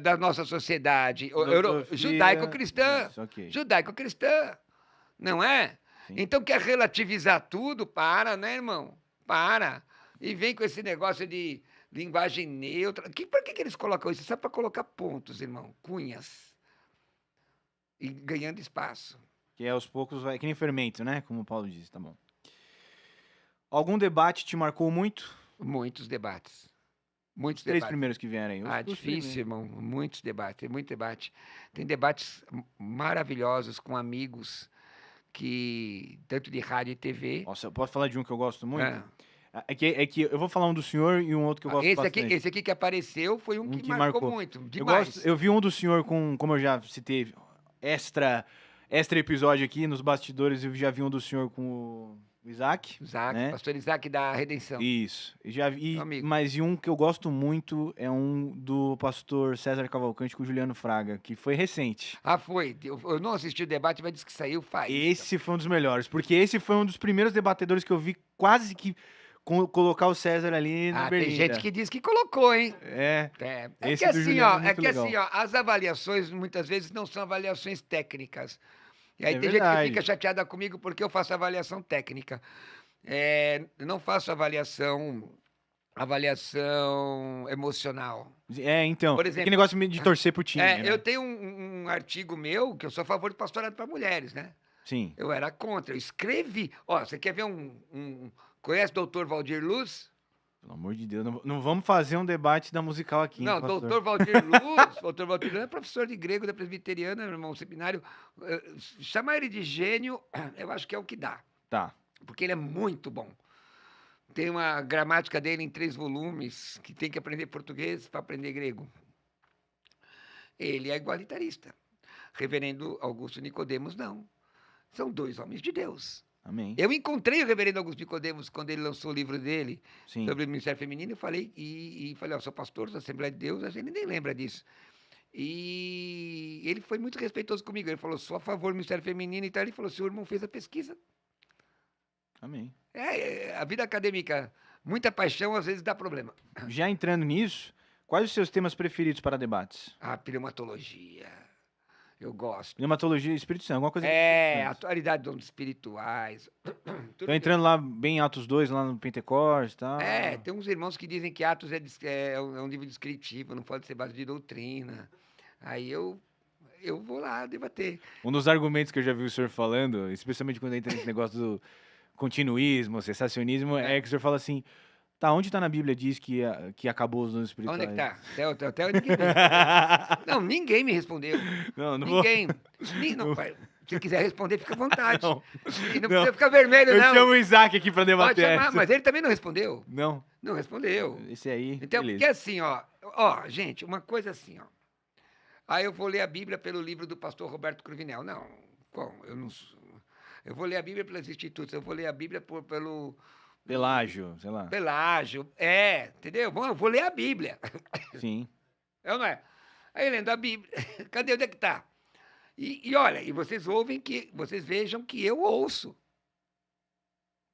da nossa sociedade? Judaico-cristã.
Okay.
Judaico-cristã. Não é?
Sim.
Então quer relativizar tudo? Para, né, irmão? Para. E vem com esse negócio de linguagem neutra. Por que eles colocam isso? Só para colocar pontos, irmão, cunhas. E ganhando espaço.
Que aos poucos vai. Que nem fermento, né? Como o Paulo disse, tá bom. Algum debate te marcou muito?
Muitos debates. Muitos
Os 3
debates.
primeiros que vieram aí. Os
Difícil,
primeiros.
irmão. Muitos debates, muito debate. Tem debates maravilhosos com amigos que, tanto de rádio e TV.
Nossa, eu posso falar de um que eu gosto muito?
Ah,
É que eu vou falar um do senhor e um outro que eu gosto bastante.
esse aqui que apareceu foi um
Um
que
que
marcou
marcou.
muito,
Eu
demais.
eu vi um do senhor com, como eu já citei, extra episódio aqui nos bastidores, eu já vi um do senhor com o Isaac,
Isaac,
né?
pastor Isaac da Redenção.
Isso. E já vi,
Meu amigo.
mas e um que eu gosto muito é um do pastor César Cavalcante com o Juliano Fraga, que foi recente.
Foi. Eu não assisti o debate, mas disse que saiu faz.
Esse foi um dos melhores, porque esse foi um dos primeiros debatedores que eu vi quase que colocar o César ali na
Tem
berlinda.
gente que diz que colocou, hein?
É.
É
Esse
que
do
assim,
Juliano
ó,
é muito legal.
as avaliações muitas vezes não são avaliações técnicas. E aí
É
tem gente que
verdade.
fica chateada comigo porque eu faço avaliação técnica. Eu não faço avaliação emocional.
Então,
Por exemplo,
que negócio de torcer pro time, né?
eu tenho um artigo meu que eu sou a favor do pastorado para mulheres, né?
Sim.
Eu era contra, eu escrevi. Ó, você quer ver conhece o doutor Valdir Luz?
Pelo amor de Deus, não vamos fazer um debate da musical aqui,
Não,
hein, pastor?
doutor Valdir Luz, doutor Valdir Luz é professor de grego da presbiteriana, meu irmão, seminário. Chamar ele de gênio, eu acho que é o que dá.
Tá.
Porque ele é muito bom. Tem uma gramática dele em 3 volumes, que tem que aprender português para aprender grego. Ele é igualitarista. Reverendo Augusto Nicodemos, não. São 2 homens de Deus.
Amém.
Eu encontrei o reverendo Augusto Nicodemos quando ele lançou o livro dele
Sim.
sobre o Ministério Feminino. Eu falei, ó, sou pastor da Assembleia de Deus, a gente nem lembra disso. E ele foi muito respeitoso comigo. Ele falou, sou a favor do Ministério Feminino e tal. Ele falou, seu irmão fez a pesquisa.
Amém.
A vida acadêmica, muita paixão, às vezes dá problema.
Já entrando nisso, quais os seus temas preferidos para debates?
Pneumatologia. Eu gosto.
Pneumatologia e Espírito Santo, alguma coisa.
Atualidade dos dons espirituais.
Tô entrando lá bem em Atos 2, lá no Pentecostes e tal.
Tem uns irmãos que dizem que Atos é um livro descritivo, não pode ser base de doutrina. Aí eu vou lá debater.
Um dos argumentos que eu já vi o senhor falando, especialmente quando entra nesse negócio do continuismo, cessacionismo, é que o senhor fala assim, tá, onde tá na Bíblia diz que acabou os dons espirituais?
Onde é que tá? Até onde ninguém me Não, ninguém me respondeu.
Não
Ninguém. Se quiser responder, fica à vontade.
Não.
E não precisa ficar vermelho,
Eu
não.
chamo o Isaac aqui pra
Pode
debater
chamar,
essa.
mas ele também não respondeu.
Não,
Não respondeu.
esse aí,
Então,
beleza.
porque assim, ó, gente, uma coisa assim, ó. Aí eu vou ler a Bíblia pelo livro do pastor Roberto Cruvinel. Não, eu não. Eu vou ler a Bíblia pelos institutos, eu vou ler a Bíblia pelo
Pelágio, sei lá.
Pelágio. Entendeu? Bom, eu vou ler a Bíblia.
Sim.
É ou não é? Aí lendo a Bíblia, cadê onde é que está? E olha, e vocês vejam que eu ouço.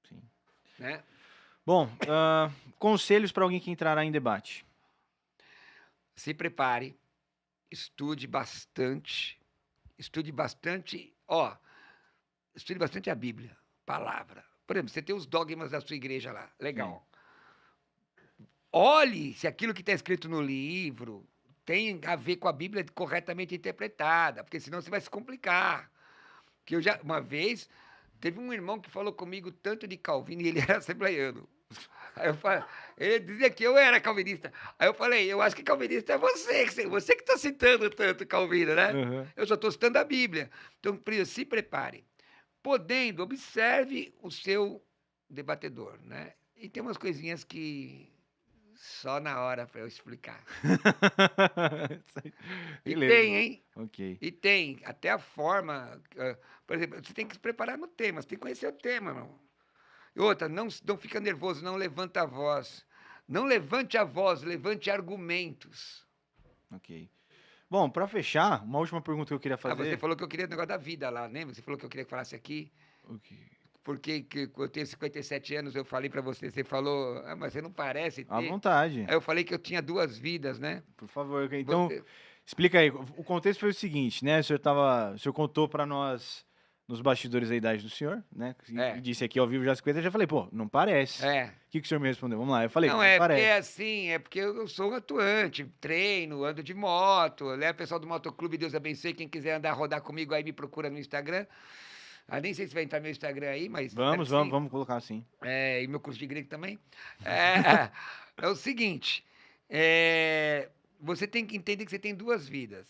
Sim.
Né?
Bom, conselhos para alguém que entrará em debate.
Se prepare, estude bastante, estude bastante a Bíblia, palavra. Por exemplo, você tem os dogmas da sua igreja lá, legal. Olhe se aquilo que está escrito no livro tem a ver com a Bíblia corretamente interpretada, porque senão você vai se complicar. Que uma vez, teve um irmão que falou comigo tanto de Calvino e ele era assembleiano. Aí eu falei, ele dizia que eu era calvinista. Aí eu falei, eu acho que calvinista é você que está citando tanto Calvino, né?
Uhum.
Eu só estou citando a Bíblia. Então, se prepare. Podendo, observe o seu debatedor, né? E tem umas coisinhas que só na hora para eu explicar. E tem, hein?
Ok.
E tem, até a forma. Por exemplo, você tem que se preparar no tema, você tem que conhecer o tema, irmão. E outra, não fica nervoso, não levanta a voz. Não levante a voz, levante argumentos.
Ok. Bom, para fechar, uma última pergunta que eu queria fazer.
Você falou que eu queria o negócio da vida lá, lembra? Você falou que eu queria que falasse aqui.
Okay.
Porque eu tenho 57 anos, eu falei para você falou, mas você não parece ter.
À vontade.
Aí eu falei que eu tinha 2 vidas, né?
Por favor. Então, explica aí. O contexto foi o seguinte, né? O senhor contou para nós nos bastidores da idade do senhor, né?
É.
E disse aqui ao vivo já 50, eu já falei, pô, não parece.
É.
O que o senhor me respondeu? Vamos lá. Eu falei,
Não,
não
é porque
parece.
assim, é porque eu sou um atuante, treino, ando de moto, né? Pessoal do Motoclube, Deus abençoe. Quem quiser andar, rodar comigo aí, me procura no Instagram. Ah, nem sei se vai entrar meu Instagram aí, mas espero
Vamos,
que
vamos,
sim.
vamos colocar assim.
E meu curso de grego também. É, é o seguinte, é, você tem que entender que você tem duas vidas.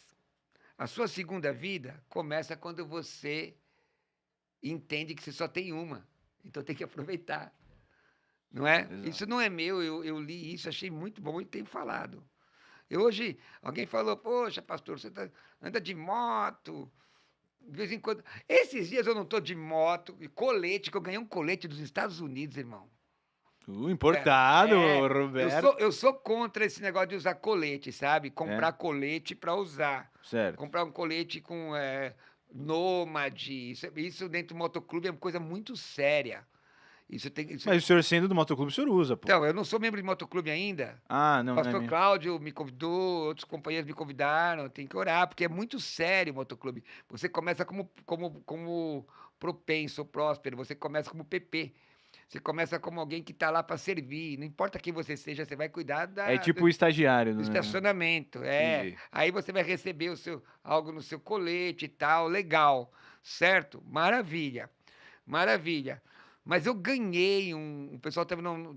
A sua segunda vida começa quando você entende que você só tem uma. Então tem que aproveitar, não é?
Exato.
Isso não é meu, eu li isso, achei muito bom e tenho falado. Eu hoje, alguém falou, poxa, pastor, você anda de moto, de vez em quando. Esses dias eu não estou de moto, e colete, que eu ganhei um colete dos Estados Unidos, irmão.
Importado,
Eu
Roberto.
sou contra esse negócio de usar colete, sabe?
É,
Comprar colete para usar.
certo.
Comprar um colete com nômade. Isso dentro do motoclube é uma coisa muito séria. Isso tem, isso-
Mas o senhor sendo do motoclube, o senhor usa, pô.
Então, eu não sou membro de motoclube ainda.
Ah,
O
não, não é
pastor
mesmo.
Cláudio me convidou, outros companheiros me convidaram. Tem que orar, porque é muito sério o motoclube. Você começa como propenso, próspero. Você começa como PP. Você começa como alguém que está lá para servir. Não importa quem você seja, você vai cuidar
É
da,
tipo
do,
o estagiário
do
do negócio.
estacionamento.
Entendi.
Aí você vai receber algo no seu colete e tal. Legal. Certo? Maravilha. Maravilha. Mas eu ganhei o pessoal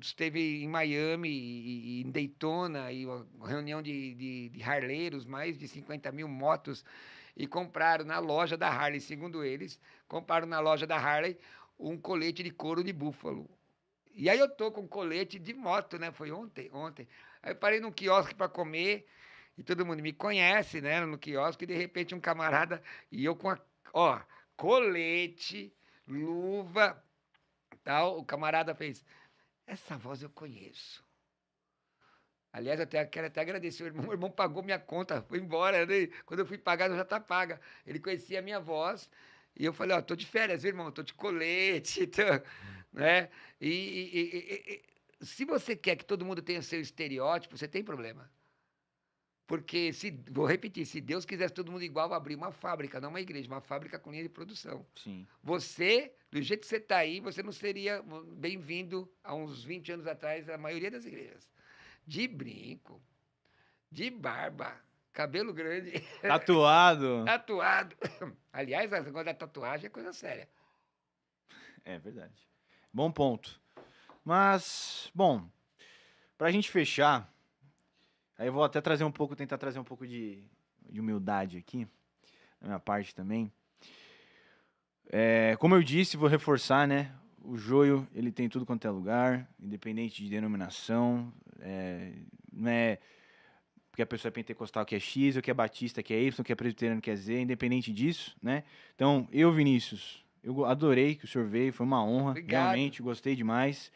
esteve em Miami e em Daytona, e uma reunião de harleiros, mais de 50 mil motos, e compraram na loja da Harley, segundo eles, compraram na loja da Harley um colete de couro de búfalo. E aí eu tô com colete de moto, né? Foi ontem. Aí eu parei num quiosque para comer, e todo mundo me conhece, né? No quiosque, e de repente um camarada, e eu ó, colete, luva, tal. O camarada fez, essa voz eu conheço. Aliás, quero até agradecer o irmão pagou minha conta, foi embora, né? Quando eu fui pagar, já tá paga. Ele conhecia a minha voz, e eu falei, ó, tô de férias, viu, irmão, tô de colete, né? Se você quer que todo mundo tenha seu estereótipo, você tem problema. Porque, vou repetir, se Deus quisesse todo mundo igual, abrir uma fábrica, não uma igreja, uma fábrica com linha de produção.
Sim.
Você, do jeito que você está aí, você não seria bem-vindo há uns 20 anos atrás, a maioria das igrejas. De brinco, de barba, cabelo grande,
Tatuado.
tatuado. Aliás, o negócio da tatuagem é coisa séria.
É verdade. Bom ponto. Mas, bom, pra gente fechar, aí eu vou até tentar trazer um pouco de humildade aqui, da minha parte também. Como eu disse, vou reforçar, né? O joio, ele tem tudo quanto é lugar, independente de denominação. Não é porque a pessoa é pentecostal que é X, ou que é batista que é Y, que é presbiteriano que é Z, independente disso, né? Então, Vinícius, eu adorei que o senhor veio, foi uma honra,
Obrigado.
realmente, gostei demais.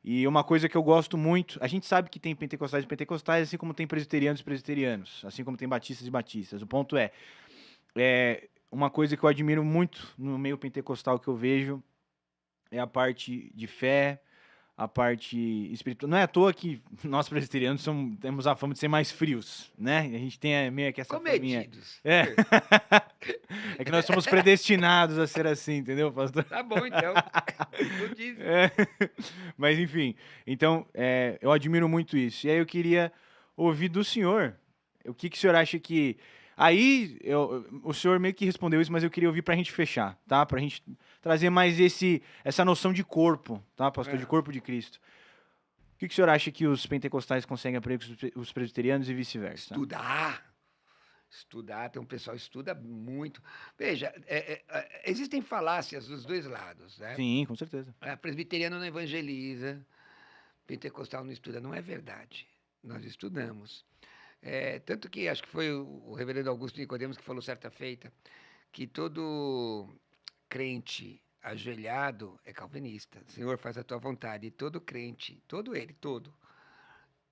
E uma coisa que eu gosto muito, a gente sabe que tem pentecostais e pentecostais, assim como tem presbiterianos e presbiterianos, assim como tem batistas e batistas. O ponto uma coisa que eu admiro muito no meio pentecostal que eu vejo é a parte de fé, a parte espiritual. Não é à toa que nós presbiterianos temos a fama de ser mais frios, né? A gente tem meio que essa faminha.
Comedidos.
É que nós somos predestinados a ser assim, entendeu, pastor?
Tá bom, então. Tu disse.
Mas enfim, então eu admiro muito isso. E aí eu queria ouvir do senhor o que o senhor acha que. Aí o senhor meio que respondeu isso, mas eu queria ouvir pra gente fechar, tá? Pra gente trazer mais essa noção de corpo, tá, pastor? De corpo de Cristo. O que o senhor acha que os pentecostais conseguem aprender com os presbiterianos e vice-versa?
Estudar, tem um pessoal que estuda muito. Veja, existem falácias dos dois lados, né?
Sim, com certeza.
Presbiteriano não evangeliza, pentecostal não estuda. Não é verdade. Nós estudamos. Tanto que acho que foi o reverendo Augusto Nicodemos que falou certa feita que todo crente ajoelhado é calvinista. Senhor, faz a tua vontade. E todo crente, todo,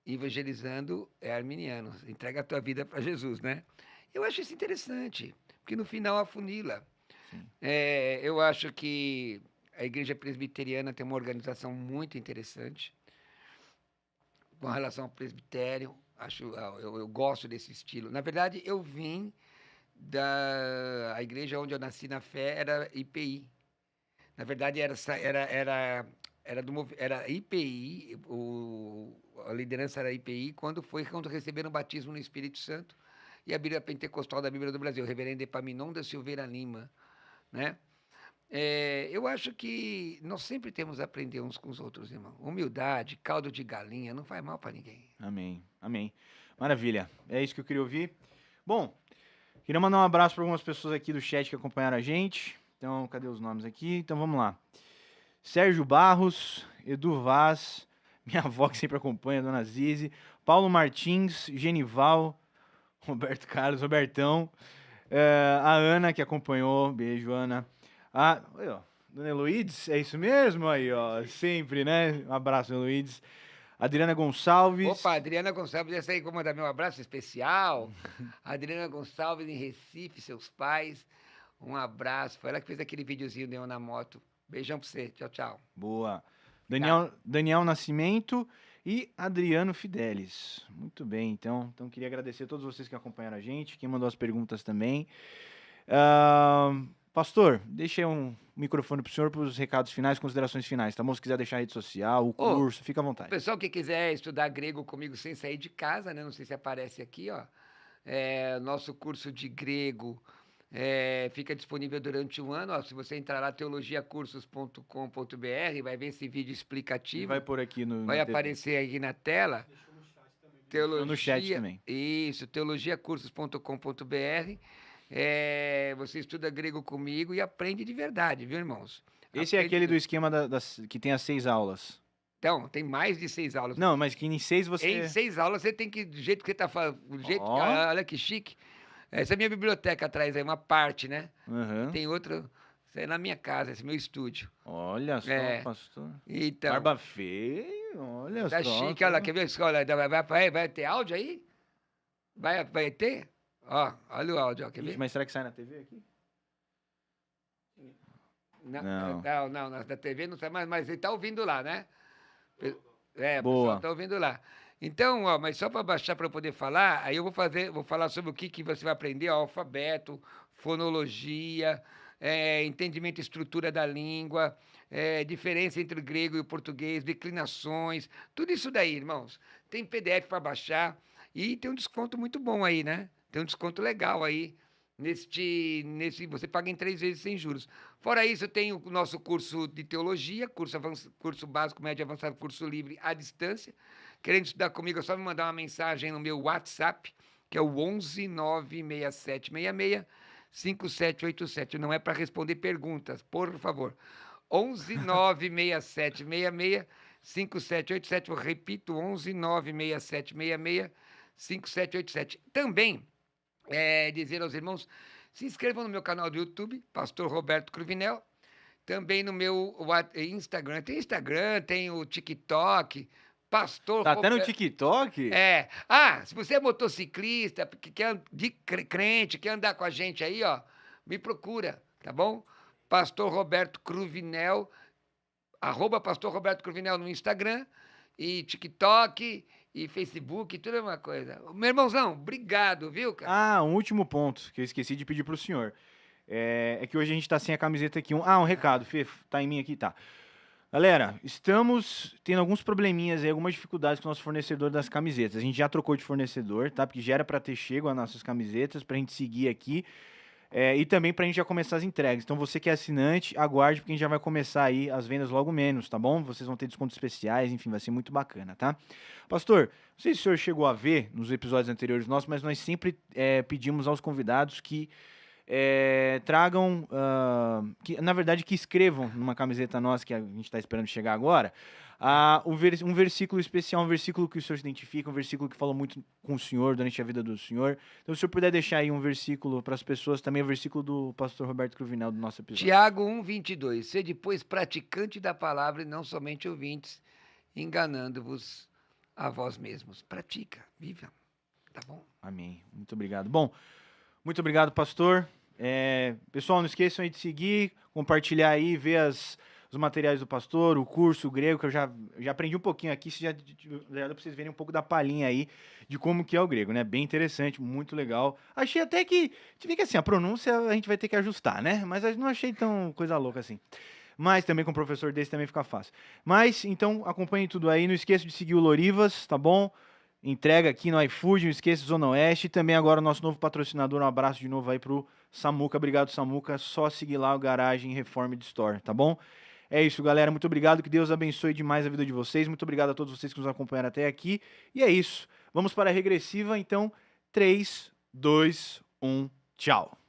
evangelizando é arminiano. Entrega a tua vida para Jesus, né? Eu acho isso interessante, porque no final afunila. Eu acho que a igreja presbiteriana tem uma organização muito interessante com relação ao presbitério. Eu gosto desse estilo. Na verdade, eu vim A igreja onde eu nasci na fé era IPI. Na verdade, era IPI, a liderança era IPI, quando receberam o batismo no Espírito Santo e a Bíblia Pentecostal da Bíblia do Brasil, o reverendo Epaminondas Silveira Lima, né? Eu acho que nós sempre temos a aprender uns com os outros, irmão. Humildade, caldo de galinha, não faz mal para ninguém.
Amém, amém. Maravilha, é isso que eu queria ouvir. Bom, queria mandar um abraço para algumas pessoas aqui do chat que acompanharam a gente. Então, cadê os nomes aqui? Então, vamos lá. Sérgio Barros, Edu Vaz, minha avó que sempre acompanha, Dona Zizi, Paulo Martins, Genival, Roberto Carlos, Robertão, a Ana que acompanhou, beijo, Ana. Aí, ó, Dona Heloídes, é isso mesmo aí, ó, sempre, né? Um abraço, Heloídes. Adriana Gonçalves.
Opa, Adriana Gonçalves, essa aí, como mandar meu abraço especial. Adriana Gonçalves em Recife, seus pais. Um abraço. Foi ela que fez aquele videozinho de eu na moto. Beijão pra você. Tchau, tchau.
Boa. Daniel Nascimento e Adriano Fidelis. Muito bem, então queria agradecer a todos vocês que acompanharam a gente, quem mandou as perguntas também. Pastor, deixa aí um microfone pro senhor para os recados finais, considerações finais, tá bom? Se quiser deixar a rede social, o curso, fica à
O
vontade.
pessoal que quiser estudar grego comigo sem sair de casa, né? Não sei se aparece aqui, ó. Nosso curso de grego fica disponível durante um ano. Ó, se você entrar lá, teologiacursos.com.br, vai ver esse vídeo explicativo.
Vai por aqui
vai aparecer aqui na tela. Teologia,
no chat também.
Isso, teologiacursos.com.br. Você estuda grego comigo e aprende de verdade, viu, irmãos?
Esse é aquele do esquema que tem as 6 aulas.
Então, tem mais de 6 aulas.
Não, mas que em 6 você...
Em 6 aulas você tem que, do jeito que você tá falando, olha que chique. Essa é a minha biblioteca atrás aí, uma parte, né?
Uhum.
Tem outra, isso é na minha casa, esse é meu estúdio.
Olha só, pastor.
Então.
Barba feia, olha
tá
só.
Chique, olha lá, quer ver? Vai ter áudio aí? Vai ter? Ó, olha o áudio, ó, quer ver?
Mas será que sai na TV aqui?
Não, na TV não sai mais, mas ele tá ouvindo lá, né? O
Boa.
pessoal tá ouvindo lá. Então, ó, mas só para baixar para eu poder falar, aí eu vou falar sobre o que você vai aprender, ó, alfabeto, fonologia, entendimento e estrutura da língua, diferença entre o grego e o português, declinações, tudo isso daí, irmãos. Tem PDF para baixar e tem um desconto muito bom aí, né? Tem um desconto legal aí. Você paga em 3 vezes sem juros. Fora isso, tem o nosso curso de teologia, curso básico, médio e avançado, curso livre à distância. Querendo estudar comigo, é só me mandar uma mensagem no meu WhatsApp, que é o 11 96766 5787. Não é para responder perguntas, por favor. 11 96766 5787. Eu repito, 11 96766 5787. Também dizer aos irmãos, se inscrevam no meu canal do YouTube, Pastor Roberto Cruvinel, também no meu Instagram. Tem Instagram, tem o TikTok, Pastor
Tá até no TikTok?
Se você é motociclista, crente, quer andar com a gente aí, ó, me procura, tá bom? Pastor Roberto Cruvinel, @Pastor Roberto Cruvinel no Instagram, e TikTok, e Facebook, tudo é uma coisa. Meu irmãozão, obrigado, viu, cara?
Um último ponto que eu esqueci de pedir pro senhor. É que hoje a gente tá sem a camiseta aqui. Um recado, Fê, tá em mim aqui, tá. Galera, estamos tendo alguns probleminhas aí, algumas dificuldades com o nosso fornecedor das camisetas. A gente já trocou de fornecedor, tá? Porque já era pra ter chego as nossas camisetas, pra gente seguir aqui. E também pra gente já começar as entregas. Então você que é assinante, aguarde, porque a gente já vai começar aí as vendas logo menos, tá bom? Vocês vão ter descontos especiais, enfim, vai ser muito bacana, tá? Pastor, não sei se o senhor chegou a ver nos episódios anteriores nossos, mas nós sempre pedimos aos convidados que tragam, na verdade, que escrevam numa camiseta nossa, que a gente está esperando chegar agora, um versículo especial, um versículo que o senhor se identifica, um versículo que falou muito com o senhor durante a vida do senhor. Então, se o senhor puder deixar aí um versículo para as pessoas, também o versículo do pastor Roberto Cruvinel, do nosso episódio.
Tiago 1:22. Sede, pois, praticante da palavra e não somente ouvintes, enganando-vos a vós mesmos. Pratica, viva, tá bom?
Amém. Muito obrigado. Bom, muito obrigado, pastor. Pessoal, não esqueçam aí de seguir, compartilhar aí, ver os os materiais do pastor, o curso, o grego, que eu já aprendi um pouquinho aqui, já dá pra vocês verem um pouco da palhinha aí de como que é o grego, né? Bem interessante, muito legal. Achei até que, tive que assim, a pronúncia a gente vai ter que ajustar, né? Mas eu não achei tão coisa louca assim. Mas também com um professor desse também fica fácil. Mas, então, acompanhe tudo aí. Não esqueça de seguir o Lorivas, tá bom? Entrega aqui no iFood, não esqueça Zona Oeste. E também agora o nosso novo patrocinador. Um abraço de novo aí pro Samuca. Obrigado, Samuca. Só seguir lá o Garagem Reformed Store, tá bom? É isso, galera. Muito obrigado. Que Deus abençoe demais a vida de vocês. Muito obrigado a todos vocês que nos acompanharam até aqui. E é isso. Vamos para a regressiva. Então, 3, 2, 1, tchau.